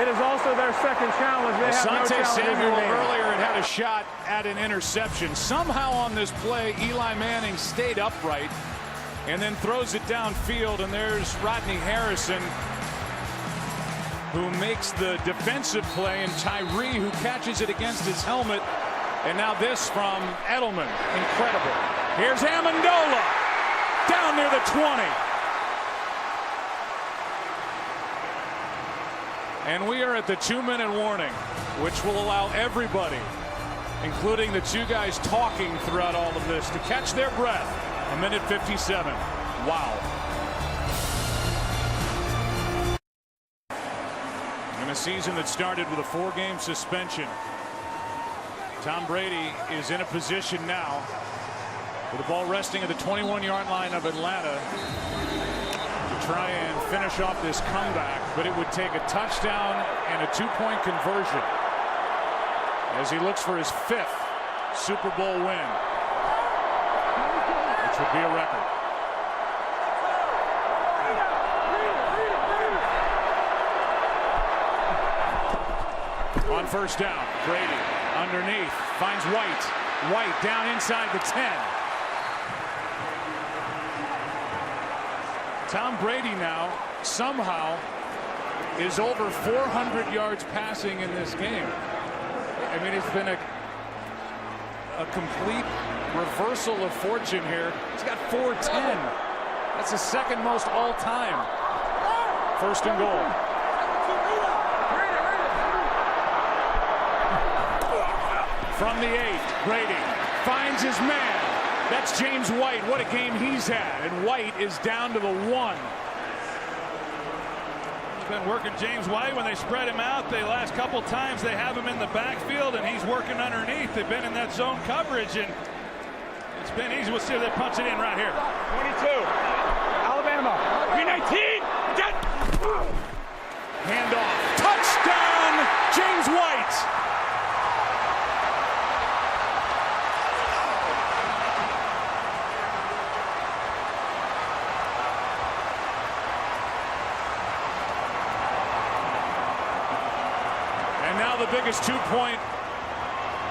It is also their 2nd challenge. They have no Asante challenge Samuel remaining. earlier had a shot at an interception. Somehow on this play, Eli Manning stayed upright and then throws it downfield, and there's Rodney Harrison, who makes the defensive play, and Tyree, who catches it against his helmet. And now this from Edelman. Incredible. Here's Amendola down near the 20. And we are at the 2-minute warning, which will allow everybody, including the two guys talking throughout all of this, to catch their breath. 1:57. Wow. In a season that started with a 4-game suspension, Tom Brady is in a position now with the ball resting at the 21-yard line of Atlanta to try and finish off this comeback, but it would take a touchdown and a 2-point conversion as he looks for his 5th Super Bowl win, which would be a record. On first down, Brady underneath, finds White. White down inside the 10. Tom Brady now somehow is over 400 yards passing in this game. I mean, it's been a complete reversal of fortune here. He's got 410. That's the second most all time. First and goal. From the 8, Brady finds his man. That's James White. What a game he's had. And White is down to the 1. He's been working James White when they spread him out. The last couple times they have him in the backfield and he's working underneath. They've been in that zone coverage and it's been easy. We'll see if they punch it in right here. 22. Alabama. 319. Handoff. Touchdown, James White. The biggest 2-point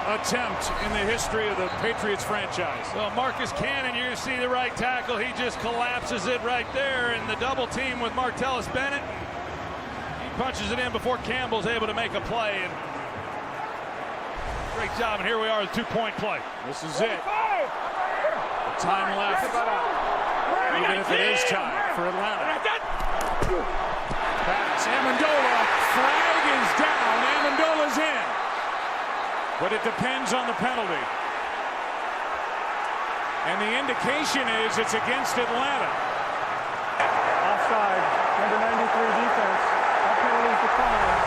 attempt in the history of the Patriots franchise. Well, Marcus Cannon, you see the right tackle. He just collapses it right there in the double team with Martellus Bennett. He punches it in before Campbell's able to make a play. And great job. And here we are, the 2-point play. This is it. Time left. Even if it is time for Atlanta. Pass. Amendola. Flag is down. Amendola's in. But it depends on the penalty. And the indication is it's against Atlanta. Offside. Number 93 defense. That penalty is declined.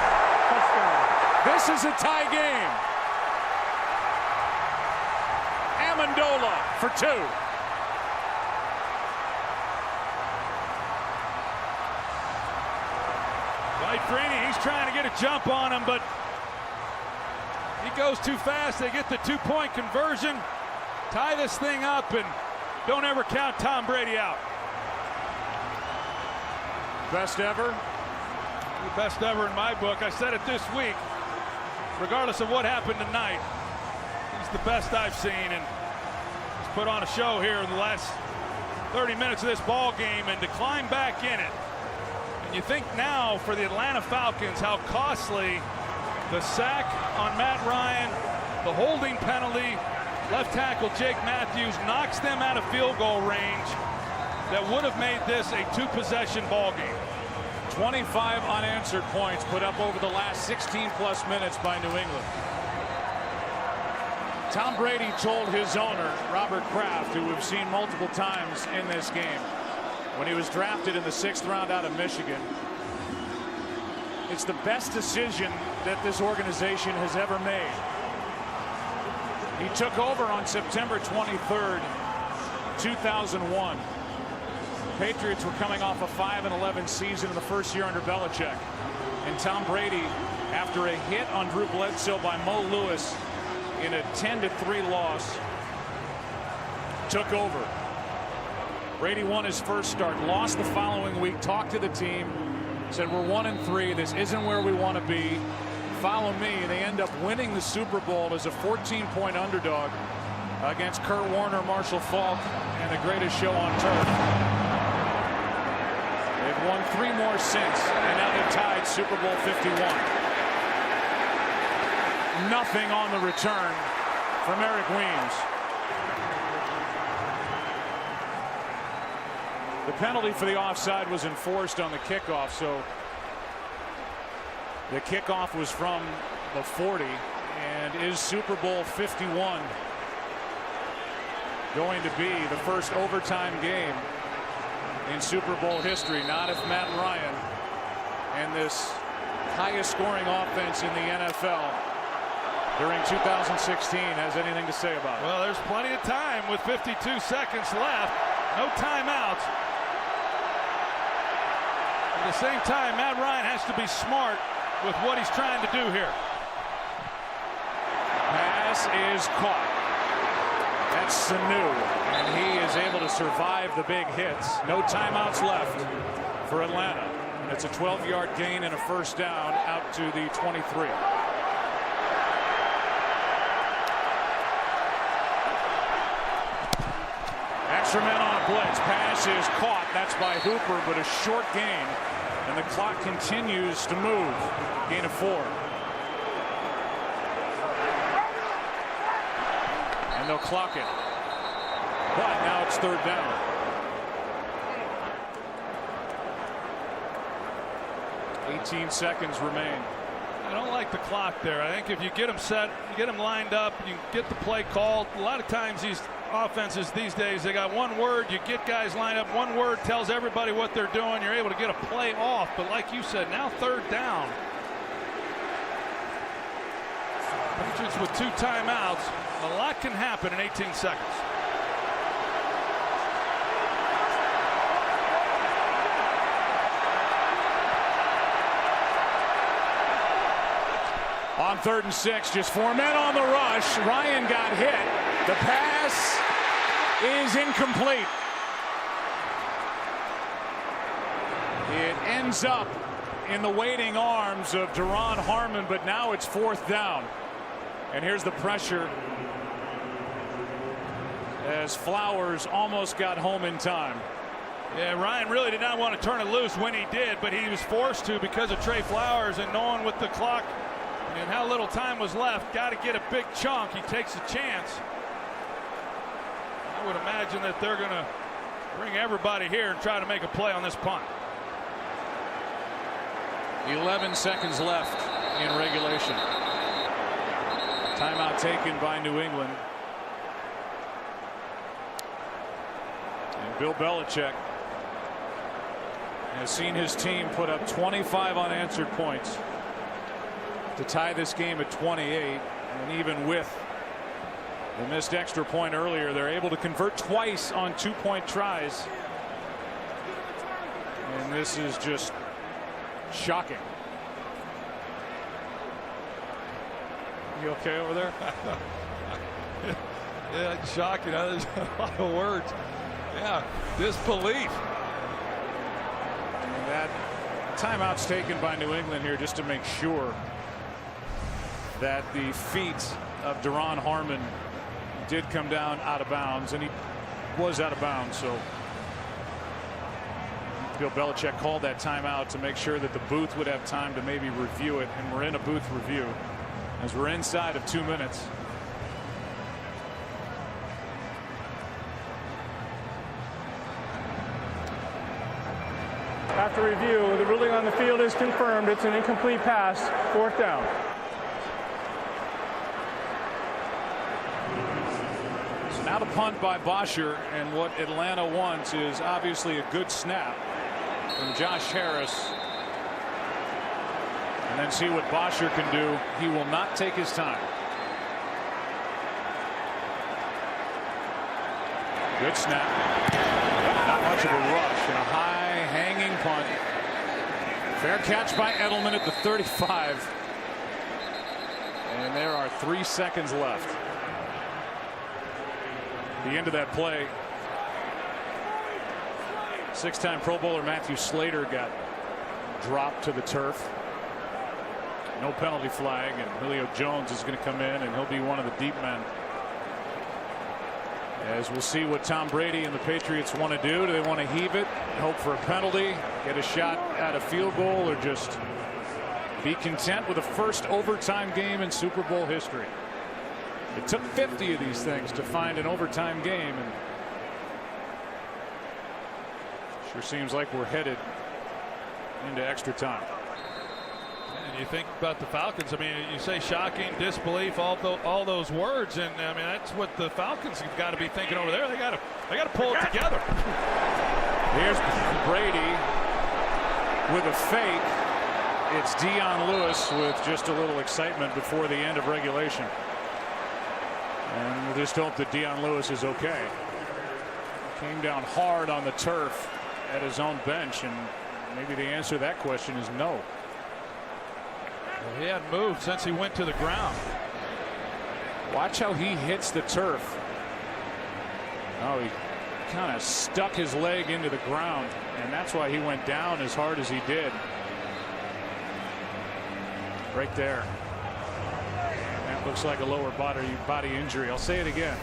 Touchdown. This is a tie game. Amendola for 2. White Freeney, he's trying to get a jump on him, but he goes too fast. They get the 2-point conversion, tie this thing up, and don't ever count Tom Brady out. Best ever? The best ever in my book. I said it this week. Regardless of what happened tonight, he's the best I've seen, and he's put on a show here in the last 30 minutes of this ball game, and to climb back in it. And you think now for the Atlanta Falcons how costly the sack on Matt Ryan, the holding penalty, left tackle Jake Matthews knocks them out of field goal range that would have made this a 2-possession ball game. 25 unanswered points put up over the last 16-plus minutes by New England. Tom Brady told his owner, Robert Kraft, who we've seen multiple times in this game, when he was drafted in the 6th round out of Michigan, it's the best decision that this organization has ever made. He took over on September 23rd, 2001. The Patriots were coming off a 5-11 season in the first year under Belichick. And Tom Brady, after a hit on Drew Bledsoe by Mo Lewis in a 10-3 loss, took over. Brady won his first start, lost the following week, talked to the team, said we're 1-3, this isn't where we want to be, follow me, and they end up winning the Super Bowl as a 14-point underdog against Kurt Warner, Marshall Faulk, and the greatest show on turf. They've won 3 more since, and now they're tied Super Bowl 51. Nothing on the return from Eric Weems. The penalty for the offside was enforced on the kickoff, so The kickoff was from the 40, and is Super Bowl 51 going to be the first overtime game in Super Bowl history? Not if Matt Ryan and this highest scoring offense in the NFL during 2016 has anything to say about it. Well, there's plenty of time with 52 seconds left. No timeouts. At the same time, Matt Ryan has to be smart with what he's trying to do here. Pass is caught. That's Sanu, and he is able to survive the big hits. No timeouts left for Atlanta. It's a 12-yard gain and a first down out to the 23. Extra men on a blitz. Pass is caught. That's by Hooper, but a short gain. And the clock continues to move. Gain of 4. And they'll clock it. But now it's third down. .18 seconds remain. I don't like the clock there. I think if you get them set, you get them lined up, you get the play called. A lot of times these offenses these days, they got one word. You get guys lined up. One word tells everybody what they're doing. You're able to get a play off. But like you said, now third down. Patriots with 2 timeouts. A lot can happen in 18 seconds. On 3rd and 6, just 4 men on the rush. Ryan got hit. The pass is incomplete. It ends up in the waiting arms of Duron Harmon, but now it's 4th down. And here's the pressure as Flowers almost got home in time. Yeah, Ryan really did not want to turn it loose when he did, but he was forced to because of Trey Flowers, and knowing with the clock and how little time was left, got to get a big chunk. He takes a chance. I would imagine that they're going to bring everybody here and try to make a play on this punt. 11 seconds left in regulation. Timeout taken by New England. And Bill Belichick has seen his team put up 25 unanswered points to tie this game at 28, and even with the missed extra point earlier, they're able to convert twice on 2-point tries. And this is just shocking. You okay over there? Yeah, it's shocking. There's a lot of words. Yeah, disbelief. And that timeout's taken by New England here just to make sure that the feet of Duron Harmon did come down out of bounds, and he was out of bounds. So Bill Belichick called that timeout to make sure that the booth would have time to maybe review it, and we're in a booth review as we're inside of 2 minutes. After review, the ruling on the field is confirmed. It's an incomplete pass. 4th down. Now the punt by Bosher, and what Atlanta wants is obviously a good snap from Josh Harris, and then see what Bosher can do. He will not take his time. Good snap. Not much of a rush, and a high hanging punt. Fair catch by Edelman at the 35, and there are 3 seconds left. The end of that play, 6-time Pro Bowler Matthew Slater got dropped to the turf. No penalty flag, and Julio Jones is going to come in, and he'll be one of the deep men. As we'll see what Tom Brady and the Patriots want to do. Do they want to heave it, hope for a penalty, get a shot at a field goal, or just be content with the first overtime game in Super Bowl history? It took 50 of these things to find an overtime game, and sure seems like we're headed into extra time. you think about the Falcons, I mean, you say shocking, disbelief, all those words, and I mean that's what the Falcons have got to be thinking over there. They got to pull it together. Here's Brady with a fake. It's Dion Lewis with just a little excitement before the end of regulation, and we'll just hope that Dion Lewis is okay. Came down hard on the turf at his own bench, and maybe the answer to that question is no. Well, he hadn't moved since he went to the ground. Watch how he hits the turf. Oh, he kind of stuck his leg into the ground, and that's why he went down as hard as he did. Right there. That looks like a lower body injury. I'll say it again.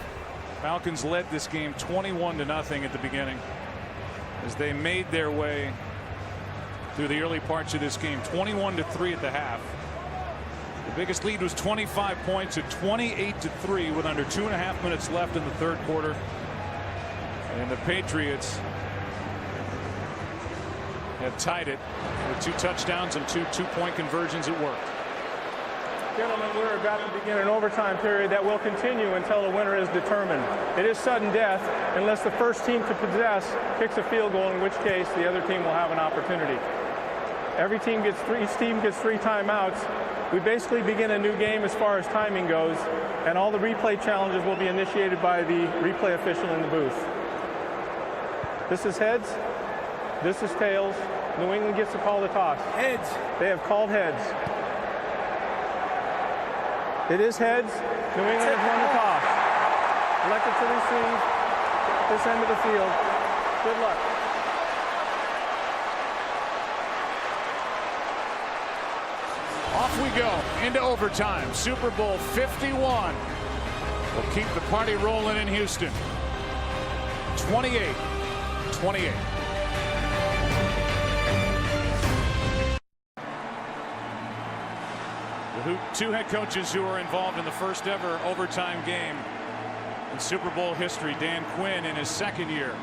Falcons led this game 21-0 at the beginning as they made their way through the early parts of this game. 21-3 at the half. The biggest lead was 25 points at 28-3 with under 2.5 minutes left in the third quarter. And the Patriots have tied it with 2 touchdowns and 2 two-point conversions. It worked. Gentlemen, we're about to begin an overtime period that will continue until the winner is determined. It is sudden death unless the first team to possess kicks a field goal, in which case the other team will have an opportunity. Each team gets 3 timeouts. We basically begin a new game as far as timing goes, and all the replay challenges will be initiated by the replay official in the booth. This is heads. This is tails. New England gets to call the toss. Heads. They have called heads. It is heads. New England has won the toss. Elected to receive this end of the field. Good luck. Off we go into overtime. Super Bowl 51 will keep the party rolling in Houston. 28-28. The 2 head coaches who are involved in the first ever overtime game in Super Bowl history. Dan Quinn in his 2nd year,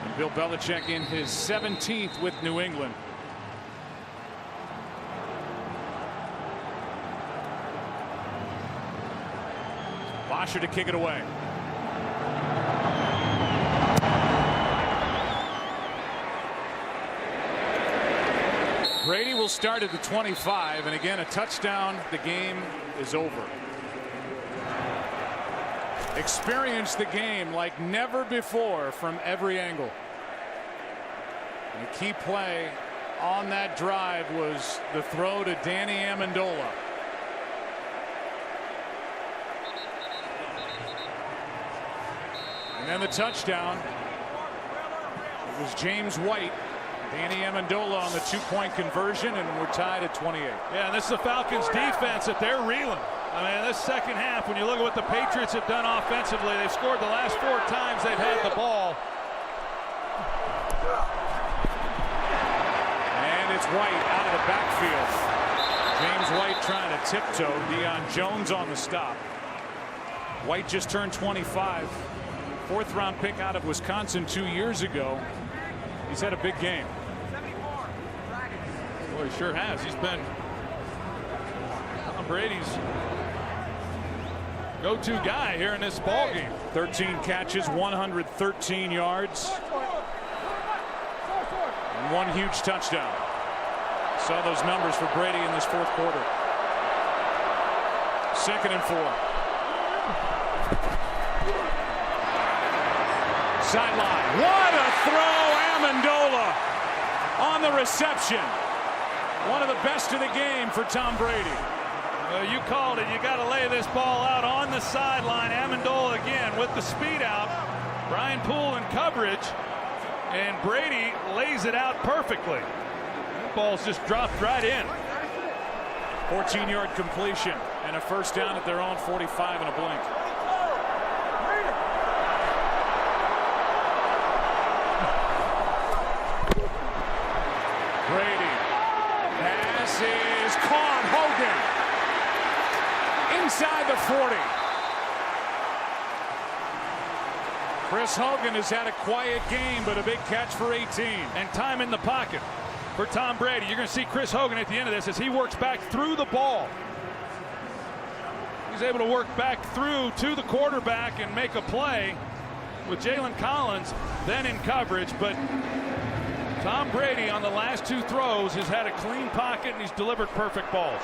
and Bill Belichick in his 17th with New England. Bosher to kick it away. Brady will start at the 25, and again a touchdown. The game is over. Experience the game like never before from every angle. And the key play on that drive was the throw to Danny Amendola. And then the touchdown. It was James White. Danny Amendola on the 2-point conversion, and we're tied at 28. Yeah, and this is the Falcons defense that they're reeling. I mean, this second half, when you look at what the Patriots have done offensively, they've scored the last 4 times they've had the ball. And it's White out of the backfield. James White trying to tiptoe. Deion Jones on the stop. White just turned 25. 4th-round pick out of Wisconsin 2 years ago. He's had a big game. Boy, he sure has. He's been Tom Brady's go-to guy here in this ball game. 13 catches, 113 yards, and 1 huge touchdown. Saw those numbers for Brady in this 4th quarter. 2nd and 4. Sideline. What a throw! Amendola on the reception. One of the best of the game for Tom Brady. You called it. You got to lay this ball out on the sideline. Amendola again with the speed out. Brian Poole in coverage, and Brady lays it out perfectly. That ball's just dropped right in. 14-yard completion and a first down at their own 45 in a blink. Brady. Pass is caught. Hogan inside the 40. Chris Hogan has had a quiet game, but a big catch for 18. And time in the pocket. for Tom Brady. You're going to see Chris Hogan at the end of this as he works back through the ball. He's able to work back through to the quarterback and make a play with Jalen Collins then in coverage. But Tom Brady on the last 2 throws has had a clean pocket and he's delivered perfect balls.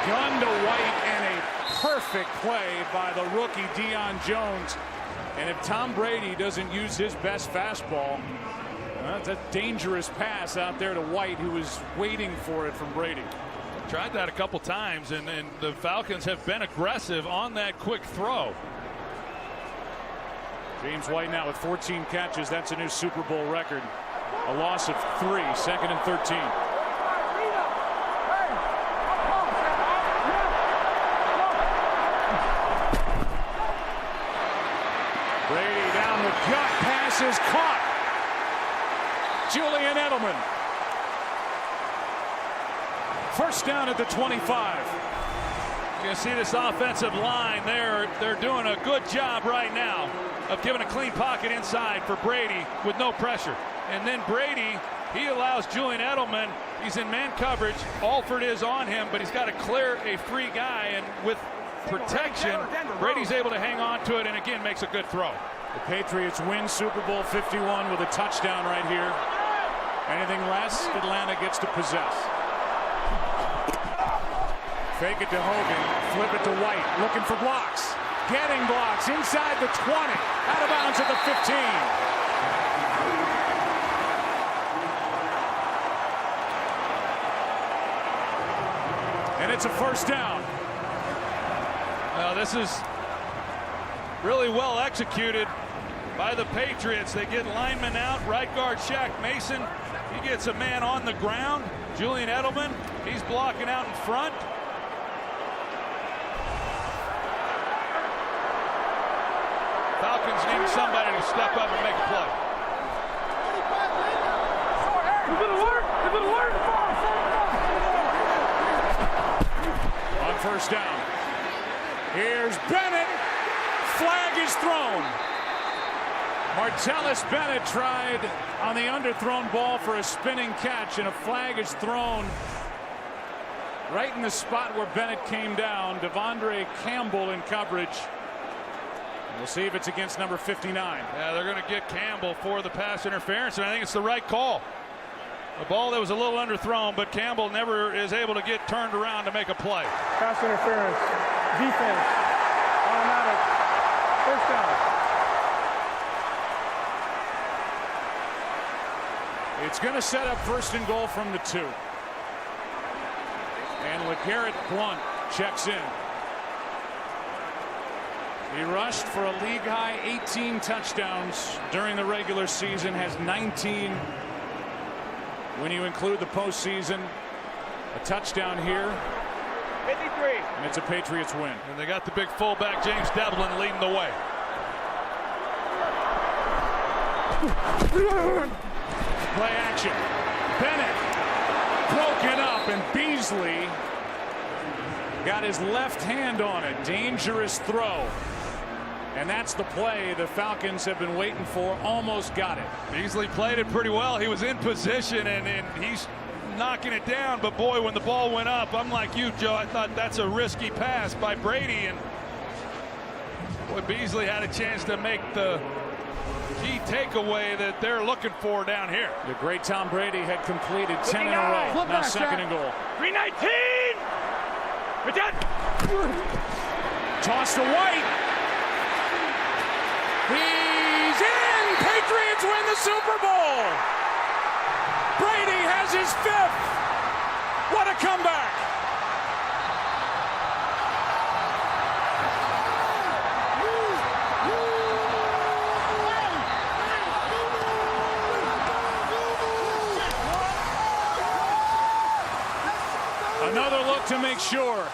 Gun to White and a perfect play by the rookie Deion Jones. And if Tom Brady doesn't use his best fastball, that's a dangerous pass out there to White, who was waiting for it from Brady. Tried that a couple times, and the Falcons have been aggressive on that quick throw. James White now with 14 catches. That's a new Super Bowl record. A loss of 3, 2nd and 13. Brady down the gut, pass is caught. Julian Edelman. First down at the 25. You can see this offensive line there. They're doing a good job right now of giving a clean pocket inside for Brady with no pressure. And then Brady, he allows Julian Edelman. He's in man coverage. Alford is on him, but he's got to clear a free guy. And with protection, Brady's able to hang on to it and again makes a good throw. The Patriots win Super Bowl 51 with a touchdown right here. Anything less, Atlanta gets to possess. Fake it to Hogan, flip it to White, looking for blocks. Getting blocks inside the 20, out of bounds at the 15. And it's a first down. This is really well executed by the Patriots. They get linemen out, right guard Shaq Mason. He gets a man on the ground. Julian Edelman, he's blocking out in front. Falcons need somebody to step up and make a play. On first down. Here's Bennett. Flag is thrown. Martellus Bennett tried on the underthrown ball for a spinning catch, and a flag is thrown right in the spot where Bennett came down. Devondre Campbell in coverage. We'll see if it's against number 59. Yeah, they're going to get Campbell for the pass interference, and I think it's the right call. A ball that was a little underthrown, but Campbell never is able to get turned around to make a play. Pass interference. Defense. Automatic. First down. It's going to set up 1st and goal from the 2. And LeGarrette Blount checks in. He rushed for a league-high 18 touchdowns during the regular season, has 19 when you include the postseason. A touchdown here. 53. And it's a Patriots win. And they got the big fullback, James Devlin, leading the way. Play action. Bennett broken up, and Beasley got his left hand on it. Dangerous throw. And that's the play the Falcons have been waiting for. Almost got it. Beasley played it pretty well. He was in position, and he's knocking it down. But boy, when the ball went up, I'm like you, Joe. I thought that's a risky pass by Brady. And boy, Beasley had a chance to make the key takeaway that they're looking for down here. The great Tom Brady had completed 10 in a row. Now 2nd and goal. 319. Toss to White. He's in! Patriots win the Super Bowl! Brady has his 5th! What a comeback! Another look to make sure.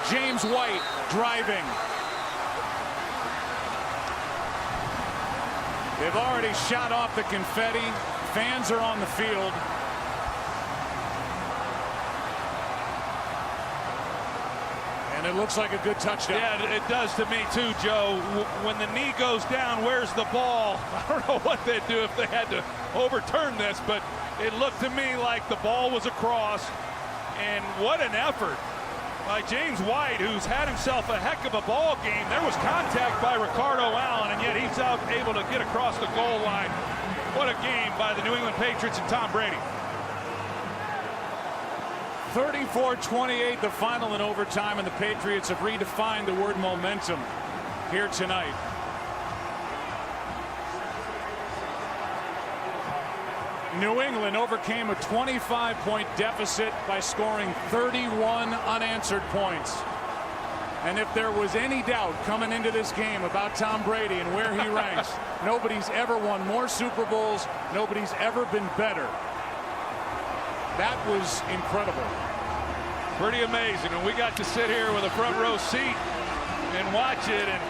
James White driving. They've already shot off the confetti. Fans are on the field. it looks like a good touchdown. Yeah, it does to me too, Joe. When the knee goes down, where's the ball? I don't know what they'd do if they had to overturn this, but it looked to me like the ball was across. And what an effort by James White, who's had himself a heck of a ball game. There was contact by Ricardo Allen, and yet he's out able to get across the goal line. What a game by the New England Patriots and Tom Brady. 34-28, the final in overtime, and the Patriots have redefined the word momentum here tonight. New England overcame a 25-point deficit by scoring 31 unanswered points. And if there was any doubt coming into this game about Tom Brady and where he ranks, nobody's ever won more Super Bowls. Nobody's ever been better. That was incredible. Pretty amazing. And we got to sit here with a front row seat and watch it. And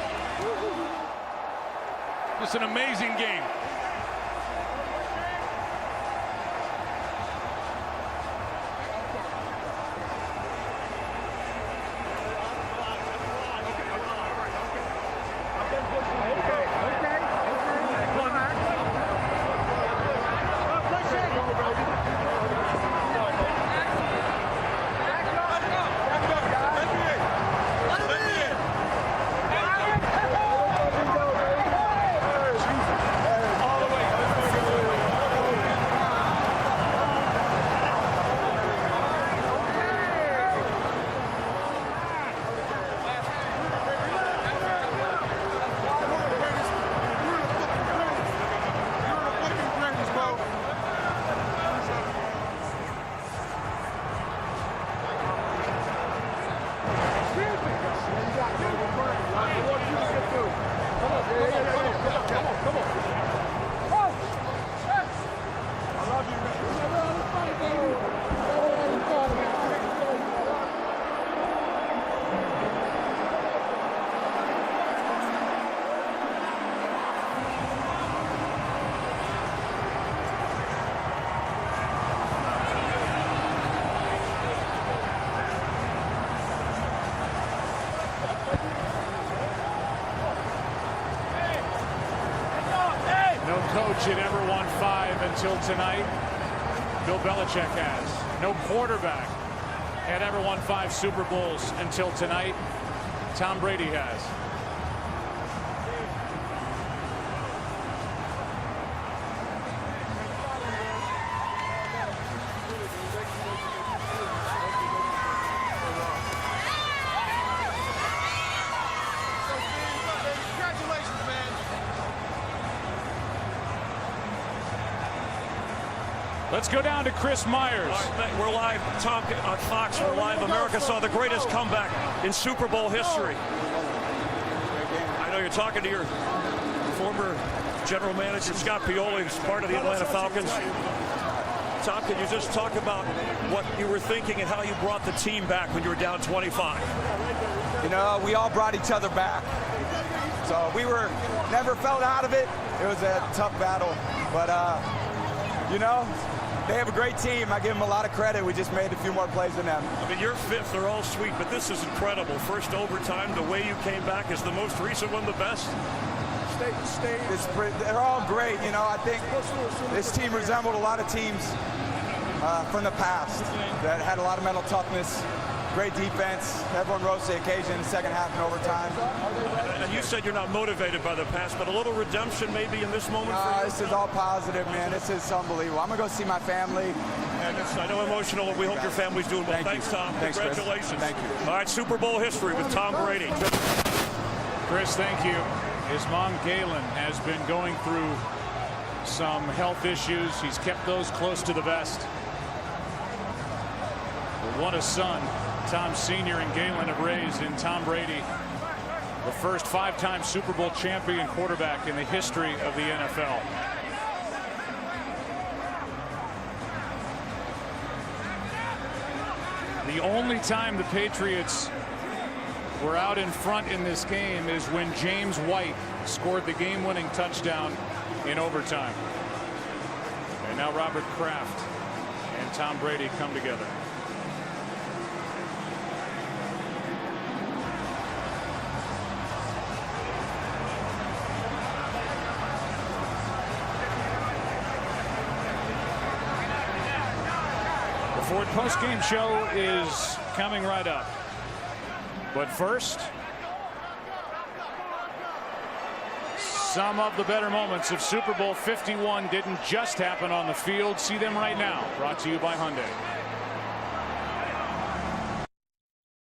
just an amazing game. Coach had ever won 5 until tonight. Bill Belichick has. No quarterback had ever won 5 Super Bowls until tonight. Tom Brady has. Let's go down to Chris Myers. We're live, Tom, on Fox. We're live. America saw the greatest comeback in Super Bowl history. I know you're talking to your former general manager, Scott Pioli, who's part of the Atlanta Falcons. Tom, can you just talk about what you were thinking and how you brought the team back when you were down 25? You know, we all brought each other back. So we were never felt out of it. It was a tough battle. But, you know, they have a great team. I give them a lot of credit. We just made a few more plays than them. I mean, your fifth, they're all sweet, but this is incredible. First overtime, the way you came back. Is the most recent one the best? They're all great. You know, I think this team resembled a lot of teams from the past that had a lot of mental toughness, great defense. Everyone rose to the occasion in the second half and overtime. And you said you're not motivated by the past, but a little redemption maybe in this moment for you? This is all positive, man. This is unbelievable. I'm going to go see my family. And I know emotional, and we hope your family's doing well. Thanks, Tom. Thanks, congratulations. Chris. Thank you. All right, Super Bowl history with Tom Brady. Chris, thank you. His mom, Galen, has been going through some health issues. He's kept those close to the vest. But what a son Tom Sr. and Galen have raised in Tom Brady, the first 5-time Super Bowl champion quarterback in the history of the NFL. The only time the Patriots were out in front in this game is when James White scored the game-winning touchdown in overtime. And now Robert Kraft and Tom Brady come together. Ford postgame show is coming right up. But first, some of the better moments of Super Bowl 51 didn't just happen on the field. See them right now. Brought to you by Hyundai.